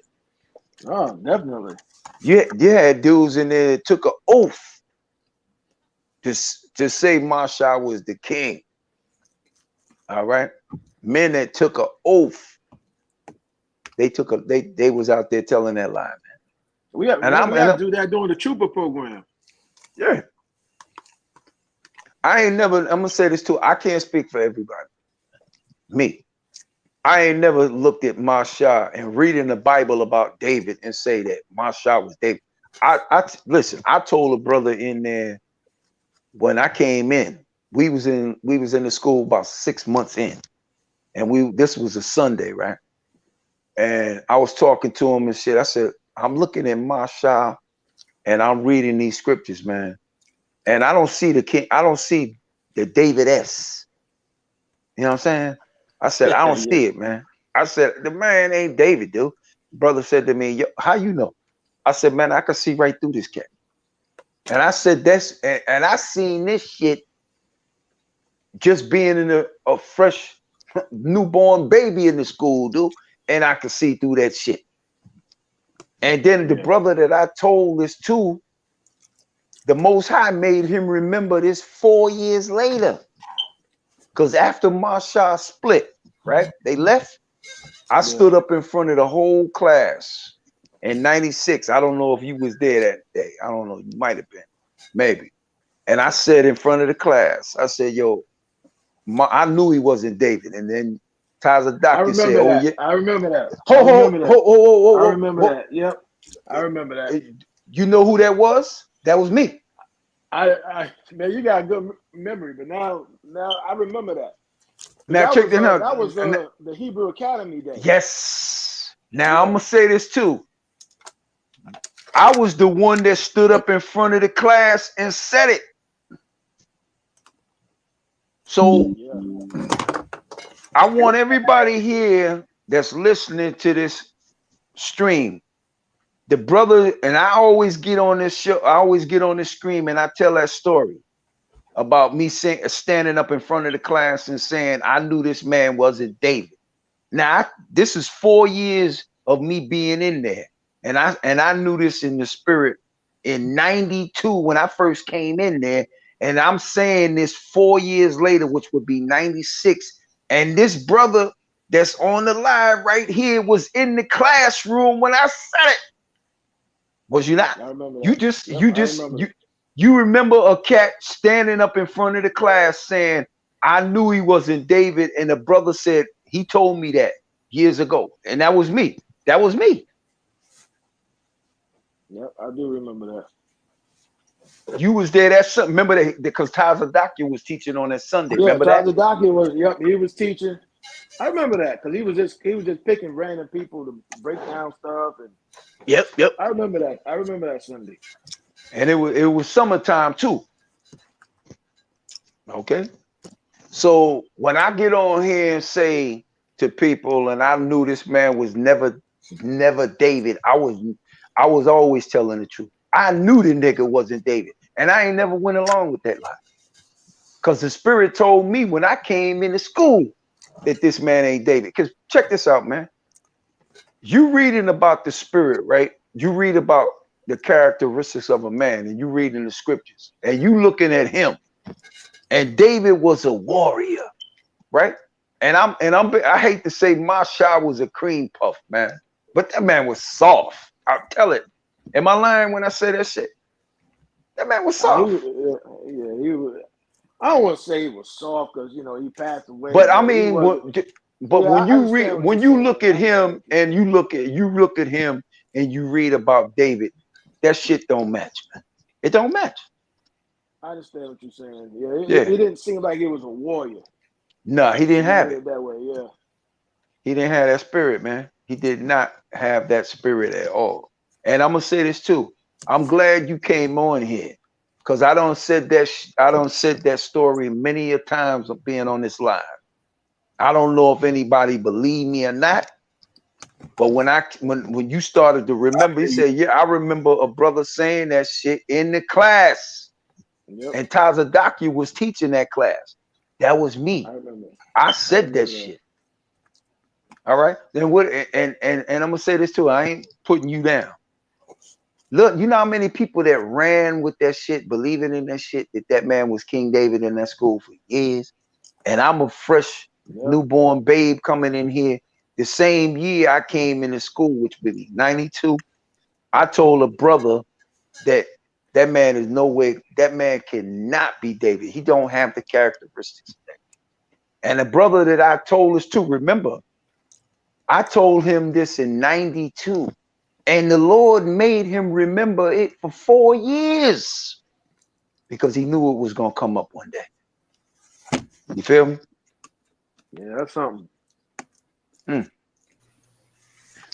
Oh, definitely. You had dudes in there that took an oath to say Masha was the king. All right, men that took an oath, they was out there telling that lie, man. We have to do that during the Trooper program. Yeah. I'm gonna say this too. I can't speak for everybody. Me. I ain't never looked at Masha and reading the Bible about David and say that Masha was David. Listen, I told a brother in there when I came in, we was in the school about 6 months in. And this was a Sunday, right? And I was talking to him and shit. I said, I'm looking at Masha and I'm reading these scriptures, man. And I don't see the king, I don't see the David S. You know what I'm saying? I said, I don't see it, man. I said, the man ain't David, dude. Brother said to me, how you know? I said, man, I can see right through this cat. And I said, and I seen this shit just being in a fresh newborn baby in the school, dude. And I could see through that shit. And then the brother that I told this to, the Most High made him remember this 4 years later. Because after Masha split, right? They left. I stood up in front of the whole class in 96. I don't know if you was there that day. I don't know. You might have been. Maybe. And I said in front of the class, I said, yo, I knew he wasn't David. And then Tazadaki said, oh, yeah. I remember that. I remember that. Yep. I remember that. You know who that was? That was me. Man, you got a good memory, but now I remember that. Now check this out. That was the Hebrew Academy day. Yes. Now I'm gonna say this too. I was the one that stood up in front of the class and said it. So I want everybody here that's listening to this stream. The brother, and I always get on this show, I always get on this stream and I tell that story about me standing up in front of the class and saying, I knew this man wasn't David. Now, this is 4 years of me being in there. And I knew this in the spirit in 92 when I first came in there. And I'm saying this 4 years later, which would be 96. And this brother that's on the live right here was in the classroom when I said it. Was you not? I remember You you remember a cat standing up in front of the class saying, I knew he wasn't David, and the brother said, he told me that years ago. And that was me. That was me. Yep, I do remember that. You was there that Sunday. Remember that because Tazadaki was teaching on that Sunday. Yeah, remember that? Tazadaki was, he was teaching. I remember that because he was just picking random people to break down stuff and Yep. I remember that. I remember that Sunday. And it was summertime too. Okay. So when I get on here and say to people, and I knew this man was never David, I was always telling the truth. I knew the nigga wasn't David, and I ain't never went along with that lie. Because the spirit told me when I came into school that this man ain't David. Because check this out, man. You reading about the spirit, right? You read about the characteristics of a man, and you reading the scriptures, and you looking at him. And David was a warrior, right? And I hate to say Masha was a cream puff, man, but that man was soft. I'll tell it. Am I lying when I say that shit? That man was soft. He was. I don't want to say he was soft because he passed away. But I mean, when you look at him and you look at him and you read about David, that shit don't match, man. It don't match. I understand what you're saying. Yeah, it didn't seem like it was a warrior. No, he didn't have it that way. Yeah, he didn't have that spirit, man. He did not have that spirit at all. And I'm gonna say this too. I'm glad you came on here, because I don't said that story many a times of being on this live. I don't know if anybody believe me or not, but when you started to remember, he said, "Yeah, I remember a brother saying that shit in the class." Yep. And Tazadaki was teaching that class. That was me. I remember. I said that shit. All right. Then what? And I'm gonna say this too. I ain't putting you down. Look, you know how many people that ran with that shit, believing in that shit, that man was King David in that school for years. And I'm a fresh newborn babe coming in here. The same year I came into school, which would be 92. I told a brother that man is no way, that man cannot be David. He don't have the characteristics of that. And the brother that I told this to, remember, I told him this in 92, and the Lord made him remember it for 4 years because he knew it was going to come up one day. You feel me? Yeah, that's something.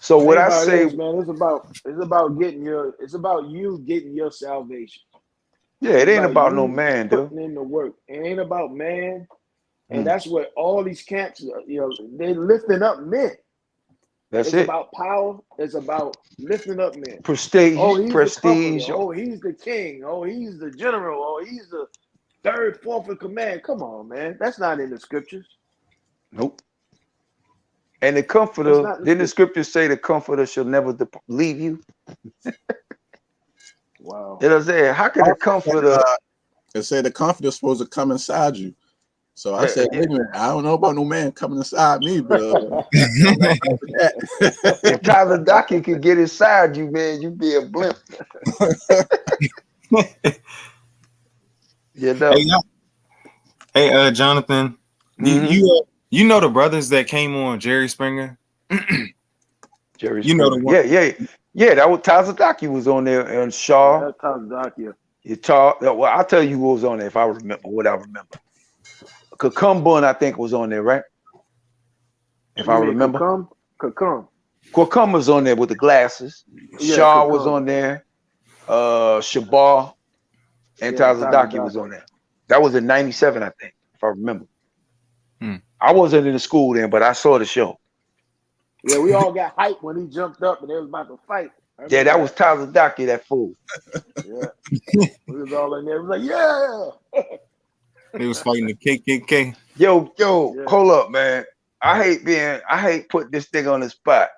So what I About say, this, man, it's about you getting your salvation. Yeah, it ain't about no man, dude. Putting in the work. It ain't about man. And that's what all these camps, they lifting up men. That's it's it. About power. It's about lifting up men. Prestige. Oh, he's the Prestige. comforter. Oh, he's the king. Oh, he's the general. Oh, he's the third, fourth in command. Come on, man. That's not in the scriptures. Nope. And the comforter, didn't the scriptures say the comforter shall never leave you? Wow. You know what I'm saying? How can the comforter? It said the comforter is supposed to come inside you. So I said, wait a minute, I don't know about no man coming inside me, but if Tazadaki could get inside you, man, you'd be a blimp. You know. Hey, Jonathan, you know the brothers that came on Jerry Springer? Jerry Springer. You know the one. Yeah. That was Tazadaki was on there, and Shaw. Yeah, that's Tazadaki. Well, I'll tell you who was on there if I remember what I remember. Kakumbun, I think, was on there, right? If I remember. Kakum was on there with the glasses. Yeah, Shaw was on there. Shabar and Tazadaki was on there. That was in 97, I think, if I remember. I wasn't in the school then, but I saw the show. Yeah, we all got hyped when he jumped up and they was about to fight. Yeah, that was Tazadaki, that fool. Yeah. We was all in there. We was like, yeah. They was fighting the KKK. Yo, hold up, man. I hate putting this thing on the spot.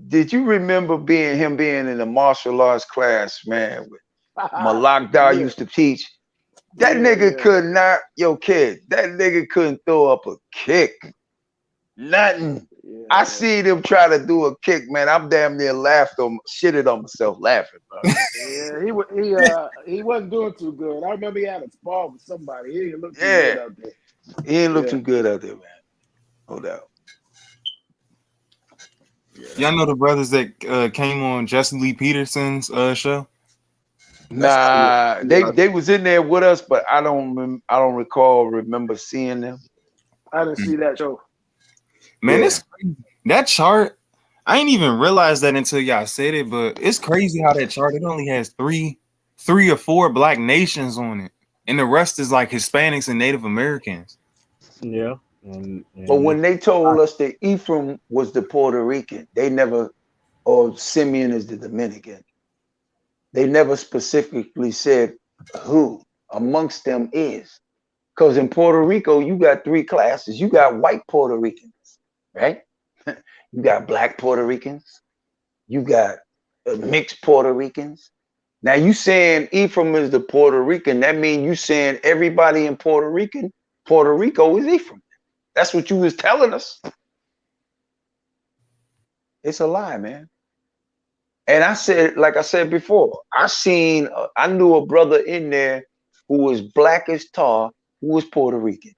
Did you remember him being in the martial arts class, man? With Malak Dar used to teach. That nigga could not, that nigga couldn't throw up a kick. Nothing. I see them try to do a kick, man. I'm damn near shitted on myself laughing, bro. Yeah, he wasn't doing too good. I remember he had a spar with somebody. He didn't look too good out there. He didn't look too good out there, man. No doubt. Y'all know the brothers that came on Jesse Lee Peterson's show? Nah, they was in there with us, but I don't remember seeing them. I didn't see that show. Man, it's crazy. That chart, I ain't even realized that until y'all said it, but it's crazy how that chart, it only has three or four black nations on it, and the rest is like Hispanics and Native Americans. Yeah. But when they told us that Ephraim was the Puerto Rican, or Simeon is the Dominican, they never specifically said who amongst them is. Because in Puerto Rico, you got three classes. You got white Puerto Ricans, right? You got black Puerto Ricans. You got mixed Puerto Ricans. Now you saying Ephraim is the Puerto Rican. That means you saying everybody in Puerto Rico is Ephraim. That's what you was telling us. It's a lie, man. And I said, like I said before, I knew a brother in there who was black as tar, who was Puerto Rican.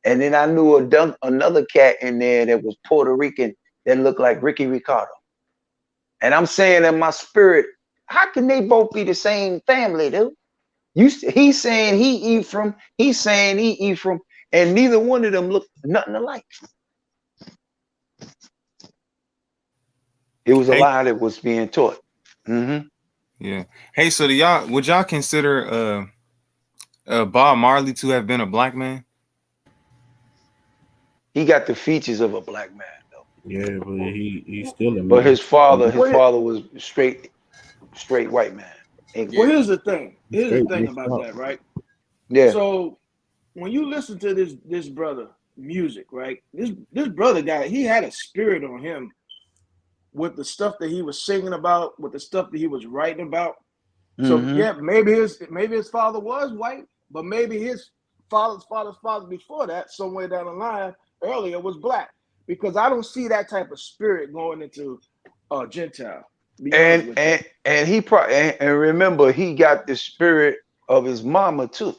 And then I knew another cat in there that was Puerto Rican that looked like Ricky Ricardo. And I'm saying in my spirit, how can they both be the same family, dude? He's saying he Ephraim, he's saying he Ephraim, and neither one of them look nothing alike. It was a Hey, lie that was being taught. yeah. Hey, so would y'all consider Bob Marley to have been a black man? He got the features of a black man, though. Yeah, but he's still a But man. his father Well, was straight white man. well, English. here's the thing. Here's the Straight thing mixed about up. that, right? Yeah. So when you listen to this brother music, right? This brother guy, he had a spirit on him with the stuff that he was singing about, with the stuff that he was writing about. So Mm-hmm. yeah, maybe his father was white, but maybe his father's father before that, somewhere down the line earlier, was black. Because I don't see that type of spirit going into Gentile. To be honest with you. And he probably and remember he got the spirit of his mama too.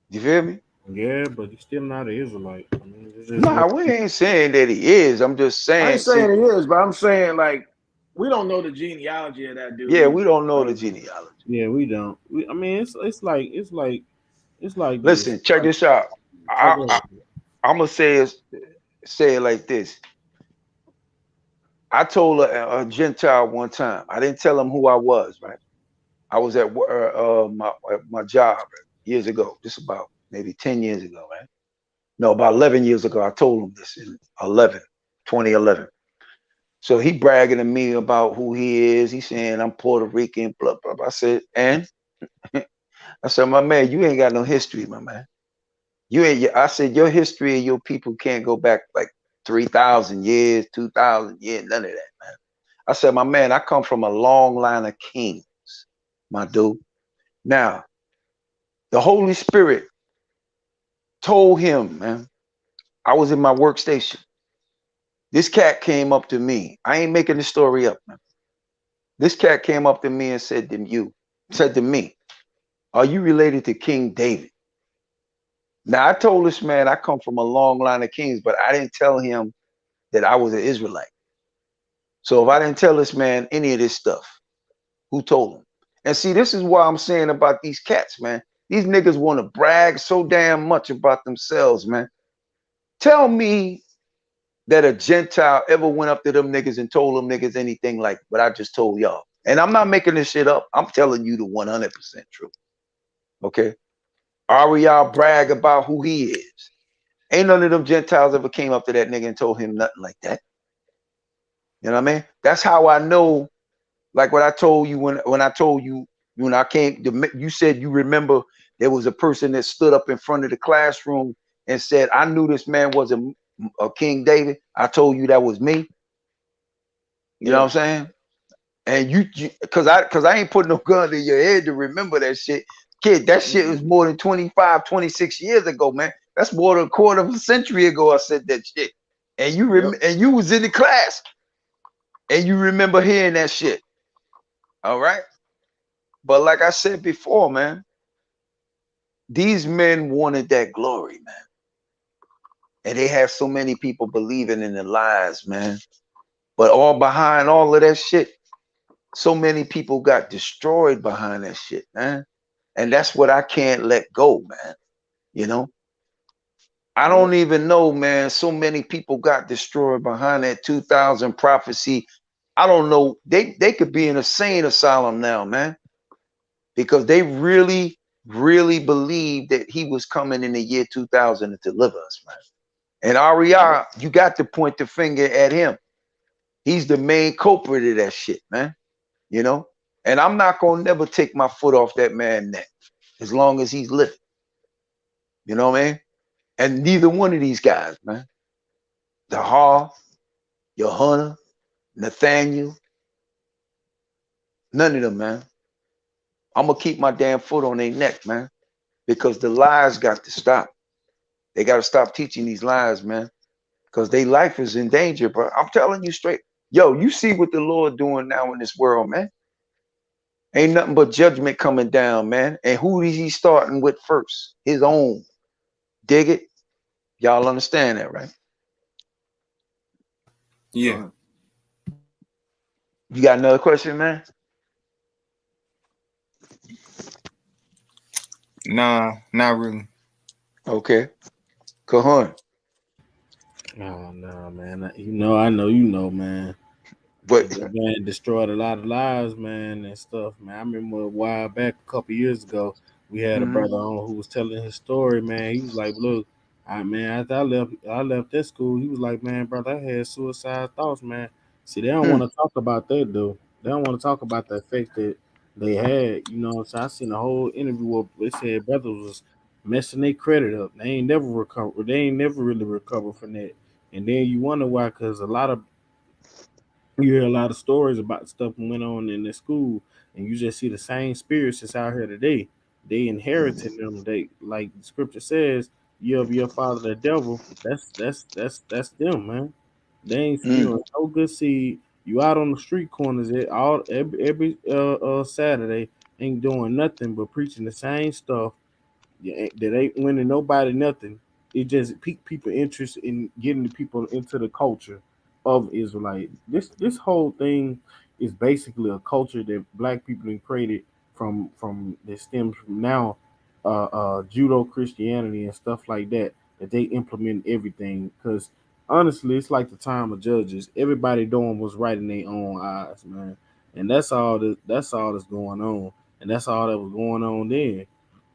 You feel me? Yeah, but he's still not an Israelite. I mean, this is Nah, what. we ain't saying that he is. I'm just I ain't saying, see, saying it is, but I'm saying like we don't know the genealogy of that dude yeah, we either. don't know the Like, genealogy. Yeah, we don't. I mean, it's like this. Listen, check this out. I'm gonna say it like this. I told a Gentile one time. I didn't tell him who I was. Right. I was at my job years ago. Just about maybe 10 years ago. Right. No, about 11 years ago. I told him this in 2011. So he bragging to me about who he is. He's saying I'm Puerto Rican, blah, blah, blah. I said, and I said, my man, you ain't got no history, my man. You ain't. I said, your history of your people can't go back like 3,000 years, 2,000 years, none of that, man. I said, my man, I come from a long line of kings, my dude. Now, the Holy Spirit told him, man, I was in my workstation. This cat came up to me. I ain't making the story up, man. This cat came up to me and said to me, are you related to King David? Now, I told this man I come from a long line of kings, but I didn't tell him that I was an Israelite. So if I didn't tell this man any of this stuff, who told him? And see, this is why I'm saying about these cats, man. These niggas want to brag so damn much about themselves, man. Tell me that a Gentile ever went up to them niggas and told them niggas anything like what I just told y'all. And I'm not making this shit up. I'm telling you the 100% truth. Okay? Ariel brag about who he is. Ain't none of them Gentiles ever came up to that nigga and told him nothing like that. You know what I mean? That's how I know, like what I told you when I told you when I came, you said you remember there was a person that stood up in front of the classroom and said, I knew this man wasn't a King David. I told you that was me. You know what I'm saying? And you cause I ain't putting no gun in your head to remember that shit. Kid, that shit was more than 25, 26 years ago, man. That's more than a quarter of a century ago I said that shit. And and you was in the class and you remember hearing that shit. All right. But like I said before, man, these men wanted that glory, man. And they have so many people believing in the lies, man. But all behind all of that shit, so many people got destroyed behind that shit, man. And that's what I can't let go, man. You know? I don't even know, man. So many people got destroyed behind that 2000 prophecy. I don't know. They could be in a insane asylum now, man. Because they really believed that he was coming in the year 2000 to deliver us, man. And Ariel, you got to point the finger at him. He's the main culprit of that shit, man. You know? And I'm not gonna never take my foot off that man's neck as long as he's living. You know what I mean? And neither one of these guys, man. The Ha, Yahanna, Nathaniel, none of them, man. I'm gonna keep my damn foot on their neck, man. Because the lies got to stop. They got to stop teaching these lies, man. Because their life is in danger, bro. I'm telling you straight. Yo, you see what the Lord doing now in this world, man. Ain't nothing but judgment coming down, man. And who is he starting with first? His own. Dig it? Y'all understand that, right? Yeah. You got another question, man? Nah, not really. Okay. Cajon. Oh no, man. I know you know, man. But man, destroyed a lot of lives, man, and stuff, man. I remember a while back, a couple years ago, we had a brother on who was telling his story, man. He was like, "Look, after I left that school, he was like, man, brother, I had suicide thoughts, man. See, they don't want to talk about that, though. They don't want to talk about the effect that they had, you know. So I seen a whole interview where they said brothers was messing their credit up. They ain't never recovered. They ain't never really recovered from that. And then you wonder why, because you hear a lot of stories about stuff that went on in the school, and you just see the same spirits that's out here today. They inherited them. They, like the scripture says, you of your father the devil. That's them, man. They ain't spewing no good seed. You out on the street corners every Saturday, ain't doing nothing but preaching the same stuff that ain't winning nobody nothing. It just piqued people interest in getting the people into the culture of Israelite. This whole thing is basically a culture that black people have created from that stems from now judo Christianity and stuff like that they implement everything. Because honestly, it's like the time of Judges. Everybody doing what's right in their own eyes, man. And that's all that's going on. And that's all that was going on then.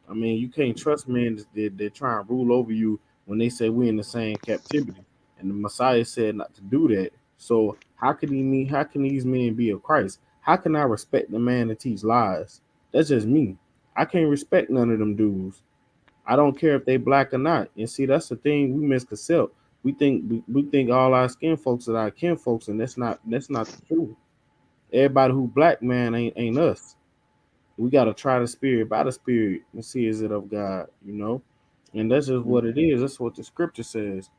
I mean, you can't trust men that they're trying to rule over you when they say we're in the same captivity. And the Messiah said not to do that. So how can these men be of Christ? How can I respect the man that teach lies? That's just me. I can't respect none of them dudes. I don't care if they black or not. And see, that's the thing we misconcept. We think all our skin folks are our kin folks, and that's not the truth. Everybody who black, man, ain't us. We got to try the spirit by the spirit and see is it of God, you know? And that's just what it is. That's what the scripture says.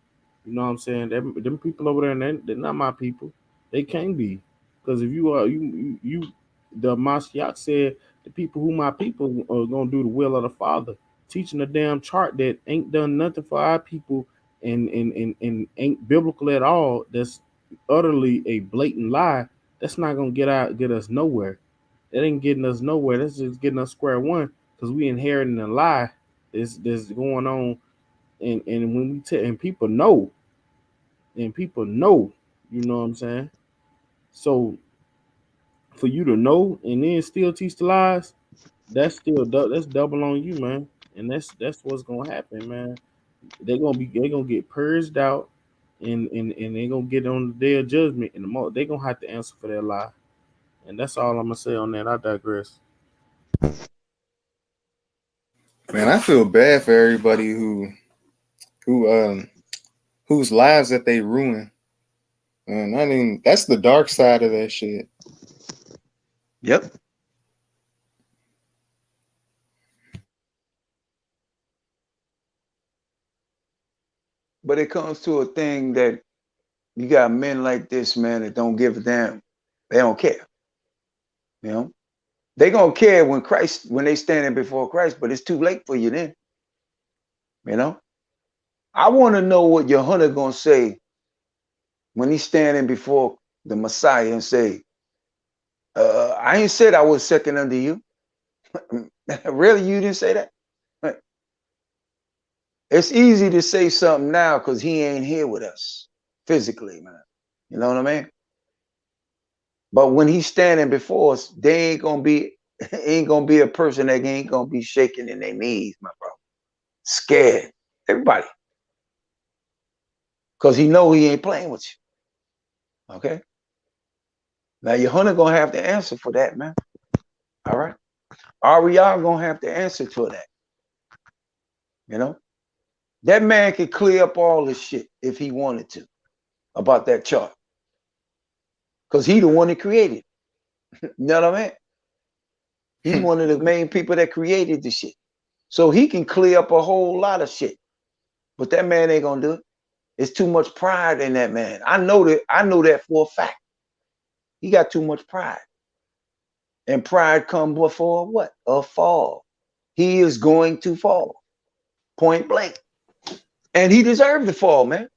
You know what I'm saying? Them people over there, they're not my people. They can't be. Because if you are, the Mashiach said, the people who my people are going to do the will of the Father. Teaching a damn chart that ain't done nothing for our people and ain't biblical at all. That's utterly a blatant lie. That's not going to get us nowhere. That ain't getting us nowhere. That's just getting us square one because we inheriting a lie that's going on, and when we tell and people know, you know what I'm saying. So for you to know and then still teach the lies, that's double on you, man. And that's what's gonna happen, man. They're gonna get purged out, and they're gonna get on the day of judgment, and they're gonna have to answer for their lie. And that's all I'm gonna say on that. I digress. Man, I feel bad for everybody whose lives that they ruin. And I mean, that's the dark side of that shit. Yep. But it comes to a thing that you got men like this, man, that don't give a damn. They don't care. You know? They gonna care when they standing before Christ, but it's too late for you then. You know? I want to know what Yahanna gonna say when he's standing before the Messiah and say, I ain't said I was second under you. Really, you didn't say that? Right. It's easy to say something now because he ain't here with us physically, man. You know what I mean? But when he's standing before us, they ain't gonna be a person that ain't gonna be shaking in their knees, my bro. Scared. Everybody. Because he know he ain't playing with you. Okay? Now Yahanna gonna have to answer for that, man. All right? AREA gonna have to answer for that. You know? That man could clear up all this shit if he wanted to about that chart. Because he the one that created it. You know what I mean? He one of the main people that created the shit. So he can clear up a whole lot of shit. But that man ain't gonna do it. It's too much pride in that man. I know that for a fact. He got too much pride. And pride comes before what? A fall. He is going to fall. Point blank. And he deserved to fall, man.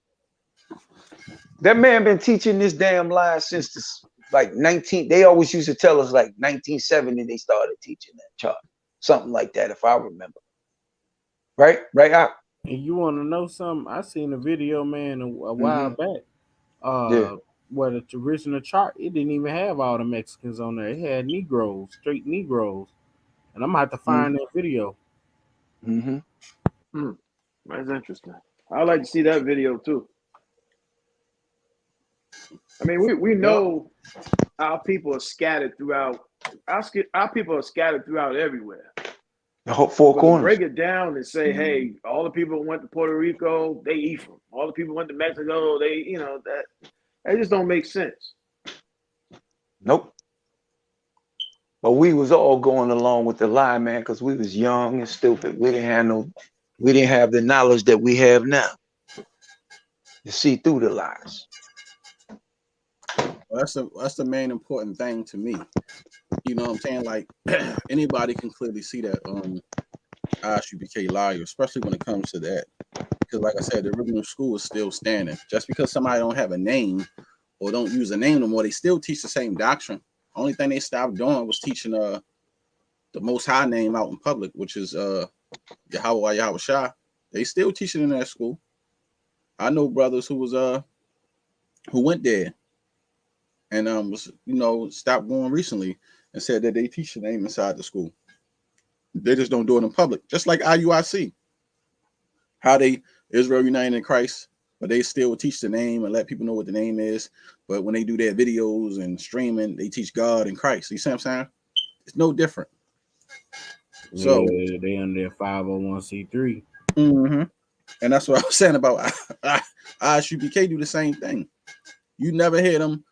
That man been teaching this damn lie since they always used to tell us like 1970 they started teaching that chart. Something like that, if I remember. Right? Right out. And you want to know something? I seen a video, man, a while back. Yeah. Well, the original chart, it didn't even have all the Mexicans on there. It had Negroes, straight Negroes. And I'm gonna have to find that video. Mm-hmm. That's interesting. I'd like to see that video too. I mean, we know our people are scattered throughout. Our people are scattered throughout everywhere. The whole four But corners. to break it down and say, hey, all the people who went to Puerto Rico, they Ephraim. All the people who went to Mexico, they, that just don't make sense. Nope. But we was all going along with the lie, man, because we was young and stupid. We didn't have the knowledge that we have now to see through the lies. Well, that's the main important thing to me. You know what I'm saying? Like anybody can clearly see that ISUPK liar, especially when it comes to that. Because like I said, the original school is still standing. Just because somebody don't have a name or don't use a name no more, they still teach the same doctrine. Only thing they stopped doing was teaching the Most High name out in public, which is Yahawashi Yahawashi. They still teach it in that school. I know brothers who went there and was stopped going recently and said that they teach the name inside the school. They just don't do it in public, just like IUIC. How they Israel United in Christ, but they still teach the name and let people know what the name is. But when they do their videos and streaming, they teach God and Christ. You see what I'm saying? It's no different. So they under their 501c3. Mm-hmm. And that's what I was saying about ISUPK do the same thing. You never hear them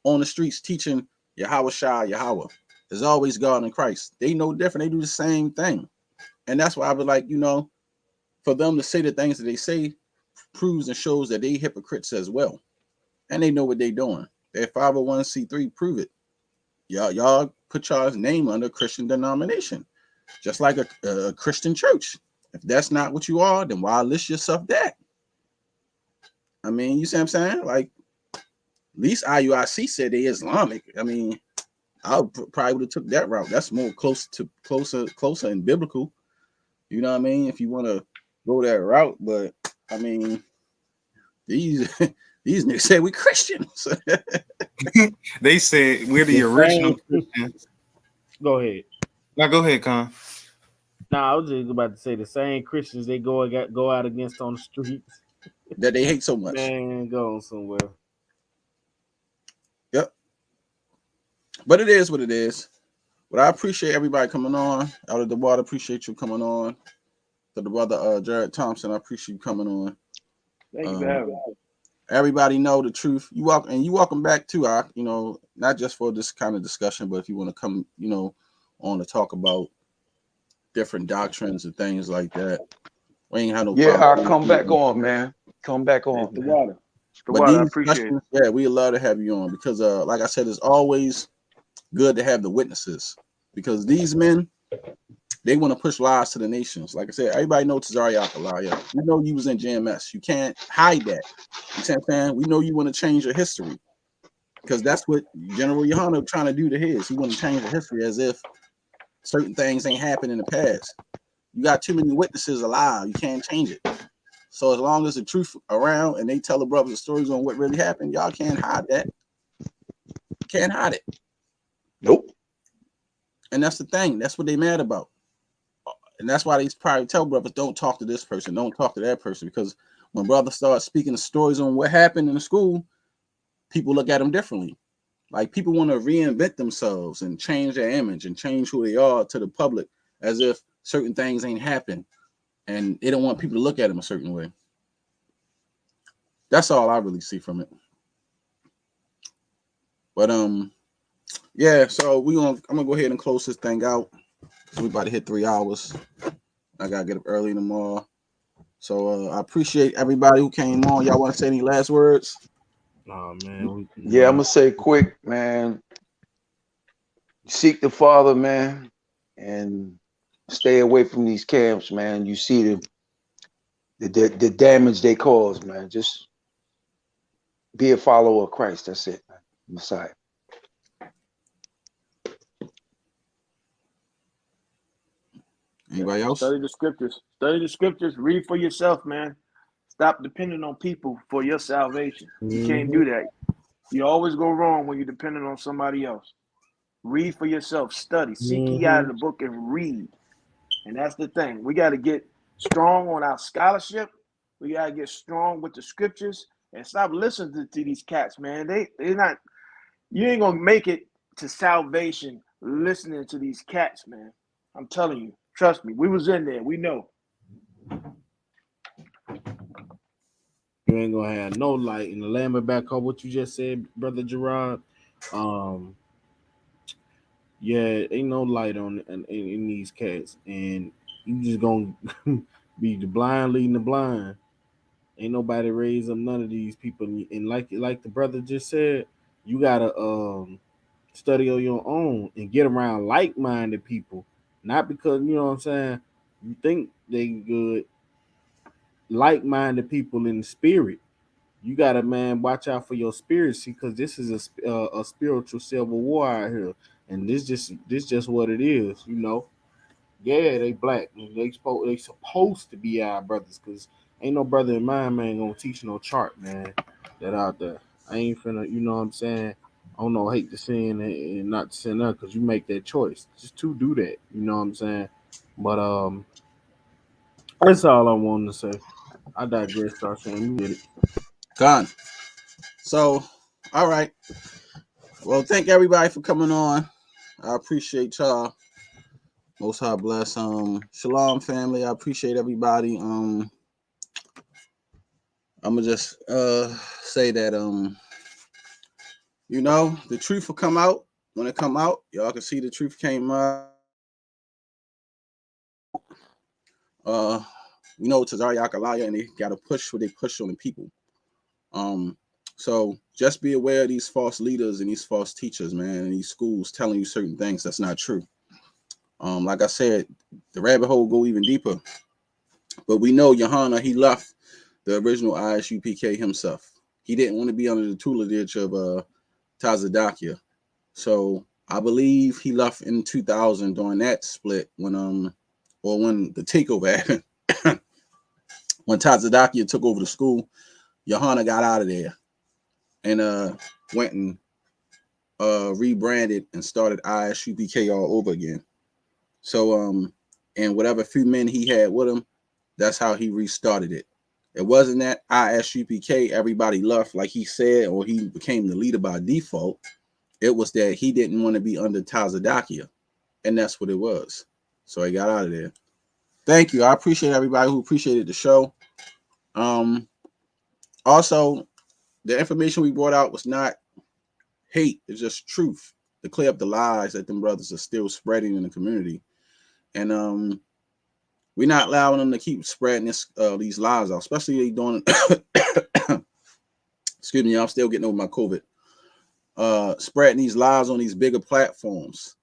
on the streets teaching Yahawashi Yahweh. There's always God in Christ. They no different. They do the same thing. And that's why I was like, for them to say the things that they say proves and shows that they hypocrites as well. And they know what they're doing. They're 501c3, prove it. Y'all put y'all's name under a Christian denomination, just like a Christian church. If that's not what you are, then why list yourself that? I mean, you see what I'm saying? Like, at least IUIC said they Islamic. I mean, I probably would have took that route. That's more closer and biblical. You know what I mean? If you want to go that route, but I mean, these niggas say we Christians. They said we're the original Christians. Go ahead. Now go ahead, Con. Nah, I was just about to say the same Christians they go out against on the streets that they hate so much. Man, go on somewhere. Yep. But it is what it is. But I appreciate everybody coming on. Out of the water, appreciate you coming on. To the brother Jared Thompson, I appreciate you coming on. Thank you for having me. Everybody know the truth. You welcome back too. Not just for this kind of discussion, but if you want to come, on to talk about different doctrines and things like that. We ain't had no problem. I'll come back on, man. Come back on. The water. I appreciate it. Yeah, we love to have you on because like I said, it's always good to have the witnesses because these men, they want to push lies to the nations. Like I said, everybody knows Tazariak a liar. We know you was in JMS. You can't hide that. You see what I'm saying? We know you want to change your history because that's what General Yahanna trying to do to his. He want to change the history as if certain things ain't happened in the past. You got too many witnesses alive. You can't change it. So as long as the truth around and they tell the brothers the stories on what really happened, y'all can't hide that. Can't hide it. Nope. And that's the thing. That's what they mad about. And that's why they probably tell brothers, don't talk to this person, don't talk to that person. Because when brothers start speaking the stories on what happened in the school, people look at them differently. Like people want to reinvent themselves and change their image and change who they are to the public as if certain things ain't happened. And they don't want people to look at them a certain way. That's all I really see from it. But yeah, so I'm gonna go ahead and close this thing out. We about to hit 3 hours. I gotta get up early tomorrow. So I appreciate everybody who came on. Y'all want to say any last words? Nah, man. I'm gonna say quick, man. Seek the Father, man, and stay away from these camps, man. You see the damage they cause, man. Just be a follower of Christ. That's it, man. Messiah. Anybody else? Study the scriptures. Study the scriptures. Read for yourself, man. Stop depending on people for your salvation. You can't do that. You always go wrong when you're dependent on somebody else. Read for yourself, study, seek ye out of Mm-hmm. the book and read. And that's the thing. We got to get strong on our scholarship. We got to get strong with the scriptures and stop listening to these cats, man. They're not, you ain't going to make it to salvation listening to these cats, man. I'm telling you. Trust me. We was in there. We know. You ain't gonna have no light. And the lamb back on what you just said, brother Gerard. Yeah, ain't no light on in these cats, and you just gonna be the blind leading the blind. Ain't nobody raise up none of these people, and like the brother just said, you gotta study on your own and get around like minded people, not because you know what I'm saying. You think they good, like minded people in the spirit. You gotta man watch out for your spirit, see, because this is a spiritual civil war out here, and this just what it is, you know. Yeah, they black, and they supposed to be our brothers, because ain't no brother in mine, man, gonna teach no chart, man, that out there. I ain't finna, you know what I'm saying. I don't know, hate to sin and not to sin up, because you make that choice just to do that, you know what I'm saying. But that's all I wanted to say. I digress, Starshan. You get it. Gone. So, all right. Well, thank everybody for coming on. I appreciate y'all. Most High bless. Shalom, family. I appreciate everybody. I'm gonna just say that you know, the truth will come out. When it come out, y'all can see the truth came out. We know Tazariak a liar, and they gotta push what they push on the people. So just be aware of these false leaders and these false teachers, man, and these schools telling you certain things that's not true. Like I said, the rabbit hole go even deeper. But we know Yahanna, he left the original ISUPK himself. He didn't want to be under the tutelage of Tazadakia. So I believe he left in 2000 during that split when the takeover happened. When Tazadakia took over the school, Yahanna got out of there and went and rebranded and started ISUPK all over again. So and whatever few men he had with him, that's how he restarted it. It wasn't that ISUPK everybody left like he said, or he became the leader by default. It was that he didn't want to be under Tazadakia, and that's what it was. So he got out of there. Thank you. I appreciate everybody who appreciated the show. Also, the information we brought out was not hate, it's just truth to clear up the lies that them brothers are still spreading in the community. And we're not allowing them to keep spreading these lies out, especially they doing excuse me, I'm still getting over my COVID. Spreading these lies on these bigger platforms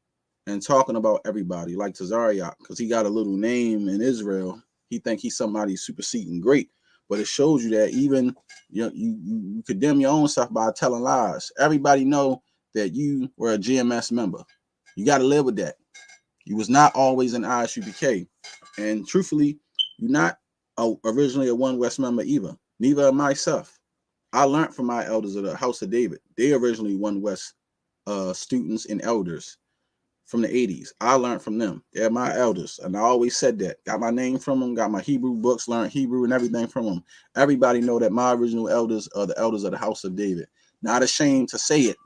and talking about everybody like Tazariak, because he got a little name in Israel. He think he's somebody superseding great, but it shows you that even you condemn your own stuff by telling lies. Everybody know that you were a GMS member. You got to live with that. You was not always an ISUPK, and truthfully, you're not originally a One West member either. Neither am myself. I learned from my elders of the House of David. They originally One West students and elders from the 80s. I learned from them. They're my elders, and I always said that. Got my name from them, got my Hebrew books, learned Hebrew and everything from them. Everybody know that my original elders are the elders of the House of David. Not ashamed to say it.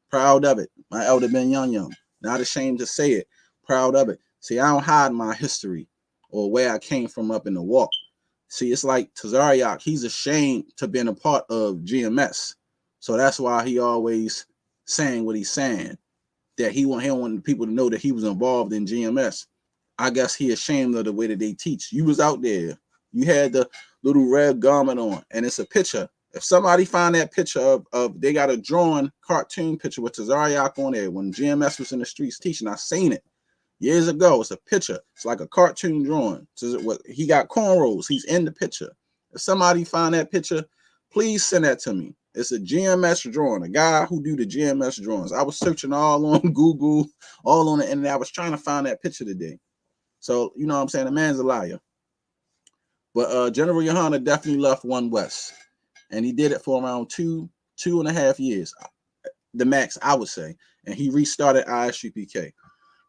Proud of it. My elder Ben Young. Not ashamed to say it. Proud of it. See, I don't hide my history or where I came from up in the walk. See, it's like Tazariak, he's ashamed to been a part of GMS. So that's why he always saying what he's saying. That he don't want people to know that he was involved in GMS. I guess he ashamed of the way that they teach. You was out there. You had the little red garment on, and it's a picture. If somebody find that picture of they got a drawn cartoon picture with Tazariak on there when GMS was in the streets teaching, I seen it years ago. It's a picture. It's like a cartoon drawing. So he got cornrows. He's in the picture. If somebody find that picture, please send that to me. It's a GMS drawing, a guy who do the GMS drawings. I was searching all on Google, all on the internet. I was trying to find that picture today. So, you know what I'm saying? The man's a liar. But General Yahanna definitely left One West. And he did it for around two 2.5 years, the max I would say, and he restarted ISUPK.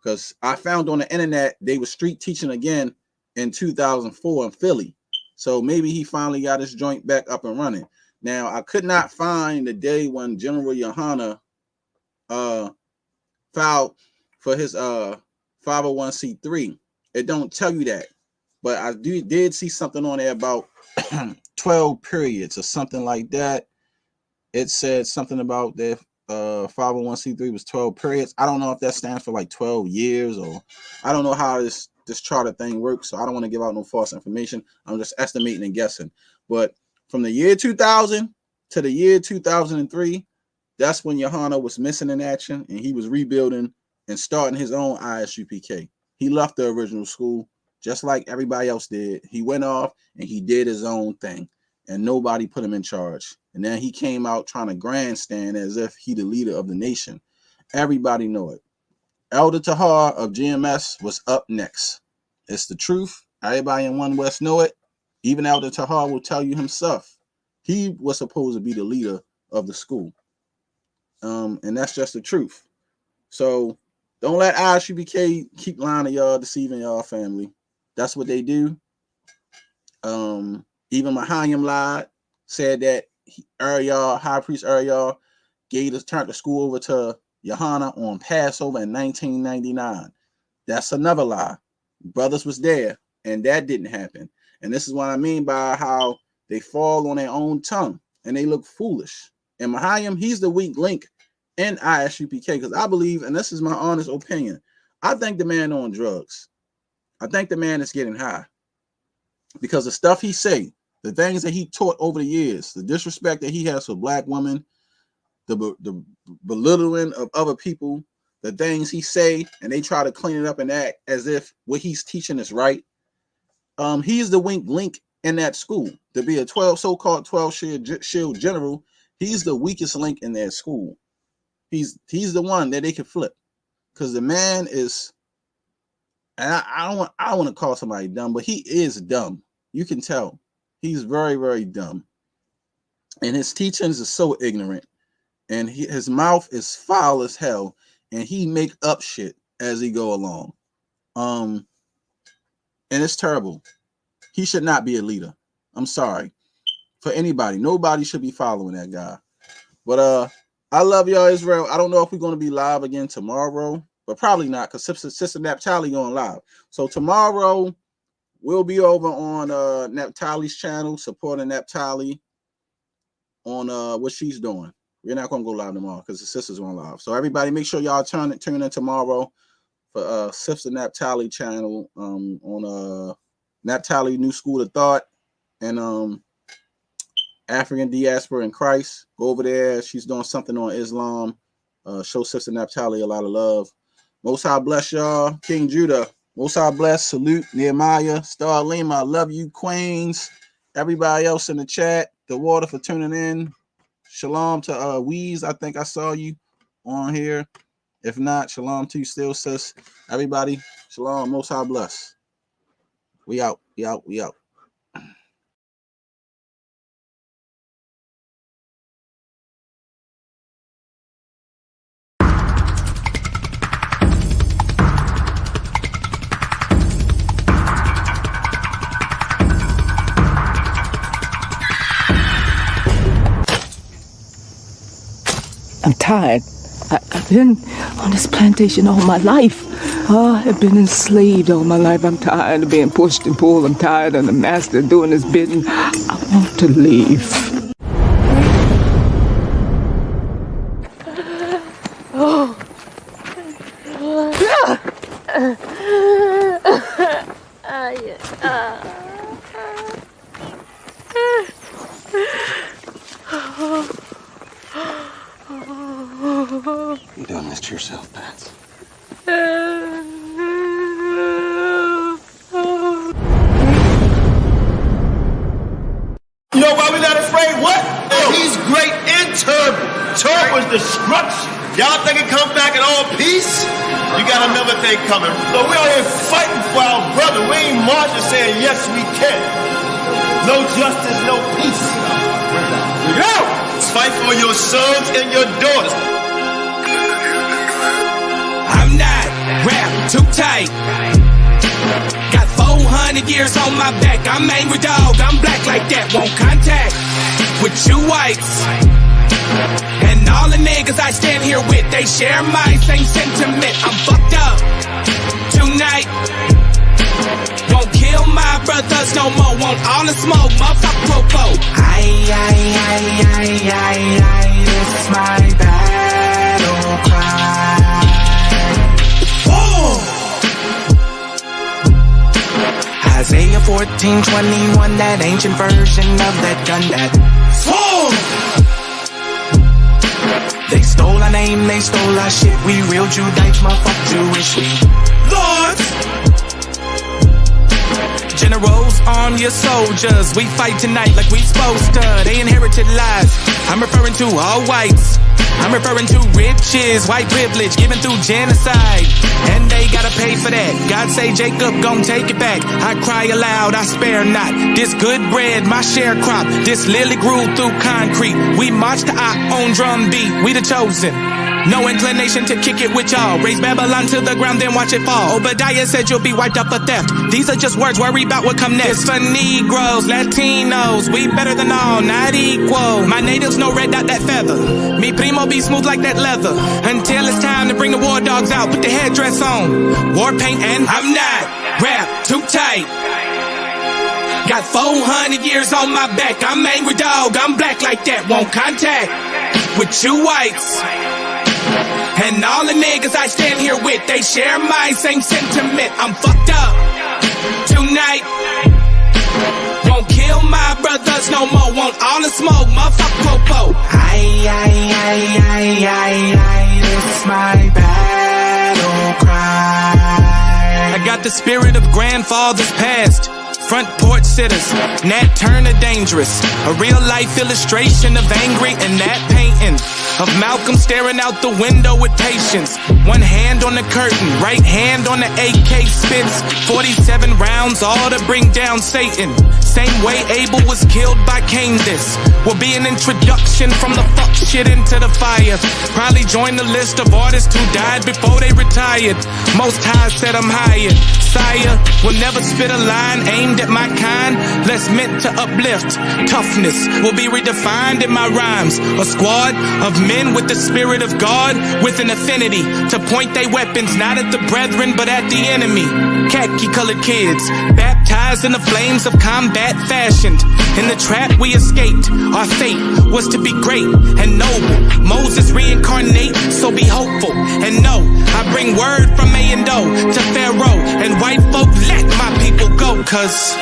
Because I found on the internet they were street teaching again in 2004 in Philly. So maybe he finally got his joint back up and running. Now, I could not find the day when General Yahanna filed for his 501c3. It don't tell you that. But I did see something on there about 12 periods or something like that. It said something about the 501c3 was 12 periods. I don't know if that stands for like 12 years, or I don't know how this charter thing works, so I don't want to give out no false information. I'm just estimating and guessing. But from the year 2000 to the year 2003, that's when Yahanna was missing in action, and he was rebuilding and starting his own ISUPK. He left the original school just like everybody else did. He went off and he did his own thing, and nobody put him in charge. And then he came out trying to grandstand as if he the leader of the nation. Everybody know it. Elder Tahar of GMS was up next. It's the truth. Everybody in One West know it. Even Elder Tahar will tell you himself. He was supposed to be the leader of the school. And that's just the truth. So don't let ISUPK keep lying to y'all, deceiving y'all family. That's what they do. Even Mahayim lied, said that High Priest Ariel turned the school over to Yahanna on Passover in 1999. That's another lie. Brothers was there, and that didn't happen. And this is what I mean by how they fall on their own tongue and they look foolish. And Mahayim, he's the weak link in ISUPK, because I believe, and this is my honest opinion, I think the man on drugs. I think the man is getting high, because the stuff he say, the things that he taught over the years, the disrespect that he has for black women, the belittling of other people, the things he say, and they try to clean it up and act as if what he's teaching is right. He's the weak link in that school. To be a so-called 12 shield general, he's the weakest link in that school. He's the one that they can flip, because the man is, and I don't want to call somebody dumb, but he is dumb. You can tell he's very, very dumb, and his teachings are so ignorant, and his mouth is foul as hell, and he make up shit as he go along. And it's terrible. He should not be a leader. I'm sorry for anybody. Nobody should be following that guy. But I love y'all, Israel. I don't know if we're going to be live again tomorrow, but probably not, because Sister Naphtali going live. So tomorrow we'll be over on Naphtali's channel, supporting Naphtali on what she's doing. We're not going to go live tomorrow because the sister's going live. So everybody, make sure y'all tune in tomorrow for Sister Naphtali channel on Naphtali New School of Thought and African Diaspora in Christ. Go over there. She's doing something on Islam. Show Sister Naphtali a lot of love. Most High bless y'all. King Judah. Most High bless. Salute Nehemiah. Star Lima. I love you, Queens. Everybody else in the chat. The Water for tuning in. Shalom to Weez. I think I saw you on here. If not, shalom to you still, sis. Everybody, shalom. Most High bless. We out. We out. We out. I'm tired. I've been on this plantation all my life. I've been enslaved all my life. I'm tired of being pushed and pulled. I'm tired of the master doing his bidding. I want to leave. Oh. You done this to yourself, Pat. You know why we not afraid? What? He's great and terrible. Terrible is destruction. Y'all think it come back in all peace? You got another thing coming. So we out here fighting for our brother. We ain't marching saying yes we can. No justice, no peace. Go! Fight for your sons and your daughters. I'm not wrapped too tight. Got 400 years on my back. I'm angry dog. I'm black like that. Won't contact with you whites. And all the niggas I stand here with, they share my same sentiment. I'm fucked up tonight. Won't kill my brothers no more. Want all the smoke, motherfucker popo. This is my battle cry. Oh! Isaiah 14:21, that ancient version of that gun that fall. They stole our name, they stole our shit. We real Judites, motherfucker Jewish. We lords. Generals, arm your soldiers. We fight tonight like we supposed to. They inherited lies. I'm referring to all whites. I'm referring to riches, white privilege given through genocide. And they gotta pay for that. God say Jacob gon' take it back. I cry aloud, I spare not. This good bread, my sharecrop. This lily grew through concrete. We march to our own drum beat. We the chosen. No inclination to kick it with y'all. Raise Babylon to the ground, then watch it fall. Obadiah said you'll be wiped up for theft. These are just words, worry about what come next. It's for Negroes, Latinos, we better than all, not equal. My natives no red dot that feather. Me primo be smooth like that leather. Until it's time to bring the war dogs out, put the headdress on. War paint and I'm not wrapped too tight. Got 400 years on my back. I'm angry dog, I'm black like that. Won't contact with you whites. And all the niggas I stand here with, they share my same sentiment. I'm fucked up tonight. Won't kill my brothers no more. Want all the smoke, motherfucker popo. This is my battle cry. I got the spirit of grandfathers past. Front porch sitters, Nat Turner dangerous. A real life illustration of angry and that painting. Of Malcolm staring out the window with patience. One hand on the curtain, right hand on the AK spits. 47 rounds, all to bring down Satan. Same way Abel was killed by Cain. This will be an introduction from the fuck shit into the fire. Probably join the list of artists who died before they retired. Most High said I'm hired. Sire will never spit a line aimed at my kind, less meant to uplift. Toughness will be redefined in my rhymes. A squad of men with the spirit of God, with an affinity to point their weapons not at the brethren but at the enemy. Khaki colored kids, baptized in the flames of combat fashioned. In the trap we escaped, our fate was to be great and noble. Moses reincarnate, so be hopeful and know I bring word from A and O to Pharaoh and white folk, let my people go, cause